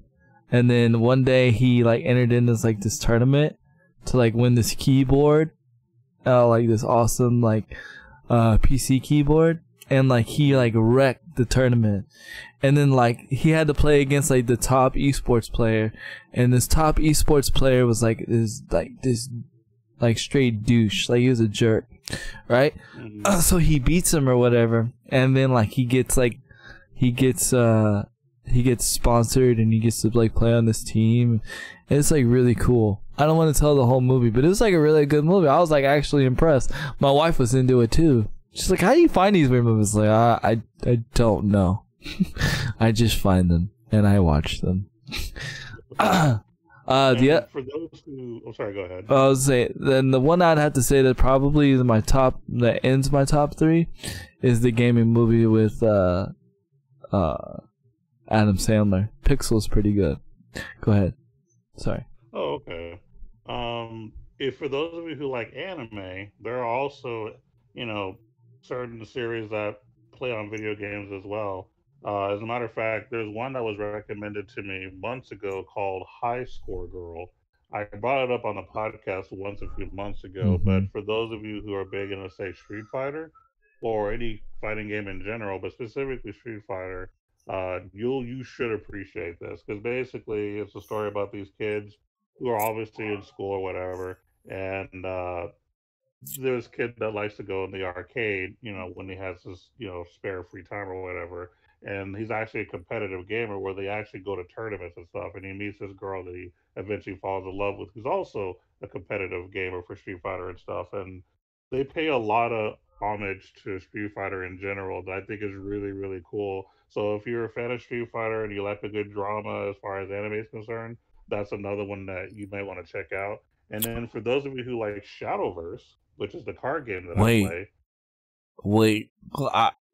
Speaker 1: and then one day he like entered in this tournament to like win this keyboard, like this awesome like PC keyboard, and like he like wrecked the tournament, and then like he had to play against like the top esports player, and this top esports player was like this straight douche, like he was a jerk, right? So he beats him or whatever, and then like he gets sponsored and he gets to like play on this team. It's like really cool. I don't want to tell the whole movie, but it was like a really good movie. I was like actually impressed. My wife was into it too. She's like, "How do you find these weird movies?" Like, I don't know. I just find them and I watch them.
Speaker 2: For those who, sorry, go ahead.
Speaker 1: I was saying, then the one I'd have to say that probably is that ends my top 3 is the gaming movie with Adam Sandler. Pixel's pretty good. Go ahead. Sorry.
Speaker 2: Oh, okay. If for those of you who like anime, there are also, certain series that play on video games as well. As a matter of fact, there's one that was recommended to me months ago called High Score Girl. I brought it up on the podcast once a few months ago, but for those of you who are big into, say, Street Fighter or any fighting game in general, but specifically Street Fighter, you should appreciate this, because basically it's a story about these kids who are obviously in school or whatever, and there's a kid that likes to go in the arcade, when he has his, spare free time or whatever. And he's actually a competitive gamer where they actually go to tournaments and stuff. And he meets this girl that he eventually falls in love with, who's also a competitive gamer for Street Fighter and stuff. And they pay a lot of homage to Street Fighter in general that I think is really, really cool. So if you're a fan of Street Fighter and you like a good drama as far as anime is concerned, that's another one that you might want to check out. And then for those of you who like Shadowverse, which is the card game that I play.
Speaker 1: Wait.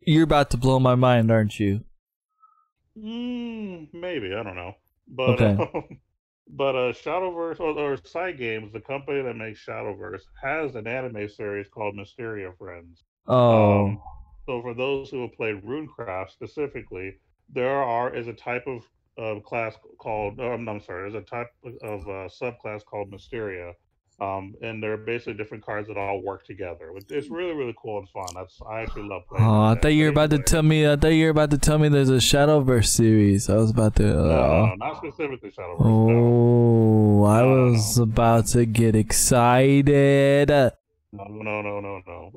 Speaker 1: You're about to blow my mind, aren't you?
Speaker 2: Maybe, I don't know. But
Speaker 1: okay.
Speaker 2: But Shadowverse or Cygames, the company that makes Shadowverse, has an anime series called Mysteria Friends.
Speaker 1: Oh.
Speaker 2: So for those who have played RuneCraft specifically, there is a type of class called I'm sorry, there's a type of subclass called Mysteria. And they're basically different cards that all work together. It's really, really cool and fun. I actually love playing.
Speaker 1: Oh, I thought you were about to tell me. I thought you were about to tell me there's a Shadowverse series. I was about to.
Speaker 2: No, not specifically Shadowverse.
Speaker 1: Oh, I was about to get excited.
Speaker 2: No.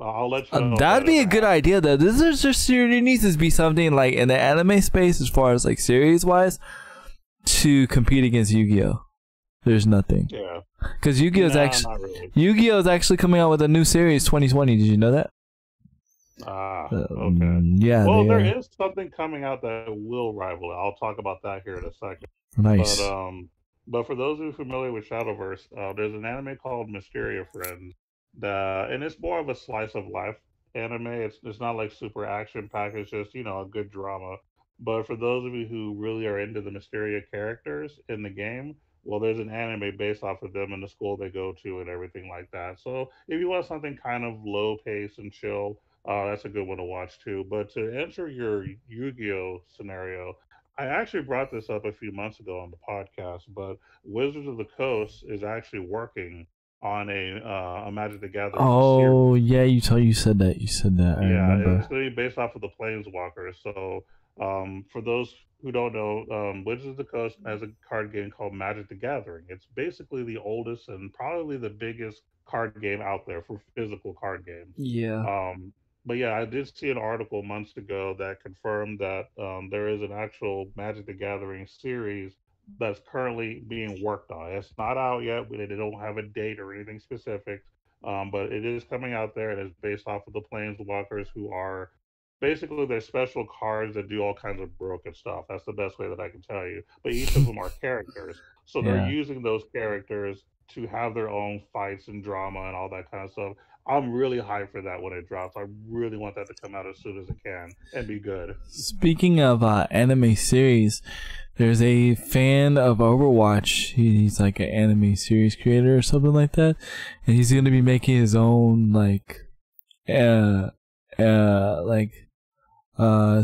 Speaker 2: I'll let you know.
Speaker 1: That'd be a good idea, though. There needs to be something like in the anime space, as far as like series wise, to compete against Yu-Gi-Oh. There's nothing.
Speaker 2: Yeah.
Speaker 1: Because Yu-Gi-Oh is actually coming out with a new series 2020. Did you know that?
Speaker 2: Okay.
Speaker 1: Yeah.
Speaker 2: Well, there is something coming out that will rival it. I'll talk about that here in a second.
Speaker 1: Nice.
Speaker 2: But for those who are familiar with Shadowverse, there's an anime called Mysteria Friends, and it's more of a slice of life anime. It's not like super action packed. It's just a good drama. But for those of you who really are into the Mysteria characters in the game, well, there's an anime based off of them in the school they go to and everything like that. So if you want something kind of low pace and chill, that's a good one to watch too. But to answer your Yu-Gi-Oh scenario, I actually brought this up a few months ago on the podcast, but Wizards of the Coast is actually working on a Magic the Gathering
Speaker 1: series.
Speaker 2: Yeah,
Speaker 1: you said that. I remember.
Speaker 2: It's going to be based off of the Planeswalkers. So for those who don't know, Wizards of the Coast has a card game called Magic the Gathering. It's basically the oldest and probably the biggest card game out there for physical card games.
Speaker 1: Yeah.
Speaker 2: But yeah, I did see an article months ago that confirmed that there is an actual Magic the Gathering series that's currently being worked on. It's not out yet. They don't have a date or anything specific, but it is coming out there, and it's based off of the Planeswalkers, who are basically they're special cards that do all kinds of broken stuff. That's the best way that I can tell you. But each of them are characters, so they're
Speaker 1: Yeah.
Speaker 2: using those characters to have their own fights and drama and all that kind of stuff. I'm really hyped for that when it drops. I really want that to come out as soon as it can and be good.
Speaker 1: Speaking of anime series, there's a fan of Overwatch. He's like an anime series creator or something like that, and he's gonna be making his own I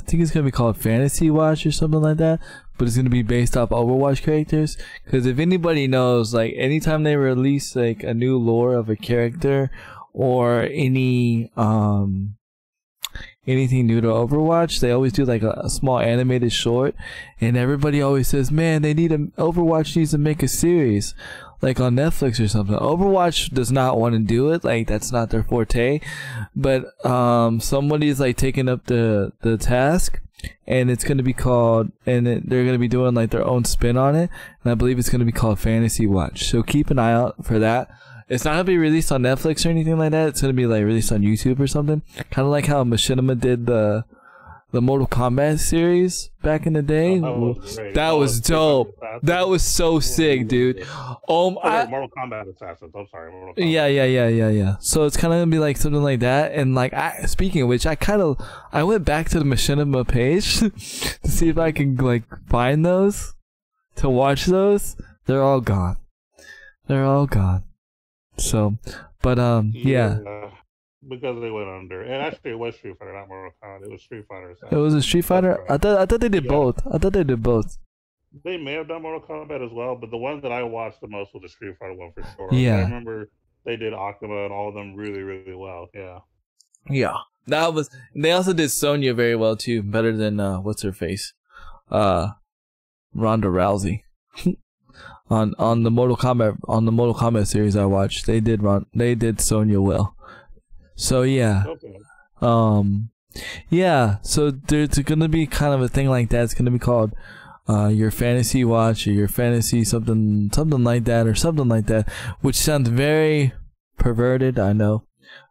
Speaker 1: think it's gonna be called Fantasy Watch or something like that. But it's gonna be based off Overwatch characters. Because if anybody knows, like anytime they release like a new lore of a character or anything new to Overwatch, they always do like a small animated short, and everybody always says, man, Overwatch needs to make a series like on Netflix or something. Overwatch does not want to do it, like that's not their forte, but somebody's like taking up the task, and it's going to be called, they're going to be doing like their own spin on it, and I believe it's going to be called Fantasy Watch, so keep an eye out for that. It's not going to be released on Netflix or anything like that. It's going to be like released on YouTube or something. Kind of like how Machinima did the Mortal Kombat series back in the day. That was dope. That was so sick, dude.
Speaker 2: Mortal Kombat Assassins. I'm sorry. Mortal
Speaker 1: Kombat. Yeah. So it's kind of going to be like something like that. And like, speaking of which, I went back to the Machinima page to see if I can like find those to watch those. They're all gone. So, but yeah.
Speaker 2: Because they went under, and actually it was Street Fighter, not Mortal Kombat. It was Street Fighter.
Speaker 1: It was a Street Fighter. I thought they did both.
Speaker 2: They may have done Mortal Kombat as well, but the one that I watched the most was the Street Fighter one for sure.
Speaker 1: Yeah,
Speaker 2: I remember they did Akuma and all of them really, really well.
Speaker 1: Yeah. That was. They also did Sonya very well too, better than what's her face, Ronda Rousey. On the Mortal Kombat series I watched, they did Sonya well. So yeah.
Speaker 2: Okay.
Speaker 1: Yeah. So there's gonna be kind of a thing like that. It's gonna be called your Fantasy Watch or your Fantasy something like that, which sounds very perverted, I know,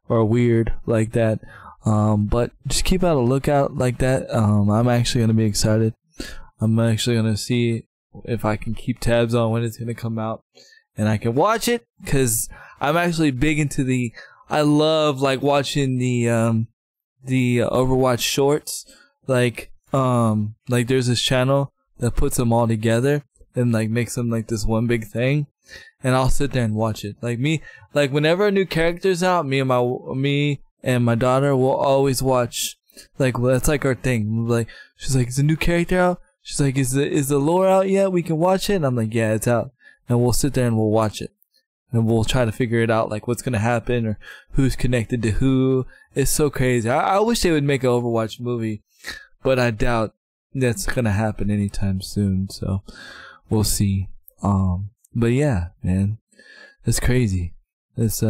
Speaker 1: or weird like that. But just keep out a lookout like that. I'm actually gonna be excited. I'm actually gonna see if I can keep tabs on when it's gonna come out, and I can watch it, because I'm actually big into I love like watching the Overwatch shorts. Like there's this channel that puts them all together and like makes them like this one big thing, and I'll sit there and watch it. Like whenever a new character's out, me and my daughter will always watch. Like that's like our thing. Like she's like, is a new character out? She's like, is the lore out yet? We can watch it. And I'm like, yeah, it's out. And we'll sit there and we'll watch it. And we'll try to figure it out, like what's going to happen or who's connected to who. It's so crazy. I wish they would make an Overwatch movie, but I doubt that's going to happen anytime soon. So we'll see. But yeah, man, it's crazy. It's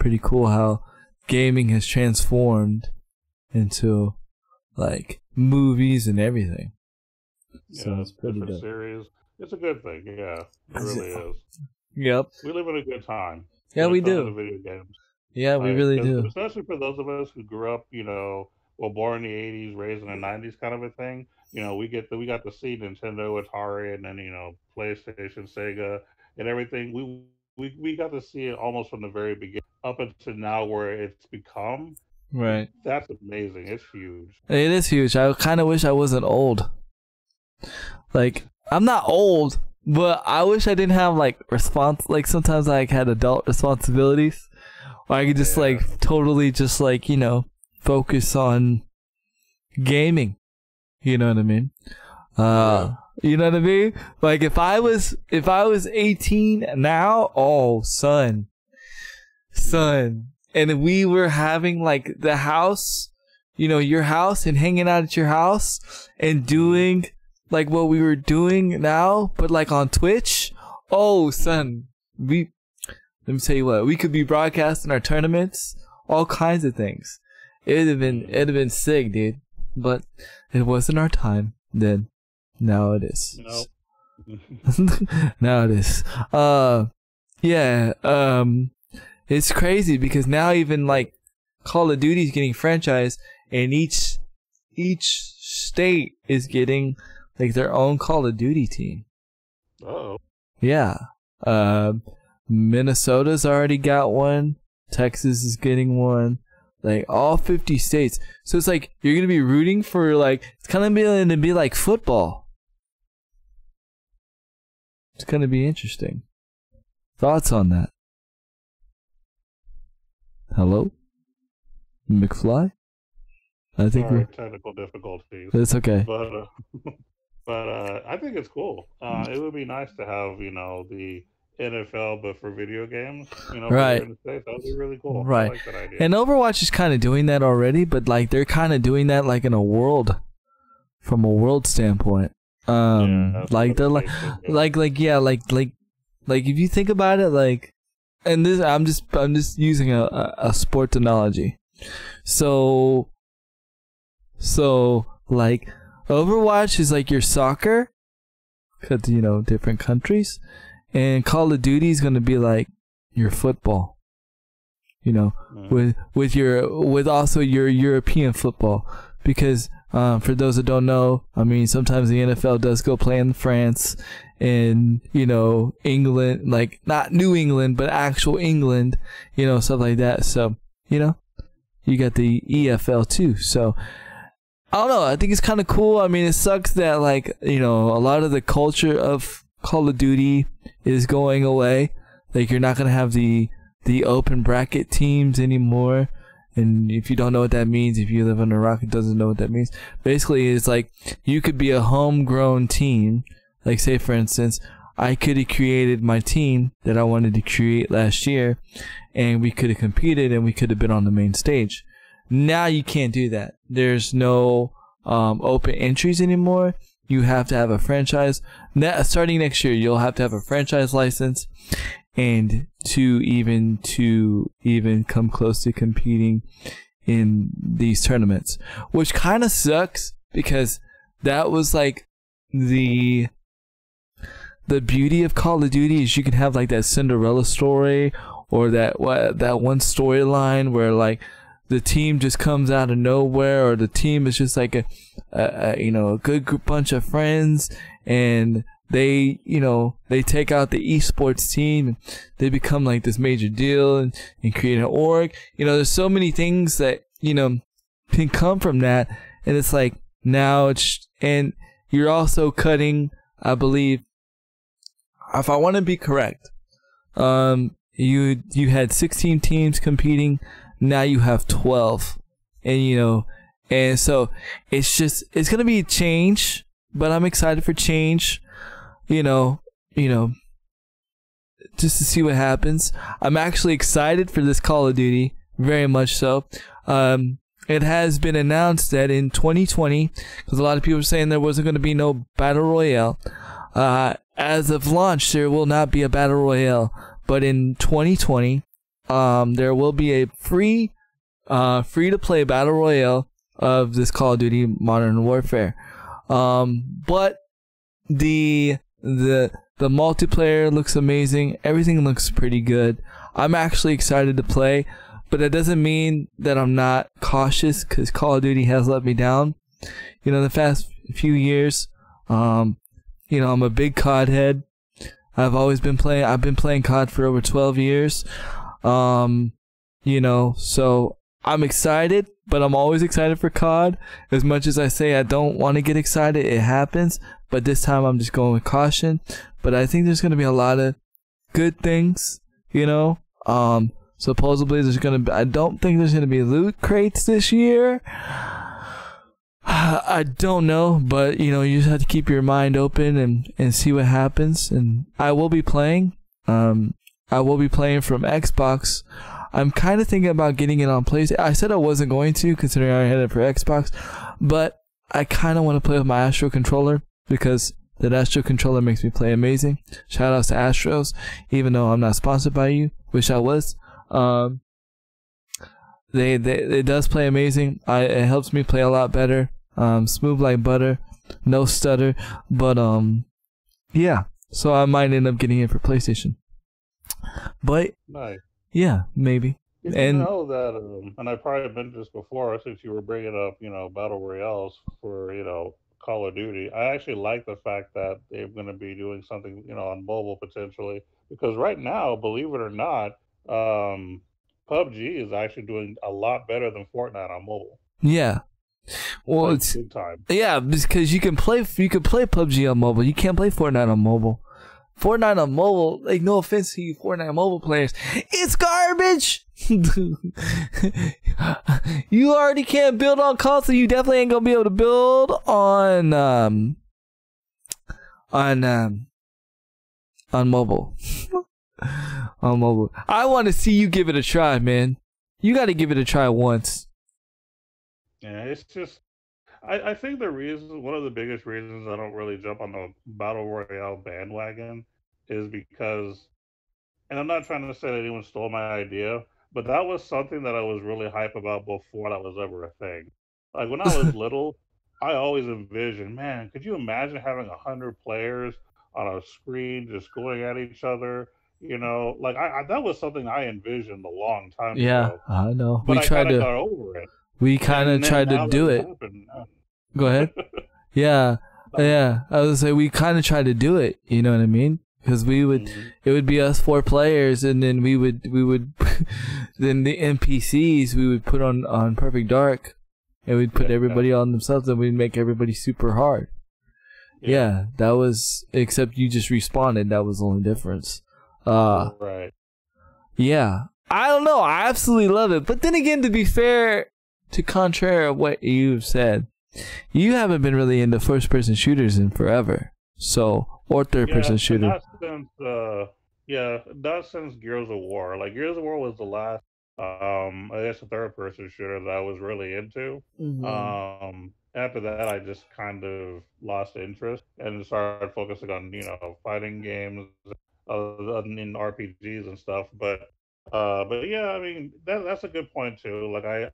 Speaker 1: pretty cool how gaming has transformed into like movies and everything.
Speaker 2: Yeah,
Speaker 1: So it's pretty
Speaker 2: different
Speaker 1: dope.
Speaker 2: series. It's a good thing. Yeah, it really is.
Speaker 1: Yep.
Speaker 2: We live in a good time.
Speaker 1: Yeah, we do.
Speaker 2: Video games.
Speaker 1: Yeah, we really do.
Speaker 2: Especially for those of us who grew up, born in the '80s, raised in the '90s, kind of a thing. We got to see Nintendo, Atari, and then PlayStation, Sega, and everything. We got to see it almost from the very beginning up until now, where it's become.
Speaker 1: Right.
Speaker 2: That's amazing. It's huge.
Speaker 1: It is huge. I kind of wish I wasn't old. Like, I'm not old, but I wish I didn't have like sometimes I had adult responsibilities, or I could just totally just focus on gaming. You know what I mean? You know what I mean? Like if I was 18 now, oh son, and we were having like the house, your house, and hanging out at your house and doing like what we were doing now, but like on Twitch. Oh, son, let me tell you what, we could be broadcasting our tournaments, all kinds of things. It'd have been sick, dude. But it wasn't our time then. Now it is.
Speaker 2: Nope.
Speaker 1: Now it is. It's crazy because now even like Call of Duty is getting franchised, and each each state is getting like their own Call of Duty team.
Speaker 2: Oh.
Speaker 1: Yeah. Minnesota's already got one. Texas is getting one. Like all 50 states. So it's like you're gonna be rooting for like it's kind of going to be like football. It's gonna be interesting. Thoughts on that? Hello, McFly. I think
Speaker 2: Sorry, technical difficulties.
Speaker 1: It's okay.
Speaker 2: But I think it's cool. It would be nice to have the NFL, but for video games,
Speaker 1: right?
Speaker 2: In the States, that would be really cool.
Speaker 1: Right.
Speaker 2: I like that idea.
Speaker 1: And Overwatch is kind of doing that already, but like they're kind of doing that like in a world, from a world standpoint. Like they're like if you think about it, like, and this I'm just using a sports analogy. So like Overwatch is like your soccer, because different countries. And Call of Duty is gonna be like your football, with also your European football, because for those that don't know, I mean sometimes the NFL does go play in France and England, like not New England but actual England, stuff like that. So you got the EFL too. So I don't know. I think it's kind of cool. I mean, it sucks that like a lot of the culture of Call of Duty is going away. Like you're not gonna have the open bracket teams anymore. And if you don't know what that means, if you live under a rock, it doesn't know what that means. Basically, it's like you could be a homegrown team. Like say for instance, I could have created my team that I wanted to create last year, and we could have competed and we could have been on the main stage. Now you can't do that. There's no open entries anymore. You have to have a franchise. Starting next year, you'll have to have a franchise license, and to even come close to competing in these tournaments, which kind of sucks because that was like the beauty of Call of Duty is you can have like that Cinderella story or that one storyline where like the team just comes out of nowhere, or the team is just like a good bunch of friends, and they take out the esports team and they become like this major deal and create an org. There's so many things that can come from that, and it's like now and you're also cutting, I believe, if I want to be correct, you had 16 teams competing. Now you have 12, and so it's gonna be a change, but I'm excited for change, just to see what happens. I'm actually excited for this Call of Duty, very much so. It has been announced that in 2020, because a lot of people are saying there wasn't going to be no battle royale. As of launch, there will not be a battle royale, but in 2020. There will be a free to play battle royale of this Call of Duty Modern Warfare. But the multiplayer looks amazing. Everything looks pretty good. I'm actually excited to play, but that doesn't mean that I'm not cautious, because Call of Duty has let me down. The past few years, I'm a big COD head. I've been playing COD for over 12 years. So I'm excited, but I'm always excited for COD. As much as I say I don't want to get excited, it happens. But this time I'm just going with caution. But I think there's going to be a lot of good things, supposedly I don't think there's going to be loot crates this year. I don't know, but you just have to keep your mind open and see what happens. And I will be playing. I will be playing from Xbox. I'm kind of thinking about getting it on PlayStation. I said I wasn't going to, considering I had it for Xbox, but I kind of want to play with my Astro controller, because that Astro controller makes me play amazing. Shout outs to Astros, even though I'm not sponsored by you. Wish I was. It does play amazing. It helps me play a lot better. Smooth like butter, no stutter. But yeah. So I might end up getting it for PlayStation. But
Speaker 2: nice.
Speaker 1: Yeah, maybe.
Speaker 2: Did you
Speaker 1: And
Speaker 2: know that? And I probably mentioned this before, since you were bringing up, battle royales for, Call of Duty. I actually like the fact that they're going to be doing something, on mobile potentially, because right now, believe it or not, um, PUBG is actually doing a lot better than Fortnite on mobile,
Speaker 1: yeah, well,
Speaker 2: like
Speaker 1: it's
Speaker 2: big time.
Speaker 1: yeah, because you can play PUBG on mobile. You can't play Fortnite on mobile. Fortnite on mobile, like no offense to you Fortnite mobile players, it's garbage. You already can't build on console. You definitely ain't gonna be able to build on mobile. On mobile. I want to see you give it a try, man. You got to give it a try once.
Speaker 2: Yeah, it's just I think one of the biggest reasons I don't really jump on the battle royale bandwagon is because, and I'm not trying to say that anyone stole my idea, but that was something that I was really hype about before that was ever a thing. Like when I was little, I always envisioned, man, could you imagine having 100 players on a screen just going at each other? Like I that was something I envisioned a long time
Speaker 1: Yeah,
Speaker 2: ago,
Speaker 1: I know.
Speaker 2: but I kind of got over it.
Speaker 1: We kind of
Speaker 2: And then
Speaker 1: tried to
Speaker 2: now that
Speaker 1: do
Speaker 2: it's
Speaker 1: it.
Speaker 2: happened,
Speaker 1: Go ahead. Yeah, yeah. I was say we kind of tried to do it. You know what I mean? Because it would be us 4 players, and then we would, then the NPCs we would put on Perfect Dark, and we'd put everybody on themselves, and we'd make everybody super hard. Yeah, that was, except you just respawned. That was the only difference.
Speaker 2: Right.
Speaker 1: Yeah, I don't know. I absolutely love it. But then again, to be fair, to contrary of what you've said, you haven't been really into first-person shooters in forever. So, or third-person shooter.
Speaker 2: Not since Gears of War. Like Gears of War was the last, I guess, a third-person shooter that I was really into. After that, I just kind of lost interest and started focusing on, fighting games, in RPGs and stuff. But yeah, I mean, that's a good point too. Like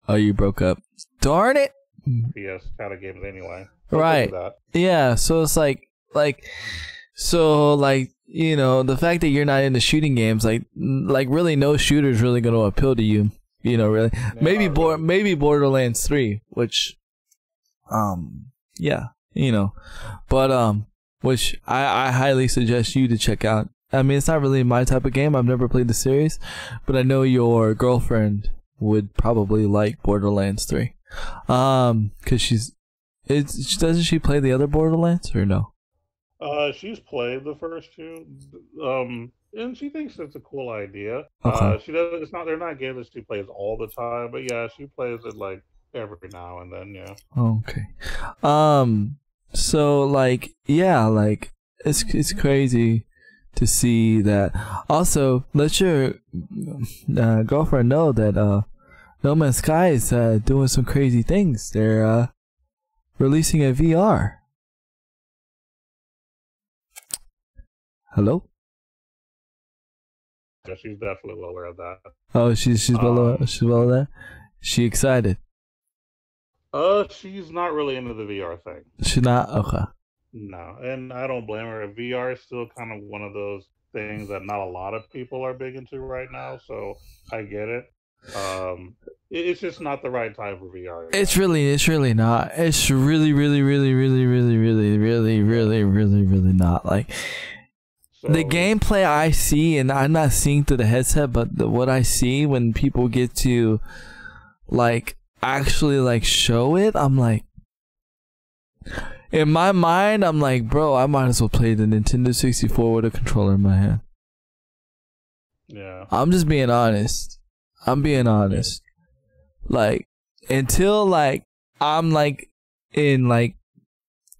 Speaker 1: Oh, you broke up. Darn it.
Speaker 2: PS kind of games anyway.
Speaker 1: So right. Yeah. So it's like, the fact that you're not into shooting games, like really no shooter is really going to appeal to you. Really. Yeah, maybe Borderlands 3, which, yeah, but, which I highly suggest you to check out. I mean, it's not really my type of game. I've never played the series, but I know your girlfriend would probably like Borderlands 3. Cause doesn't she play the other Borderlands or no?
Speaker 2: She's played the first 2, and she thinks it's a cool idea.
Speaker 1: Okay.
Speaker 2: They're not games that she plays all the time, but yeah, she plays it like every now and then, yeah.
Speaker 1: Okay. So it's crazy to see that. Also, let your girlfriend know that No Man's Sky is doing some crazy things. They're releasing a VR. Hello?
Speaker 2: Yeah, she's definitely well aware of that.
Speaker 1: Oh, she's well aware of that. She excited.
Speaker 2: She's not really into the VR thing.
Speaker 1: She's not? Okay.
Speaker 2: No, and I don't blame her. VR is still kind of one of those things that not a lot of people are big into right now, so I get it. It's just not the right time for VR.
Speaker 1: It's really not. It's really not. Like, the gameplay I see, and I'm not seeing through the headset, but what I see when people get to actually show it, I'm like, in my mind, I'm like, bro, I might as well play the Nintendo 64 with a controller in my hand.
Speaker 2: Yeah.
Speaker 1: I'm just being honest. I'm being honest. Like, until I'm in a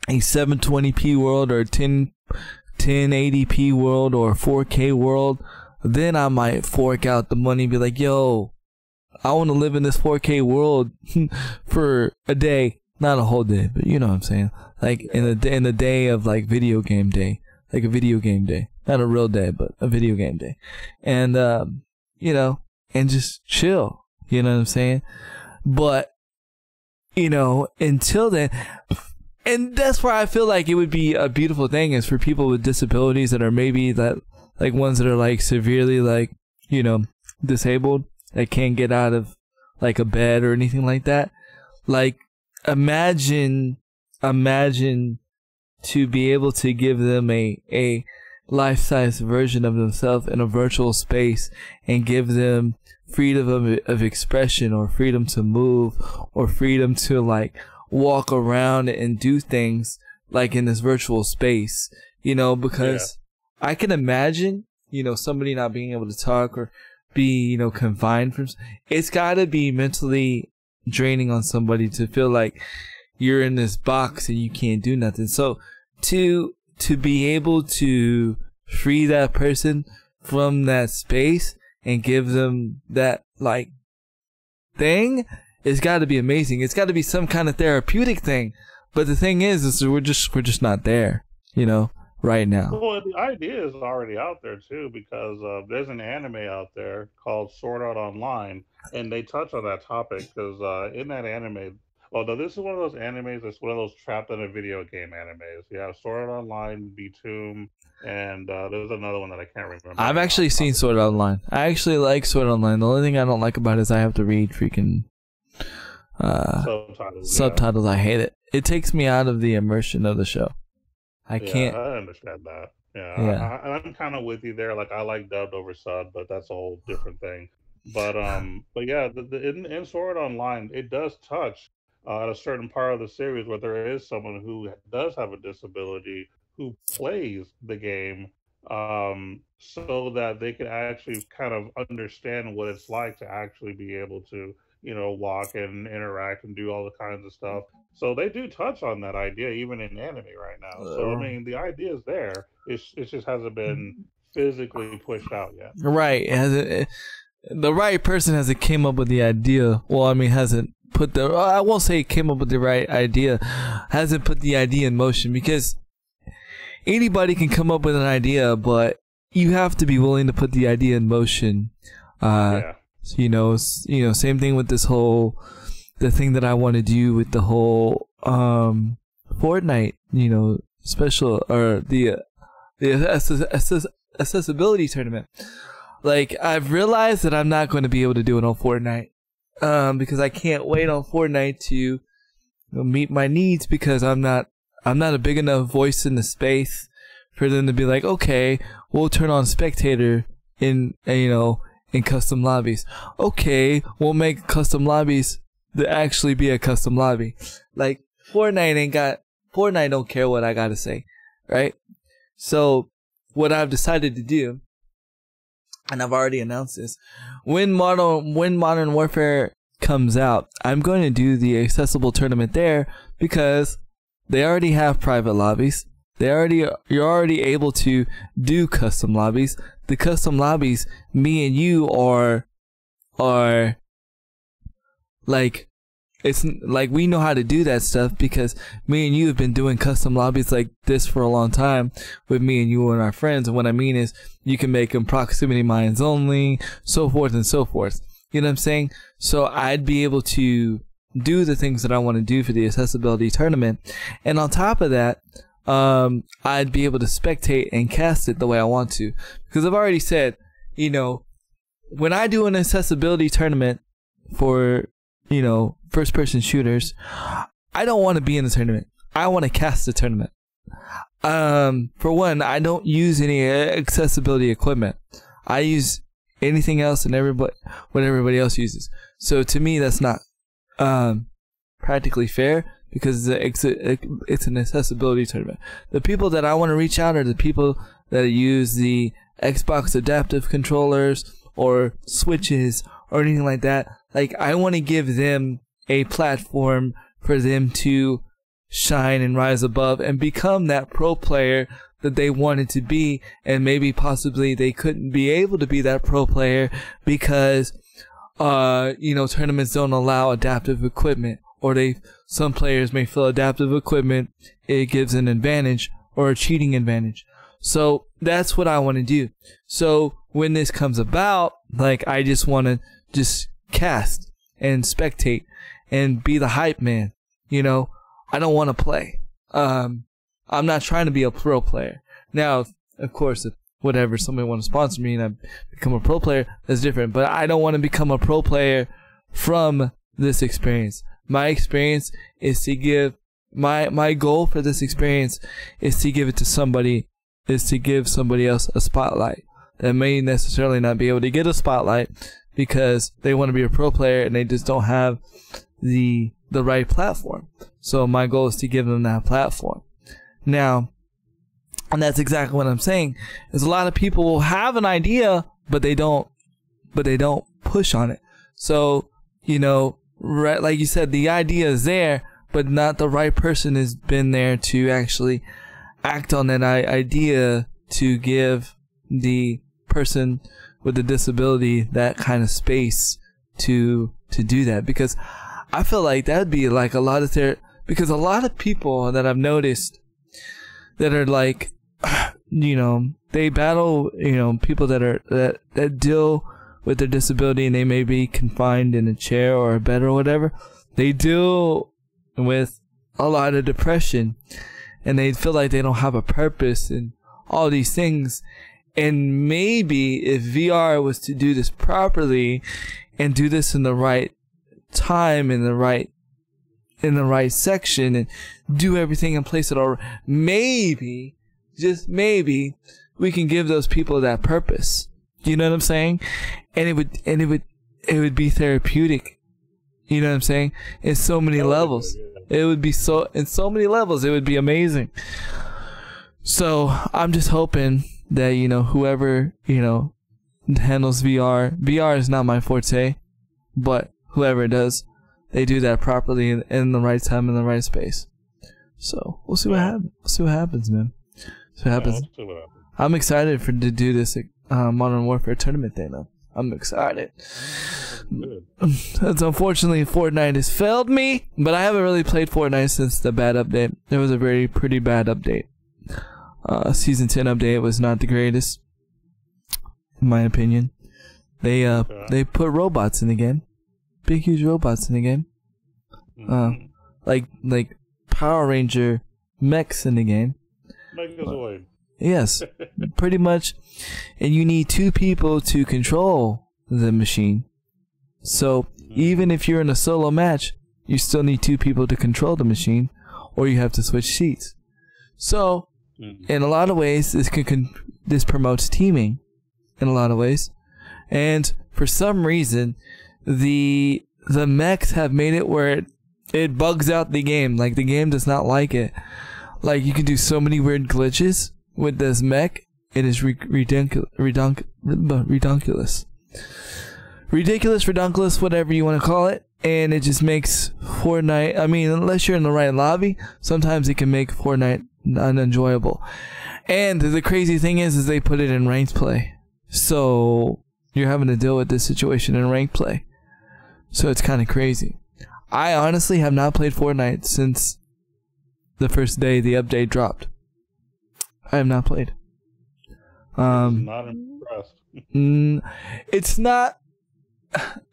Speaker 1: 720p world or 1080p world or 4K world, then I might fork out the money and be like, yo, I want to live in this 4K world for a day. Not a whole day, but you know what I'm saying. In the day of video game day. Like a video game day. Not a real day, but a video game day. And and just chill. You know what I'm saying? But until then, and that's where I feel like it would be a beautiful thing is for people with disabilities that are maybe ones that are severely disabled that can't get out of like a bed or anything like that. Like imagine to be able to give them a life-size version of themselves in a virtual space and give them freedom of expression, or freedom to move, or freedom to like walk around and do things like in this virtual space, you know, because I can imagine, you know, somebody not being able to talk or be, you know, confined from, it's gotta be mentally draining on somebody to feel like you're in this box and you can't do nothing. So to be able to free that person from that space and give them that like thing, it's got to be amazing. It's got to be some kind of therapeutic thing. But the thing is we're just not there, you know, right now.
Speaker 2: Well, the idea is already out there too, because there's an anime out there called Sword Art Online, and they touch on that topic because in that anime, although this is one of those animes that's one of those trapped in a video game animes. You have Sword Art Online, B-Tomb, and there's another one that I can't remember.
Speaker 1: I've actually seen Sword Art Online. I actually like Sword Art Online. The only thing I don't like about it is I have to read freaking subtitles. I hate it. It takes me out of the immersion of the show. I can't.
Speaker 2: I understand that. Yeah. I'm kind of with you there. Like I like dubbed over sub, but that's a whole different thing. But yeah, in Sword Art Online, it does touch at a certain part of the series where there is someone who does have a disability who plays the game, so that they can actually kind of understand what it's like to actually be able to, you know, walk and interact and do all the kinds of stuff. So they do touch on that idea even in anime right now. So I mean, the idea is there. It just hasn't been physically pushed out yet.
Speaker 1: Right. The right person hasn't came up with the idea. Well, I mean, hasn't put the. I won't say came up with the right idea. Hasn't put the idea in motion, because anybody can come up with an idea, but you have to be willing to put the idea in motion. You know, same thing with this whole, the thing that I want to do with the whole Fortnite, you know, special, or the accessibility tournament. Like, I've realized that I'm not going to be able to do it on Fortnite, because I can't wait on Fortnite to, you know, meet my needs, because I'm not a big enough voice in the space for them to be like, okay, we'll turn on spectator in, you know, in custom lobbies. Okay, we'll make custom lobbies to actually be a custom lobby. Like, Fortnite don't care what I gotta say, right? So what I've decided to do, and I've already announced this, when Modern Warfare comes out, I'm going to do the accessible tournament there, because they already have private lobbies. You're already able to do custom lobbies. The custom lobbies, me and you are like, it's like we know how to do that stuff, because me and you have been doing custom lobbies like this for a long time with me and you and our friends. And what I mean is, you can make them proximity mines only, so forth and so forth. You know what I'm saying? So I'd be able to do the things that I want to do for the accessibility tournament, and on top of that, I'd be able to spectate and cast it the way I want to, because I've already said, you know, when I do an accessibility tournament for, you know, first person shooters, I don't want to be in the tournament. I want to cast the tournament. For one, I don't use any accessibility equipment. I use anything else and what everybody else uses. So to me, that's not practically fair, because it's an accessibility tournament. The people that I want to reach out are the people that use the Xbox adaptive controllers or switches or anything like that. Like, I want to give them a platform for them to shine and rise above and become that pro player that they wanted to be, and maybe possibly they couldn't be able to be that pro player because you know, tournaments don't allow adaptive equipment, or some players may feel adaptive equipment, it gives an advantage or a cheating advantage. So that's what I want to do. So when this comes about, like, I just want to just cast and spectate and be the hype man. You know, I don't want to play. I'm not trying to be a pro player. Now, of course, whatever, somebody want to sponsor me and I become a pro player, that's different. But I don't want to become a pro player from this experience. My experience is to give my goal for this experience is to give it to somebody, is to give somebody else a spotlight that may necessarily not be able to get a spotlight because they want to be a pro player and they just don't have the right platform. So my goal is to give them that platform. Now, and that's exactly what I'm saying, is a lot of people will have an idea, but they don't push on it. So, you know, right, like you said, the idea is there, but not the right person has been there to actually act on that idea to give the person with the disability that kind of space to do that. Because I feel like that'd be like a lot of because a lot of people that I've noticed that are like, you know, they battle, you know, people that deal with their disability and they may be confined in a chair or a bed or whatever. They deal with a lot of depression and they feel like they don't have a purpose and all these things. And maybe if VR was to do this properly and do this in the right time, in the right section, and do everything and place it all, maybe, just maybe, we can give those people that purpose. You know what I'm saying? And it would be therapeutic. You know what I'm saying? In so many levels. It would be in so many levels, it would be amazing. So I'm just hoping that, you know, whoever, you know, handles VR is not my forte, but whoever does, they do that properly in the right time, in the right space. So we'll see what happens. We'll see what happens, man. See what happens. I'm excited to do this Modern Warfare tournament thing, though. I'm excited. It's unfortunately Fortnite has failed me, but I haven't really played Fortnite since the bad update. It was a pretty bad update. Season 10 update was not the greatest, in my opinion. They put robots in the game, big huge robots in the game, like Power Ranger mechs in the game. Yes, pretty much. And you need 2 people to control the machine. So even if you're in a solo match, you still need 2 people to control the machine, or you have to switch seats. So in a lot of ways, this promotes teaming in a lot of ways. And for some reason, the mechs have made it where it bugs out the game. Like, the game does not like it. Like, you can do so many weird glitches with this mech. It is ridiculous, whatever you want to call it. And it just makes Fortnite, I mean, unless you're in the right lobby, sometimes it can make Fortnite unenjoyable. And the crazy thing is they put it in ranked play. So you're having to deal with this situation in ranked play. So it's kind of crazy. I honestly have not played Fortnite since the first day the update dropped. I have not played.
Speaker 2: Not impressed.
Speaker 1: It's not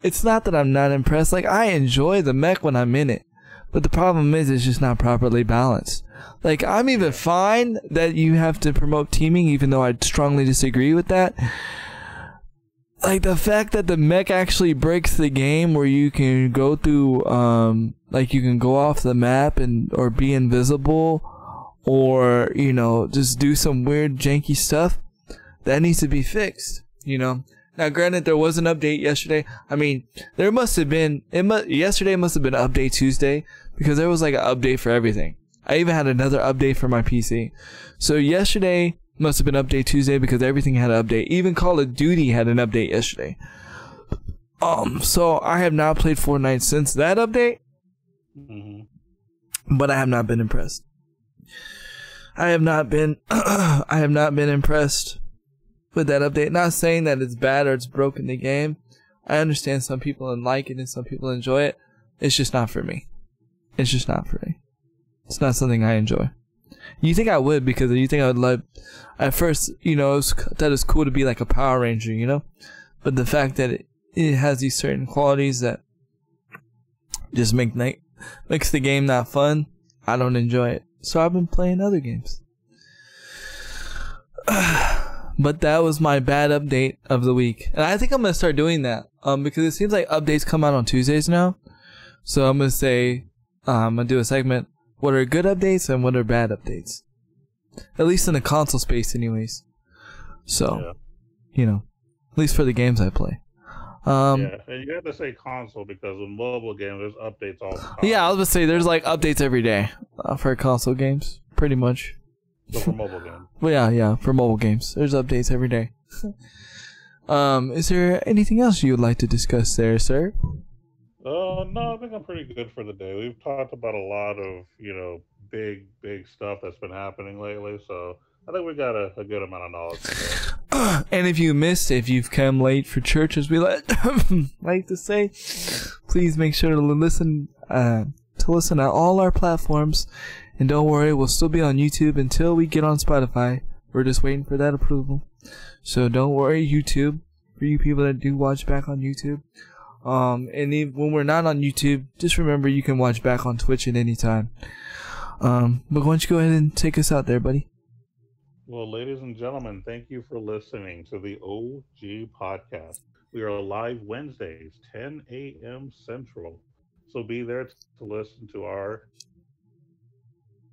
Speaker 1: that I'm not impressed. Like, I enjoy the mech when I'm in it, but the problem is it's just not properly balanced. Like, I'm even fine that you have to promote teaming, even though I strongly disagree with that. Like, the fact that the mech actually breaks the game where you can go through, like, you can go off the map or be invisible, or, you know, just do some weird janky stuff, that needs to be fixed, you know. Now, granted, there was an update yesterday. I mean, there must have been, yesterday must have been Update Tuesday, because there was like an update for everything. I even had another update for my PC. So yesterday must have been Update Tuesday, because everything had an update. Even Call of Duty had an update yesterday. So I have not played Fortnite since that update, but I have not been impressed. I have not been impressed with that update. Not saying that it's bad or it's broken the game. I understand some people like it and some people enjoy it. It's just not for me. It's just not for me. It's not something I enjoy. You think I would, because you think I would like, at first, you know, that it's cool to be like a Power Ranger, you know? But the fact that it has these certain qualities that just makes the game not fun, I don't enjoy it. So I've been playing other games. But that was my bad update of the week. And I think I'm going to start doing that. Because it seems like updates come out on Tuesdays now. So I'm going to say, I'm going to do a segment. What are good updates and what are bad updates? At least in the console space anyways. So, you know, at least for the games I play.
Speaker 2: Yeah, and you have to say console because with mobile games, there's updates all the time.
Speaker 1: Yeah, I was going to say there's like updates every day for console games, pretty much.
Speaker 2: So for mobile games.
Speaker 1: Well, yeah, for mobile games. There's updates every day. Is there anything else you would like to discuss there, sir?
Speaker 2: No, I think I'm pretty good for the day. We've talked about a lot of, big stuff that's been happening lately, so I think we got a good amount of knowledge today.
Speaker 1: And if you've come late for church, as we like to say, please make sure to listen at all our platforms. And don't worry, we'll still be on YouTube until we get on Spotify. We're just waiting for that approval. So don't worry, YouTube, for you people that do watch back on YouTube. And when we're not on YouTube, just remember you can watch back on Twitch at any time. But why don't you go ahead and take us out there, buddy?
Speaker 2: Well, ladies and gentlemen, thank you for listening to the OG Podcast. We are live Wednesdays, 10 a.m. Central. So be there to listen to our...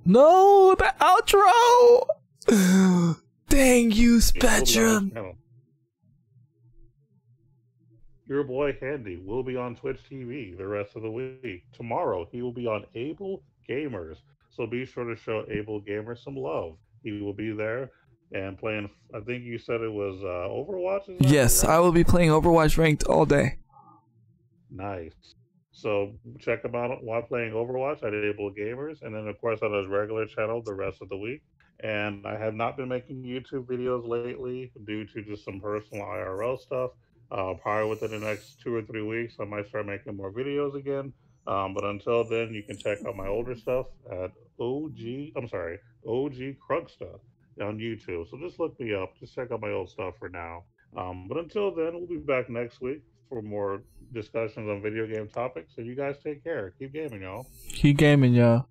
Speaker 1: No, the outro! Dang you, Spectrum!
Speaker 2: Your boy Handy will be on Twitch TV the rest of the week. Tomorrow, he will be on Able Gamers. So be sure to show Able Gamers some love. He will be there and playing, I think you said it was Overwatch?
Speaker 1: Yes, right? I will be playing Overwatch ranked all day.
Speaker 2: Nice. So check him out while playing Overwatch at Able Gamers. And then, of course, on his regular channel the rest of the week. And I have not been making YouTube videos lately due to just some personal IRL stuff. Probably within the next 2 or 3 weeks, I might start making more videos again. But until then, you can check out my older stuff at OG Krugsta on YouTube. So just look me up. Just check out my old stuff for now. But until then, we'll be back next week for more discussions on video game topics. So you guys take care. Keep gaming, y'all.
Speaker 1: Keep gaming, y'all.